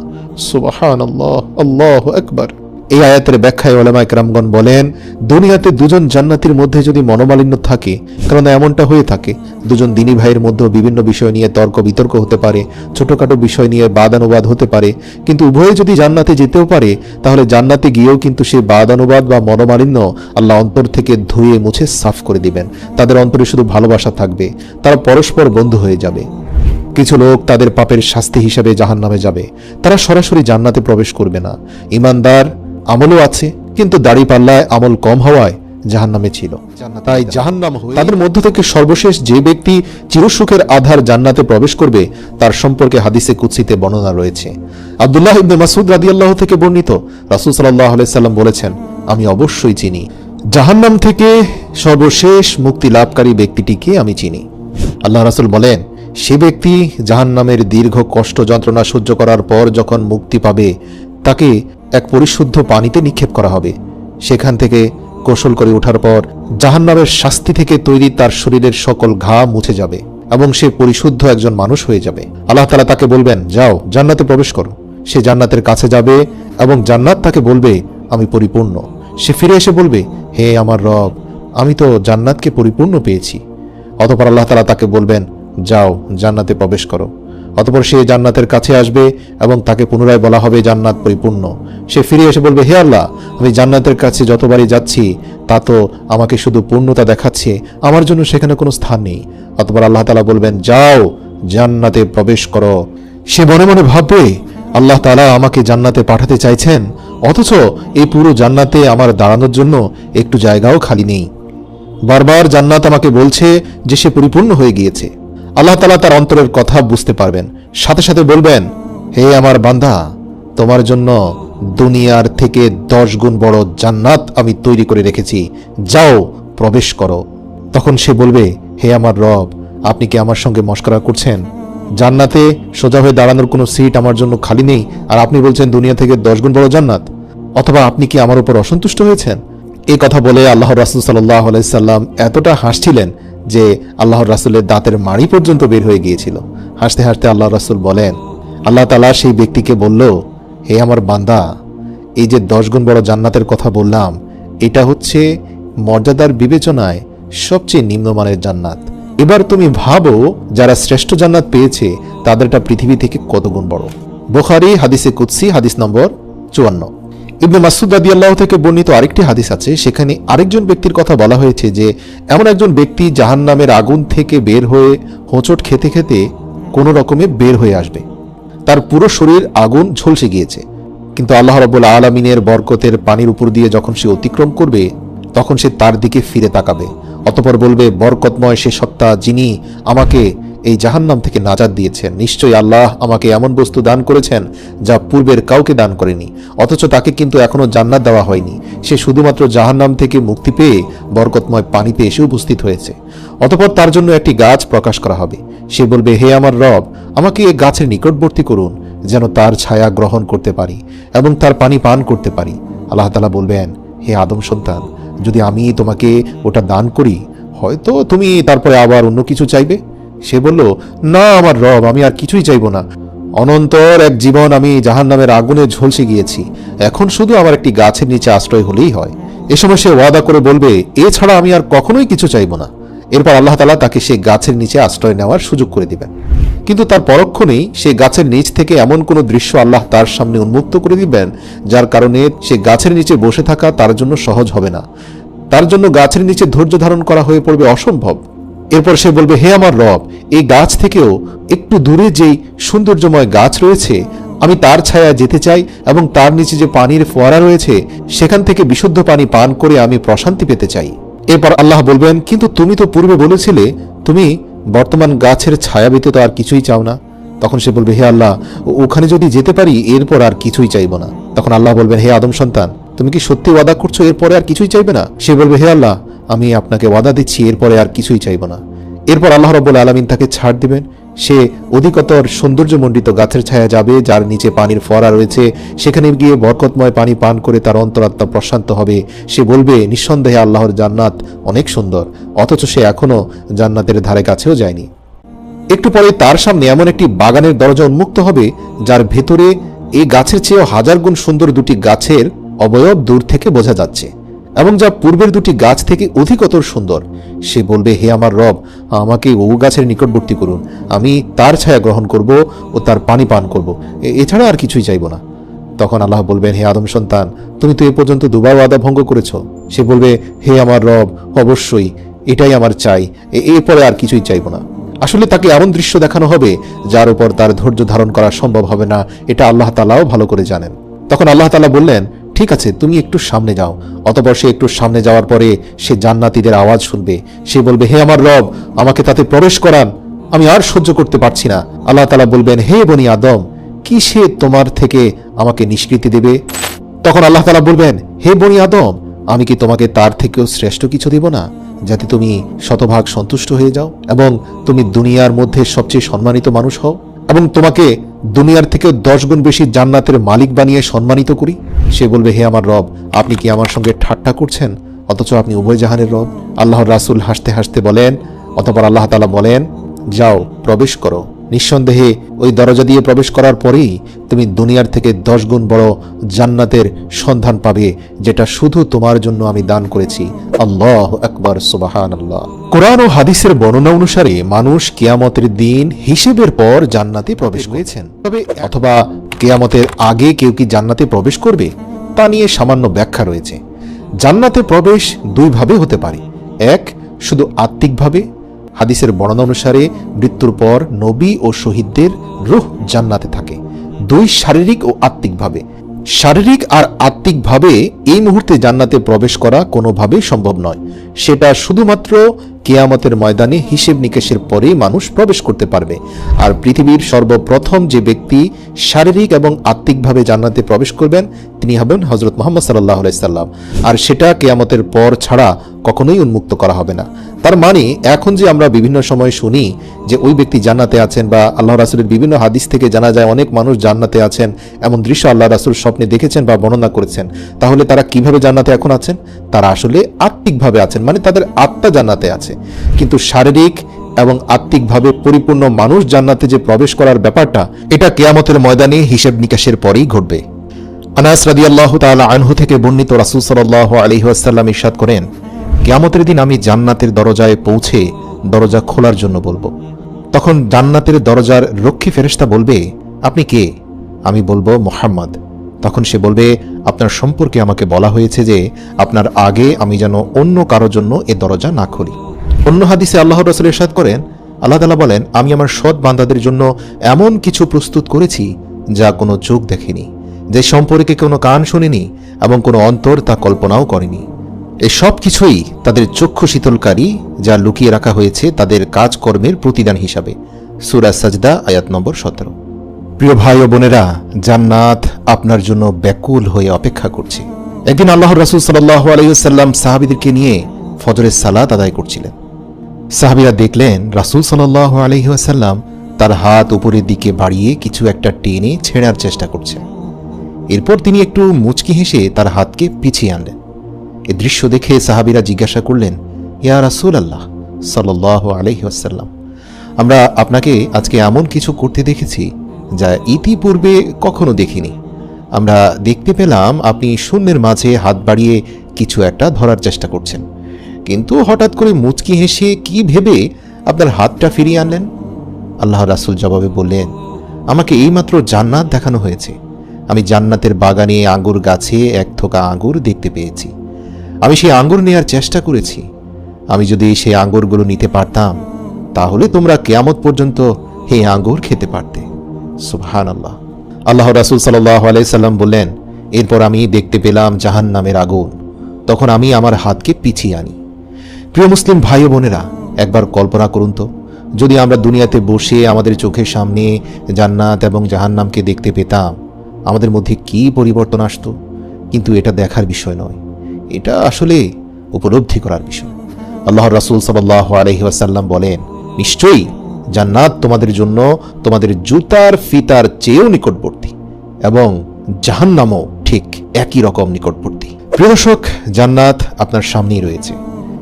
সুবহানাল্লাহ, আল্লাহু আকবার। এই আয়াতের ব্যাখ্যায় উলামায়ে কেরামগণ বলেন, দুনিয়াতে দুজন জান্নাতীর মধ্যে যদি মনোমালিন্য থাকে, কারণ এমনটা হয়ে থাকে, দুজন দিনী ভাইয়ের মধ্যে বিভিন্ন বিষয় নিয়ে তর্ক বিতর্ক হতে পারে, ছোটখাটো বিষয় নিয়ে বাদানুবাদ হতে পারে, কিন্তু উভয়ে যদি জান্নাতে যেতেও পারে, তাহলে জান্নাতে গিয়েও কিন্তু সেই বাদানুবাদ বা মনোমালিন্য আল্লাহ অন্তর থেকে ধুয়ে মুছে সাফ করে দিবেন। তাদের অন্তরে শুধু ভালোবাসা থাকবে, তারা পরস্পর বন্ধু হয়ে যাবে। কিছু লোক তাদের পাপের শাস্তি হিসেবে জাহান্নামে যাবে, তারা সরাসরি জান্নাতে প্রবেশ করবে না। ঈমানদার আমলও আছে, কিন্তু দাড়িপাল্লায় আমল কম হওয়ায় জাহান্নামে ছিল, তাই জাহান্নাম তাদের মধ্য থেকে সর্বশেষ যে ব্যক্তি চিরসুখের আধার জান্নাতে প্রবেশ করবে তার সম্পর্কে হাদিসে কুদসিতে বর্ণনা রয়েছে। আব্দুল্লাহ ইবনে মাসউদ রাদিয়াল্লাহু থেকে বর্ণিত, রাসূল সাল্লাল্লাহু আলাইহি সাল্লাম বলেছেন, আমি অবশ্যই চিনি জাহান্নাম থেকে সর্বশেষ মুক্তি লাভকারী ব্যক্তিটিকে আমি চিনি। আল্লাহ রাসূল বলেন, সে ব্যক্তি জাহান্নামের দীর্ঘ কষ্ট যন্ত্রণা সহ্য করার পর যখন মুক্তি পাবে তাকে এক পরিশুদ্ধ পানিতে নিক্ষেপ করা হবে। সেখান থেকে গোসল করে ওঠার পর জাহান্নামের শাস্তি থেকে তৈরি তার শরীরের সকল ঘা মুছে যাবে এবং সে পরিশুদ্ধ একজন মানুষ হয়ে যাবে। আল্লাহ তাআলা তাকে বলবেন, যাও জান্নাতে প্রবেশ করো। সে জান্নাতের কাছে যাবে এবং জান্নাত তাকে বলবে, আমি পরিপূর্ণ। সে ফিরে এসে বলবে, হে আমার রব, আমি তো জান্নাতকে পরিপূর্ণ পেয়েছি। অতঃপর আল্লাহ তাআলা তাকে বলবেন, যাও জান্নাতে প্রবেশ করো। অতঃপর সে জান্নাতের কাছে আসবে এবং তাকে পুনরায় বলা হবে জান্নাত পরিপূর্ণ। সে ফিরে এসে বলবে, হে আল্লাহ, আমি জান্নাতের কাছে যতবারই যাচ্ছি তা তো আমাকে শুধু পূর্ণতা দেখাচ্ছে, আমার জন্য সেখানে কোনো স্থান নেই। অতঃপর আল্লাহ তাআলা বলবেন, যাও জান্নাতে প্রবেশ করো। সে মনে মনে ভাববে, আল্লাহ তাআলা আমাকে জান্নাতে পাঠাতে চাইছেন, অথচ এই পুরো জান্নাতে আমার দাঁড়ানোর জন্য একটু জায়গাও খালি নেই। বারবার জান্নাত আমাকে বলছে যে সে পরিপূর্ণ হয়ে গিয়েছে। আল্লাহ তাআলা তার অন্তরের কথা বুঝতে পারবেন, সাথে সাথে বলবেন, হে আমার বান্দা, তোমার জন্য দুনিয়ার থেকে 10 গুণ বড় জান্নাত আমি তৈরি করে রেখেছি, যাও প্রবেশ করো। তখন সে বলবে, হে আমার রব, আপনি কি আমার সঙ্গে মশকরা করছেন? জান্নাতে সোজা হয়ে দাঁড়ানোর কোনো সিট আমার জন্য খালি নেই, আর আপনি বলছেন দুনিয়া থেকে 10 গুণ বড় জান্নাত? অথবা আপনি কি আমার উপর অসন্তুষ্ট হয়েছেন? এই কথা বলে আল্লাহর রাসূল সাল্লাল্লাহু আলাইহি সাল্লাম এতটা হাসছিলেন যে আল্লাহর রাসূলের দাঁতের মাড়ি পর্যন্ত বের হয়ে গিয়েছিল। হাসতে হাসতে আল্লাহর রাসূল বলেন, আল্লাহ তাআলা সেই ব্যক্তিকে বলল, হে আমার বান্দা, এই যে 10 গুণ বড় জান্নাতের কথা বললাম, এটা হচ্ছে মর্যাদার বিবেচনায় সবচেয়ে নিম্নমানের জান্নাত। এবার তুমি ভাবো, যারা শ্রেষ্ঠ জান্নাত পেয়েছে তাদেরটা পৃথিবী থেকে কত গুণ বড়। বুখারী হাদিসে কুদসি হাদিস নম্বর 54। ইবনে মাসউদ রাদিয়াল্লাহু থেকে বর্ণিত আরেকটি হাদিস আছে, সেখানে আরেকজন ব্যক্তির কথা বলা হয়েছে যে এমন একজন ব্যক্তি জাহান্নামের আগুন থেকে বের হয়ে হোঁচট খেতে খেতে কোনো রকমে বের হয়ে আসবে। তার পুরো শরীর আগুন ঝলসে গিয়েছে, কিন্তু আল্লাহ রাব্বুল আলামিনের বরকতের পানির উপর দিয়ে যখন সে অতিক্রম করবে, তখন সে তার দিকে ফিরে তাকাবে। অতঃপর বলবে, বরকতময় সে সত্তা যিনি আমাকে এই জাহান্নাম থেকে নাজাত দিয়েছেন, নিশ্চয়ই আল্লাহ আমাকে এমন বস্তু দান করেছেন যা পূর্বের কাউকে দান করেনি, অথচ তাকে কিন্তু এখনো জান্নাত দেওয়া হয়নি। সে শুধুমাত্র জাহান্নাম থেকে মুক্তি পেয়ে বরকতময় পানিতে এসে উপস্থিত হয়েছে। অতঃপর তার জন্য একটি গাছ প্রকাশ করা হবে। সে বলবে, হে আমার রব, আমাকে এই গাছের নিকটবর্তী করুন, যেন তার ছায়া গ্রহণ করতে পারি এবং তার পানি পান করতে পারি। আল্লাহ তাআলা বলবেন, হে আদম সন্তান, যদি আমি তোমাকে ওটা দান করি, হয়তো তুমি তারপরে আবার অন্য কিছু চাইবে। সে বলল, না আমার রব, আমি আর কিছুই চাইব না। অনন্তর এক জীবন আমি জাহান্নামের আগুনে ঝলসে গিয়েছি, এখন শুধু আমার একটি গাছের নিচে আশ্রয় হলেই হয়। এ সময় সে ওয়াদা করে বলবে, এছাড়া আমি আর কখনোই কিছু চাইব না। এরপর আল্লাহ তাআলা তাকে সে গাছের নিচে আশ্রয় নেওয়ার সুযোগ করে দিবেন। কিন্তু তার পরক্ষণেই সে গাছের নিচ থেকে এমন কোনো দৃশ্য আল্লাহ তার সামনে উন্মুক্ত করে দিবেন, যার কারণে সে গাছের নিচে বসে থাকা তার জন্য সহজ হবে না। তার জন্য গাছের নিচে ধৈর্য ধারণ করা হয়ে পড়বে অসম্ভব। এরপর সে বলবে, হে আমার রব, এই গাছ থেকেও একটু দূরে যেই সৌন্দর্যময় গাছ রয়েছে, আমি তার ছায়ায় যেতে চাই এবং তার নিচে যে পানির ফোয়ারা রয়েছে সেখান থেকে বিশুদ্ধ পানি পান করে আমি প্রশান্তি পেতে চাই। এরপর আল্লাহ বলবেন, কিন্তু তুমি তো পূর্বে বলেছিলে তুমি বর্তমান গাছের ছায়া ব্যতীত আর কিছুই চাও না। তখন সে বলবে, হে আল্লাহ, ওখানে যদি যেতে পারি এরপর আর কিছুই চাইব না। তখন আল্লাহ বলবেন, হে আদম সন্তান, তুমি কি সত্যি ওয়াদা করছো এরপরে আর কিছুই চাইবে না? সে বলবে, হে আল্লাহ, আমি আপনাকে ওয়াদা দিচ্ছি এরপরে আর কিছুই চাইব না। এরপর আল্লাহ রাব্বুল আলামিন তাকে ছাড় দিবেন। সে অধিকতর সৌন্দর্যমণ্ডিত গাছের ছায়া যাবে, যার নিচে পানির ফোয়ারা রয়েছে। সেখানে গিয়ে বরকতময় পানি পান করে তার অন্তরাত্মা প্রশান্ত হবে। সে বলবে, নিঃসন্দেহে আল্লাহর জান্নাত অনেক সুন্দর, অথচ সে এখনো জান্নাতের ধারে কাছেও যায়নি। একটু পরে তার সামনে এমন একটি বাগানের দরজা উন্মুক্ত হবে, যার ভেতরে এই গাছের চেয়েও 1000 গুণ সুন্দর দুটি গাছের অবয়ব দূর থেকে বোঝা যাচ্ছে এবং যা পূর্বের দুটি গাছ থেকে অধিকতর সুন্দর। সে বলবে, হে আমার রব, আমাকে ও গাছের নিকটবর্তী করুন, আমি তার ছায়া গ্রহণ করব ও তার পানি পান করব, এছাড়া আর কিছুই চাইব না। তখন আল্লাহ বলবেন, হে আদম সন্তান, তুমি তো এ পর্যন্ত দুবার ওয়াদা ভঙ্গ করেছ। সে বলবে, হে আমার রব, অবশ্যই এটাই আমার চাই, এরপরে আর কিছুই চাইব না। আসলে তাকে এমন দৃশ্য দেখানো হবে যার উপর তার ধৈর্য ধারণ করা সম্ভব হবে না, এটা আল্লাহ তাআলাও ভালো করে জানেন। তখন আল্লাহ তাআলা বললেন, ঠিক আছে, তুমি একটু সামনে যাও। অতঃপর সে একটু সামনে যাওয়ার পরে সে জান্নাতীদের আওয়াজ শুনবে। সে বলবে, হে আমার রব, আমাকে তাতে প্রবেশ করান, আমি আর সহ্য করতে পারছি না। আল্লাহ তাআলা বলবেন, হে বনি আদম, কি সে তোমার থেকে আমাকে নিষ্কৃতি দেবে? তখন আল্লাহ তাআলা বলবেন, হে বনি আদম, আমি কি তোমাকে তার থেকেও শ্রেষ্ঠ কিছু দেব না, যাতে তুমি শতভাগ সন্তুষ্ট হয়ে যাও এবং তুমি দুনিয়ার মধ্যে সবচেয়ে সম্মানিত মানুষ হও এবং তোমাকে দুনিয়ার থেকে 10 গুণ বেশি জান্নাতের মালিক বানিয়ে সম্মানিত করি? সে বলবে, হে আমার রব, আপনি কি আমার সঙ্গে ঠাট্টা করছেন? অথচ আপনি উভয় জাহানের রব। আল্লাহর রাসূল হাসতে হাসতে বলেন, অতঃপর আল্লাহ তাআলা বলেন, যাও প্রবেশ করো, নিঃসন্দেহে ওই দরজা দিয়ে প্রবেশ করার পরেই তুমি দুনিয়ার থেকে 10 গুণ বড় জান্নাতের সন্ধান পাবে, যেটা শুধু তোমার জন্য আমি দান করেছি। আল্লাহু আকবার, সুবহানাল্লাহ। কোরআন ও হাদিসের বর্ণনা অনুসারে মানুষ কিয়ামতের দিন হিসেবের পর জান্নাতে প্রবেশ করেছেন। তবে অথবা কিয়ামতের আগে কেউ কি জান্নাতে প্রবেশ করবে তা নিয়ে সামান্য ব্যাখ্যা রয়েছে। জান্নাতে প্রবেশ দুইভাবে হতে পারে। এক, শুধু আত্মিকভাবে। হাদিসের বর্ণনা অনুসারে মৃত্যুর পর নবী ও শহীদদের রূহ জান্নাতে থাকে। দুই, শারীরিক ও আত্মিকভাবে। শারীরিক আর আত্মিকভাবে এই মুহূর্তে জান্নাতে প্রবেশ করা কোনোভাবেই সম্ভব নয়। সেটা শুধুমাত্র কিয়ামতের ময়দানে হিসেব নিকেশের পরেই মানুষ প্রবেশ করতে পারবে। আর পৃথিবীর সর্বপ্রথম যে ব্যক্তি শারীরিক এবং আত্মিকভাবে জান্নাতে প্রবেশ করবেন তিনি হবেন হযরত মুহাম্মদ সাল্লাল্লাহু আলাইহি সাল্লাম। আর সেটা কিয়ামতের পর ছাড়া কখনোই উন্মুক্ত করা হবে না। তার মানে এখন যে আমরা বিভিন্ন সময় শুনি যে ওই ব্যক্তি জান্নাতে আছেন, বা আল্লাহ রাসূলের বিভিন্ন হাদিস থেকে জানা যায় অনেক মানুষ জান্নাতে আছেন, এমন দৃশ্য আল্লাহ রাসূল স্বপ্নে দেখেছেন বা বর্ণনা করেছেন, তাহলে তারা কিভাবে জান্নাতে এখন আছেন? তারা আসলে আত্মিকভাবে আছেন, মানে তাদের আত্মা জান্নাতে আছে। কিন্তু শারীরিক এবং আত্মিকভাবে পরিপূর্ণ মানুষ জান্নাতে যে প্রবেশ করার ব্যাপারটা, এটা কিয়ামতের ময়দানে হিসাব নিকাশের পরেই ঘটবে। আনাস রাদিয়াল্লাহু তাআলা আনহু থেকে বর্ণিত, রাসূল সাল্লাল্লাহু আলাইহি ওয়াসাল্লাম ইরশাদ করেন, কিয়ামতের দিন আমি জান্নাতের দরজায় পৌঁছে দরজা খোলার জন্য বলবো। তখন জান্নাতের দরজার রক্ষী ফেরেশতা বলবে, আপনি কে? আমি বলবো, মুহাম্মদ। তখন সে বলবে, আপনার সম্পর্কে আমাকে বলা হয়েছে যে আপনার আগে আমি যেন অন্য কারোর জন্য এ দরজা না খুলি। অন্য হাদিসে আল্লাহর রাসূল ইরশাদ করেন, আল্লাহ তাআলা বলেন, আমি আমার সৎ বান্দাদের জন্য এমন কিছু প্রস্তুত করেছি যা কোনো চোখ দেখেনি, যে সম্পর্কে কোনো কান শুনেনি এবং কোনো অন্তর তা কল্পনাও করেনি। এই সব কিছুই তাদের চক্ষু শীতলকারী, যা লুকিয়ে রাখা হয়েছে তাদের কাজকর্মের প্রতিদান হিসাবে। সূরা সাজদা আয়াত নম্বর 17। প্রিয় ভাই ও বোনেরা, জান্নাত আপনার জন্য ব্যাকুল হয়ে অপেক্ষা করছে। একদিন আল্লাহর রাসূল সাল্লাল্লাহু আলাইহি ওয়াসাল্লাম সাহাবীদেরকে নিয়ে ফজরের সালাত আদায় করছিলেন। সাহাবীরা দেখলেন রাসূল সাল্লাল্লাহু আলাইহি ওয়াসাল্লাম তার হাত উপরের দিকে বাড়িয়ে কিছু একটা টেনে ছেঁড়ার চেষ্টা করছেন। এরপর তিনি একটু মুচকি হেসে তার হাতকে পিছিয়ে আনলেন। এই দৃশ্য দেখে সাহাবীরা জিজ্ঞাসা করলেন, ইয়া রাসূলুল্লাহ সাল্লাল্লাহু আলাইহি ওয়াসাল্লাম, আমরা আপনাকে আজকে এমন কিছু করতে দেখেছি যা ইতিপূর্বে কখনো দেখিনি। আমরা দেখতে পেলাম আপনি শূন্যের মাঝে হাত বাড়িয়ে কিছু একটা ধরার চেষ্টা করছেন, কিন্তু হঠাৎ করে মুচকি হেসে কি ভেবে আপনার হাতটা ফিরিয়ে আনলেন? আল্লাহর রাসূল জবাবে বললেন, আমাকে এইমাত্র জান্নাত দেখানো হয়েছে। আমি জান্নাতের বাগানে আঙ্গুর গাছে এক থোকা আঙ্গুর দেখতে পেয়েছি। আমি সেই আঙ্গুর নেয়ার চেষ্টা করেছি। আমি যদি সেই আঙ্গুরগুলো নিতে পারতাম তাহলে তোমরা কিয়ামত পর্যন্ত এই আঙ্গুর খেতে পারতে। সুবহানাল্লাহ। আল্লাহর রাসূল সাল্লাল্লাহু আলাইহি সাল্লাম বললেন, এরপর আমি দেখতে পেলাম জাহান্নামের আগুন। তখন আমি আমার হাতকে পিছিয়ে আনি। প্রিয় মুসলিম ভাই ও বোনেরা, একবার কল্পনা করুন তো, যদি আমরা দুনিয়াতে বসে আমাদের চোখের সামনে জান্নাত এবং জাহান্নামকে দেখতে পেতাম, আমাদের মধ্যে কি পরিবর্তন আসতো। কিন্তু এটা দেখার বিষয় নয়, এটা আসলে উপলব্ধি করার বিষয়। আল্লাহর রাসূল সাল্লাল্লাহু আলাইহি ওয়াসাল্লাম বলেন, নিশ্চয়ই জান্নাত তোমাদের জন্য তোমাদের জুতার ফিতার চেয়েও নিকটবর্তী এবং জাহান্নামও ঠিক একই রকম নিকটবর্তী। প্রিয় দর্শক, জান্নাত আপনার সামনেই রয়েছে,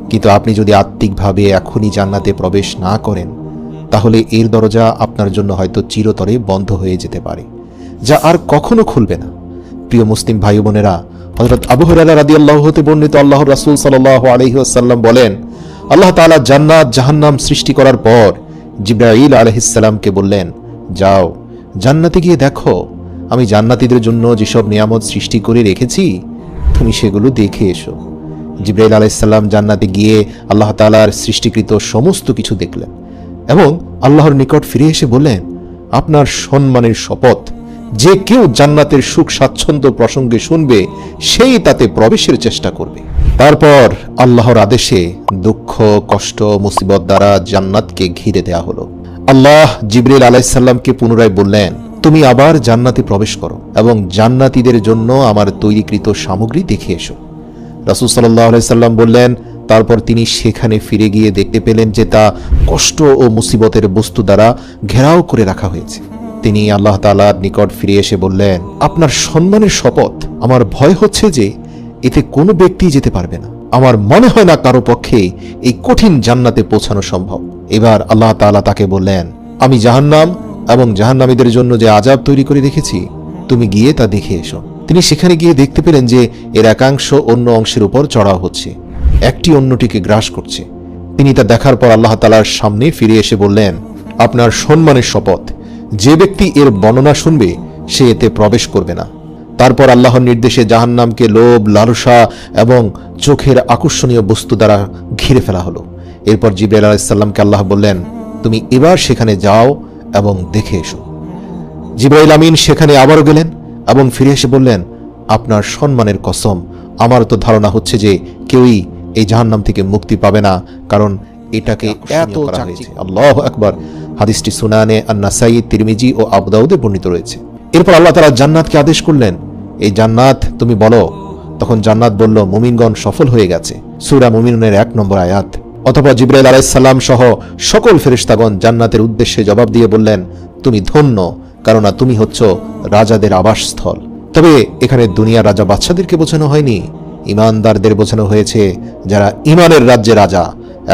কিন্তু আপনি যদি আত্মিকভাবে এখনই জান্নাতে প্রবেশ না করেন তাহলে এর দরজা আপনার জন্য হয়তো চিরতরে বন্ধ হয়ে যেতে পারে, যা আর কখনো খুলবে না। প্রিয় মুসলিম ভাই বোনেরা, হযরত আবু হুরায়রা রাদিয়াল্লাহু হতে বর্ণিত আল্লাহর রাসূল সাল্লাল্লাহু আলাইহি ওয়াসাল্লাম বলেন, আল্লাহ তাআলা জান্নাত জাহান্নাম সৃষ্টি করার পর জিবরাইল আলাইহিস সালামকে বললেন, যাও জান্নাতে গিয়ে দেখো আমি জান্নাতীদের জন্য যেসব নিয়ামত সৃষ্টি করে রেখেছি তুমি সেগুলো দেখে এসো। জিবরাইল আলাইহিস সালাম জান্নাতে গিয়ে আল্লাহ তাআলার সৃষ্টিকৃত সমস্ত কিছু দেখলেন এবং আল্লাহর নিকট ফিরে এসে বললেন, আপনার সম্মানের শপথ, যে কেউ জান্নাতের সুখ স্বাচ্ছন্দ্য প্রসঙ্গে শুনবে সেই তাতে প্রবেশের চেষ্টা করবে। তারপর আল্লাহর আদেশে দুঃখ কষ্ট মুসিবত দ্বারা জান্নাতকে ঘিরে দেয়া হলো। আল্লাহ জিবরাইল আলাইহিস সালামকে পুনরায় বললেন, তুমি আবার জান্নাতে প্রবেশ করো এবং জান্নাতীদের জন্য আমার তৈরিকৃত সামগ্রী দেখে এসো। রাসূল সাল্লাল্লাহু আলাইহি সাল্লাম বললেন, তারপর তিনি সেখানে ফিরে গিয়ে দেখতে পেলেন যে তা কষ্ট ও মুসিবতের বস্তু দ্বারা ঘেরাও করে রাখা হয়েছে। তিনি আল্লাহ তাআলার নিকট ফিরে এসে বললেন, আপনার সম্মানের শপথ, আমার ভয় হচ্ছে যে এতে কোনো ব্যক্তি যেতে পারবে না। আমার মনে হয় না কারো পক্ষে এই কঠিন জান্নাতে পৌঁছানো সম্ভব। এবার আল্লাহ তাআলা তাকে বললেন, আমি জাহান্নাম এবং জাহান্নামীদের জন্য যে আযাব তৈরি করে রেখেছি, তুমি গিয়ে তা দেখে এসো। তিনি সেখানে গিয়ে দেখতে পেলেন যে এর একাংশ অন্য অংশের উপর চড়াও হচ্ছে, একটি অন্যটিকে গ্রাস করছে। তিনি তা দেখার পর আল্লাহ তাআলার সামনে ফিরে এসে বললেন, আপনার সম্মানের শপথ, যে ব্যক্তি এর বর্ণনা শুনবে সে এতে প্রবেশ করবে না। তারপর আল্লাহর নির্দেশে জাহান্নামকে লোভ, লালসা এবং চোখের আকর্ষণীয় বস্তু দ্বারা ঘিরে ফেলা হলো। এরপর জিবরাইল আলাইহিস সালামকে আল্লাহ বললেন, তুমি এবার সেখানে যাও এবং দেখে এসো। জিবরাইল আমিন সেখানে আবারও গেলেন এবং ফিরে এসে বললেন, আপনার সম্মানের কসম, আমার তো ধারণা হচ্ছে যে কেউই এই জাহান্নাম থেকে মুক্তি পাবে না, কারণ এটাকে এত করা হয়েছে। আল্লাহু আকবার। হাদিসটি সুনানে আন-নাসাই, তিরমিজি ও আবু দাউদে বর্ণিত রয়েছে। এরপর আল্লাহ তাআলা জান্নাতকে আদেশ করলেন, এই জান্নাত তুমি বলো। তখন জান্নাত বলল, মুমিনগণ সফল হয়ে গেছে। সূরা মুমিনুনের 1 নম্বর আয়াত। অথবা জিবরাইল আলাইহিস সালাম সহ সকল ফেরেশতাগণ জান্নাতের উদ্দেশ্যে জবাব দিয়ে বললেন, তুমি ধন্য, কারণ তুমি হচ্ছ রাজাদের আবাসস্থল। তবে এখানে দুনিয়ার রাজা বাদশাদেরকে বোঝানো হয়নি, ঈমানদারদের বোঝানো হয়েছে, যারা ঈমানের রাজ্যে রাজা,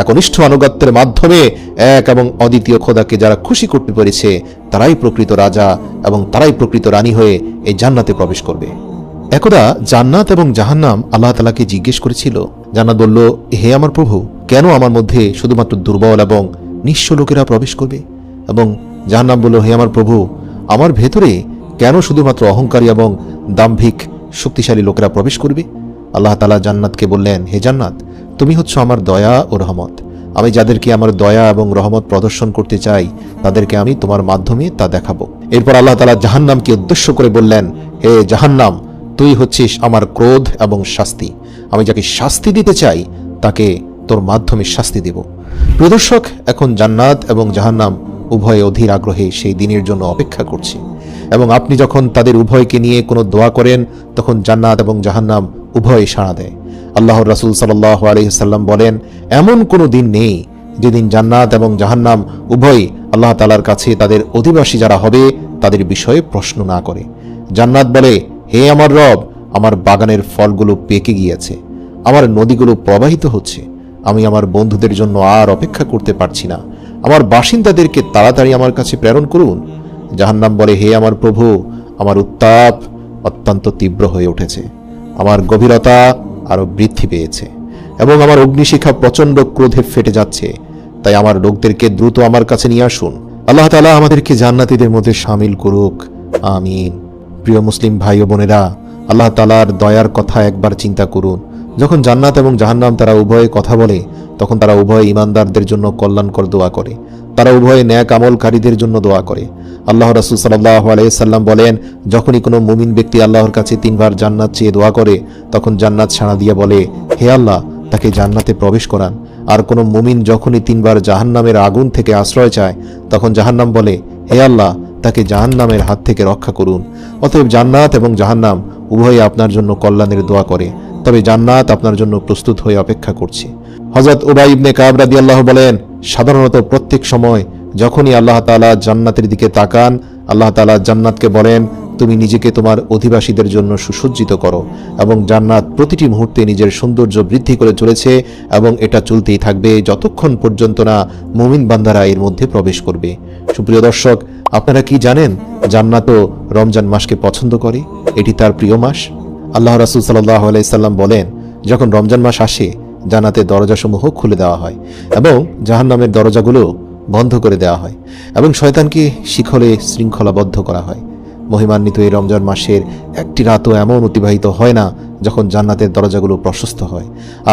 একনিষ্ঠ আনুগত্যের মাধ্যমে এক এবং অদ্বিতীয় খোদাকে যারা খুশি করতে পেরেছে, তারাই প্রকৃত রাজা এবং তারাই প্রকৃত রানী হয়ে এই জান্নাতে প্রবেশ করবে। একদা জান্নাত এবং জাহান্নাম আল্লাহ তাআলাকে জিজ্ঞেস করেছিল। জান্নাত বলল, হে আমার প্রভু, কেন আমার মধ্যে শুধুমাত্র দুর্বল এবং নিঃস্ব লোকেরা প্রবেশ করবে? এবং জাহান্নাম বলল, হে আমার প্রভু, আমার ভেতরে কেন শুধুমাত্র অহংকারী এবং দাম্ভিক শক্তিশালী লোকেরা প্রবেশ করবে? আল্লাহ তাআলা জান্নাতকে বললেন, হে জান্নাত, তুমি হচ্ছ আমার দয়া ও রহমত। আমি যাদেরকে আমার দয়া এবং রহমত প্রদর্শন করতে চাই, তাদেরকে আমি তোমার মাধ্যমে তা দেখাবো। এরপর আল্লাহ তাআলা জাহান্নামকে উদ্দেশ্য করে বললেন, হে জাহান্নাম, তুই হচ্ছিস আমার ক্রোধ এবং শাস্তি। আমি যাকে শাস্তি দিতে চাই তাকে তোর মাধ্যমে শাস্তি দেব। প্রিয় দর্শক, এখন জান্নাত এবং জাহান্নাম উভয়ে অধীর আগ্রহে সেই দিনের জন্য অপেক্ষা করছে। এবং আপনি যখন তাদের উভয়কে নিয়ে কোনো দোয়া করেন, তখন জান্নাত এবং জাহান্নাম উভয়ে সাড়া দেয়। আল্লাহর রাসূল সাল্লাল্লাহু আলাইহি ওয়াসাল্লাম বলেন, এমন কোনো দিন নেই যেদিন জান্নাত এবং জাহান্নাম উভয় আল্লাহ তাআলার কাছে তাদের অধিবাসী যারা হবে তাদের বিষয়ে প্রশ্ন না করে। জান্নাত বলে, হে আমার রব, আমার বাগানের ফলগুলো পেকে গিয়েছে, আমার নদীগুলো প্রবাহিত হচ্ছে, আমি আমার বন্ধুদের জন্য আর অপেক্ষা করতে পারছি না, আমার বাসিন্দাদেরকে তাড়াতাড়ি আমার কাছে প্রেরণ করুন। জাহান্নাম বলে, হে আমার প্রভু, আমার উত্তাপ অত্যন্ত তীব্র হয়ে উঠেছে, আমার গভীরতা আরো বৃদ্ধি পেয়েছে এবং আমার অগ্নিশিখা প্রচণ্ড ক্রোধে ফেটে যাচ্ছে, তাই আমার লোকদেরকে দ্রুত আমার কাছে নিয়ে আসুন। আল্লাহ তাআলা আমাদেরকে জান্নাতীদের মধ্যে শামিল করুক, আমিন। প্রিয় মুসলিম ভাই ও বোনেরা, আল্লাহ তাআলার দয়ার কথা একবার চিন্তা করুন। যখন জান্নাত এবং জাহান্নাম তারা উভয়ে কথা বলে, তখন তারা উভয়ে ঈমানদারদের জন্য কল্যাণকর দোয়া করে, তারা উভয়ে ন্যাক আমলকারীদের জন্য দোয়া করে। আল্লাহ রাসূল সাল্লাল্লাহু আলাইহি সাল্লাম বলেন, যখনই কোনো মুমিন ব্যক্তি আল্লাহর কাছে 3 বার জান্নাত চেয়ে দোয়া করে, তখন জান্নাত সাড়া দিয়ে বলে, হে আল্লাহ, তাকে জান্নাতে প্রবেশ করান। আর কোনো মুমিন যখনই 3 বার জাহান্নামের আগুন থেকে আশ্রয় চায়, তখন জাহান্নাম বলে, হে আল্লাহ, তাকে জাহান্নামের হাত থেকে রক্ষা করুন। অতএব জান্নাত এবং জাহান্নাম উভয়ে আপনার জন্য কল্যাণের দোয়া করে, তবে জান্নাত আপনার জন্য প্রস্তুত হয়ে অপেক্ষা করছে। হযরত উবাই ইবনে কাব রাদিয়াল্লাহু বলেন, সাধারণত প্রত্যেক সময় যখনই আল্লাহ তাআলা জান্নাতের দিকে তাকান, আল্লাহ তাআলা জান্নাতকে বলেন, তুমি নিজেকে তোমার অধিবাসীদের জন্য সুসজ্জিত করো। এবং জান্নাত প্রতিটি মুহূর্তে নিজের সৌন্দর্য বৃদ্ধি করে চলেছে এবং এটা চলতেই থাকবে যতক্ষণ পর্যন্ত না মুমিন বান্দারা এর মধ্যে প্রবেশ করবে। সুপ্রিয় দর্শক, আপনারা কি জানেন জান্নাতও রমজান মাসকে পছন্দ করে? এটি তার প্রিয় মাস। আল্লাহ রাসূল সাল্লাল্লাহু আলাইহি সাল্লাম বলেন, যখন রমজান মাস আসে, জান্নাতের দরজাসমূহ খুলে দেওয়া হয় এবং জাহান্নামের দরজাগুলো বন্ধ করে দেওয়া হয় এবং শয়তানকে শিকলে শৃঙ্খলাবদ্ধ করা হয়। মহিমান্বিত এই রমজান মাসের একটি রাতও এমন অতিবাহিত হয় না যখন জান্নাতের দরজাগুলো প্রশস্ত হয়,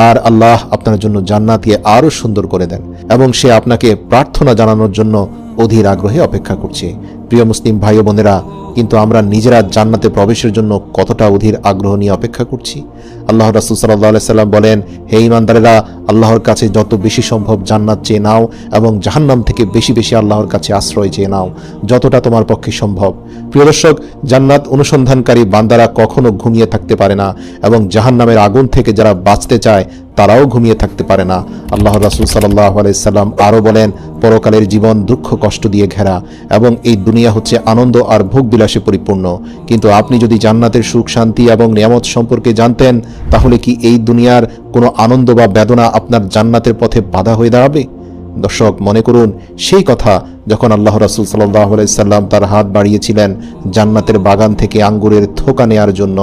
আর আল্লাহ আপনার জন্য জান্নাতকে আরও সুন্দর করে দেন এবং সে আপনাকে প্রার্থনা জানানোর জন্য অধীর আগ্রহে অপেক্ষা করছে। প্রিয় মুসলিম ভাই ও বোনেরা, কিন্তু আমরা নিজেরা জান্নাতে প্রবেশের জন্য কতটা অধীর আগ্রহ নিয়ে অপেক্ষা করছি? আল্লাহ রাসূল সাল্লাল্লাহু আলাইহি সাল্লাম বলেন, হে ঈমানদারেরা, আল্লাহর কাছে যত বেশি সম্ভব জান্নাত চেয়ে নাও এবং জাহান্নাম থেকে বেশি বেশি আল্লাহর কাছে আশ্রয় চেয়ে নাও, যতটা তোমার পক্ষে সম্ভব। প্রিয় দর্শক, জান্নাত অনুসন্ধানকারী বান্দারা কখনো ঘুমিয়ে থাকতে পারে না এবং জাহান্নামের আগুন থেকে যারা বাঁচতে চায় তারাও ঘুমিয়ে থাকতে পারে না। আল্লাহ রাসূল সাল্লাল্লাহু আলাইহি সাল্লাম আরও বলেন, পরকালের জীবন দুঃখ কষ্ট দিয়ে ঘেরা এবং এই দুনিয়া হচ্ছে আনন্দ আর ভোগ বিলাসে পরিপূর্ণ। কিন্তু আপনি যদি জান্নাতের সুখ শান্তি এবং নিয়ামত সম্পর্কে জানতেন, তাহলে কি এই দুনিয়ার কোনো আনন্দ বা বেদনা আপনার জান্নাতের পথে বাধা হয়ে দাঁড়াবে? দর্শক, মনে করুন সেই কথা যখন আল্লাহ রাসূল সাল্লাল্লাহু আলাইহি সাল্লাম তার হাত বাড়িয়েছিলেন জান্নাতের বাগান থেকে আঙ্গুরের থোকা নেয়ার জন্য।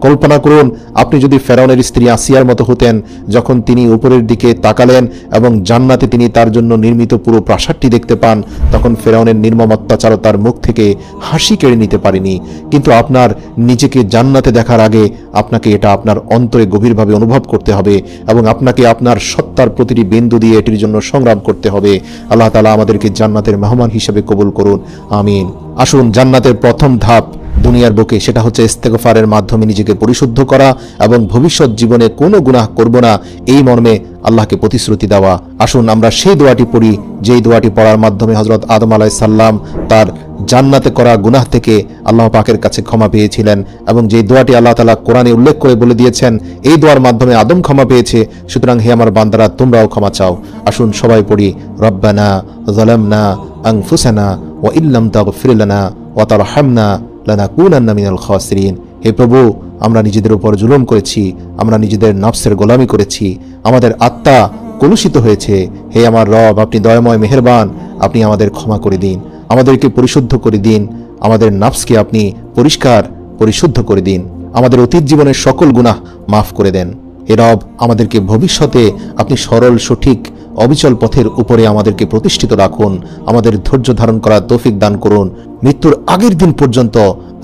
কল্পনা করুন আপনি যদি ফেরাউনের স্ত্রী আসিয়ার মতো হতেন, যখন তিনি উপরের দিকে তাকালেন এবং জান্নাতে তিনি তার জন্য নির্মিত পুরো প্রাসাদটি দেখতে পান, তখন ফেরাউনের নির্মম অত্যাচার তার মুখ থেকে হাসি কেড়ে নিতে পারেনি। কিন্তু আপনার নিজেকে জান্নাতে দেখার আগে আপনাকে এটা আপনার অন্তরে গভীরভাবে অনুভব করতে হবে এবং আপনাকে আপনার সত্তার প্রতিটি বিন্দু দিয়ে এটির জন্য সংগ্রাম করতে হবে। আল্লাহ তাআলা আমাদেরকে জান্নাতের মেহমান হিসেবে কবুল করুন, আমিন। আসুন, জান্নাতের প্রথম ধাপ দুনিয়ার বুকে, সেটা হচ্ছে ইস্তেগফারের মাধ্যমে নিজেকে পরিশুদ্ধ করা এবং ভবিষ্যৎ জীবনে কোনো গুনাহ করব না, এই মর্মে আল্লাহকে প্রতিশ্রুতি দেওয়া। আসুন আমরা সেই দোয়াটি পড়ি, যেই দোয়াটি পড়ার মাধ্যমে হযরত আদম আলাইহিস সালাম তার জান্নাতে করা গুনাহ থেকে আল্লাহ পাকের কাছে ক্ষমা পেয়েছিলেন এবং যেই দোয়াটি আল্লাহ তাআলা কোরআনে উল্লেখ করে বলে দিয়েছেন এই দোয়ার মাধ্যমে আদম ক্ষমা পেয়েছে, সুতরাং হে আমার বান্দারা তোমরাও ক্ষমা চাও। আসুন সবাই পড়ি, রব্বানা যালামনা আনফুসানা ওয়া ইল্লাম তাগফির লানা ওয়া তারহামনা লানাকুনান্না মিনাল খাসিরিন। হে প্রভু, আমরা নিজেদের উপর জুলুম করেছি, আমরা নিজেদের নফসের গোলামি করেছি, আমাদের আত্মা কলুষিত হয়েছে। হে আমার রব, আপনি দয়াময় মেহেরবান, আপনি আমাদের ক্ষমা করে দিন, আমাদেরকে পরিশুদ্ধ করে দিন, আমাদের নফসকে আপনি পরিষ্কার পরিশুদ্ধ করে দিন, আমাদের অতীত জীবনের সকল গুনাহ মাফ করে দেন। হে রব, আমাদেরকে ভবিষ্যতে আপনি সরল সঠিক অবিচল পথের উপরে আমাদেরকে প্রতিষ্ঠিত রাখুন, আমাদের ধৈর্য ধারণ করার তৌফিক দান করুন। মৃত্যুর আগের দিন পর্যন্ত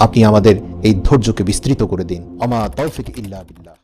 আপনি আমাদের এই ধৈর্যকে বিস্তৃত করে দিন। আমা তৌফিক ইল্লা বিল্লাহ।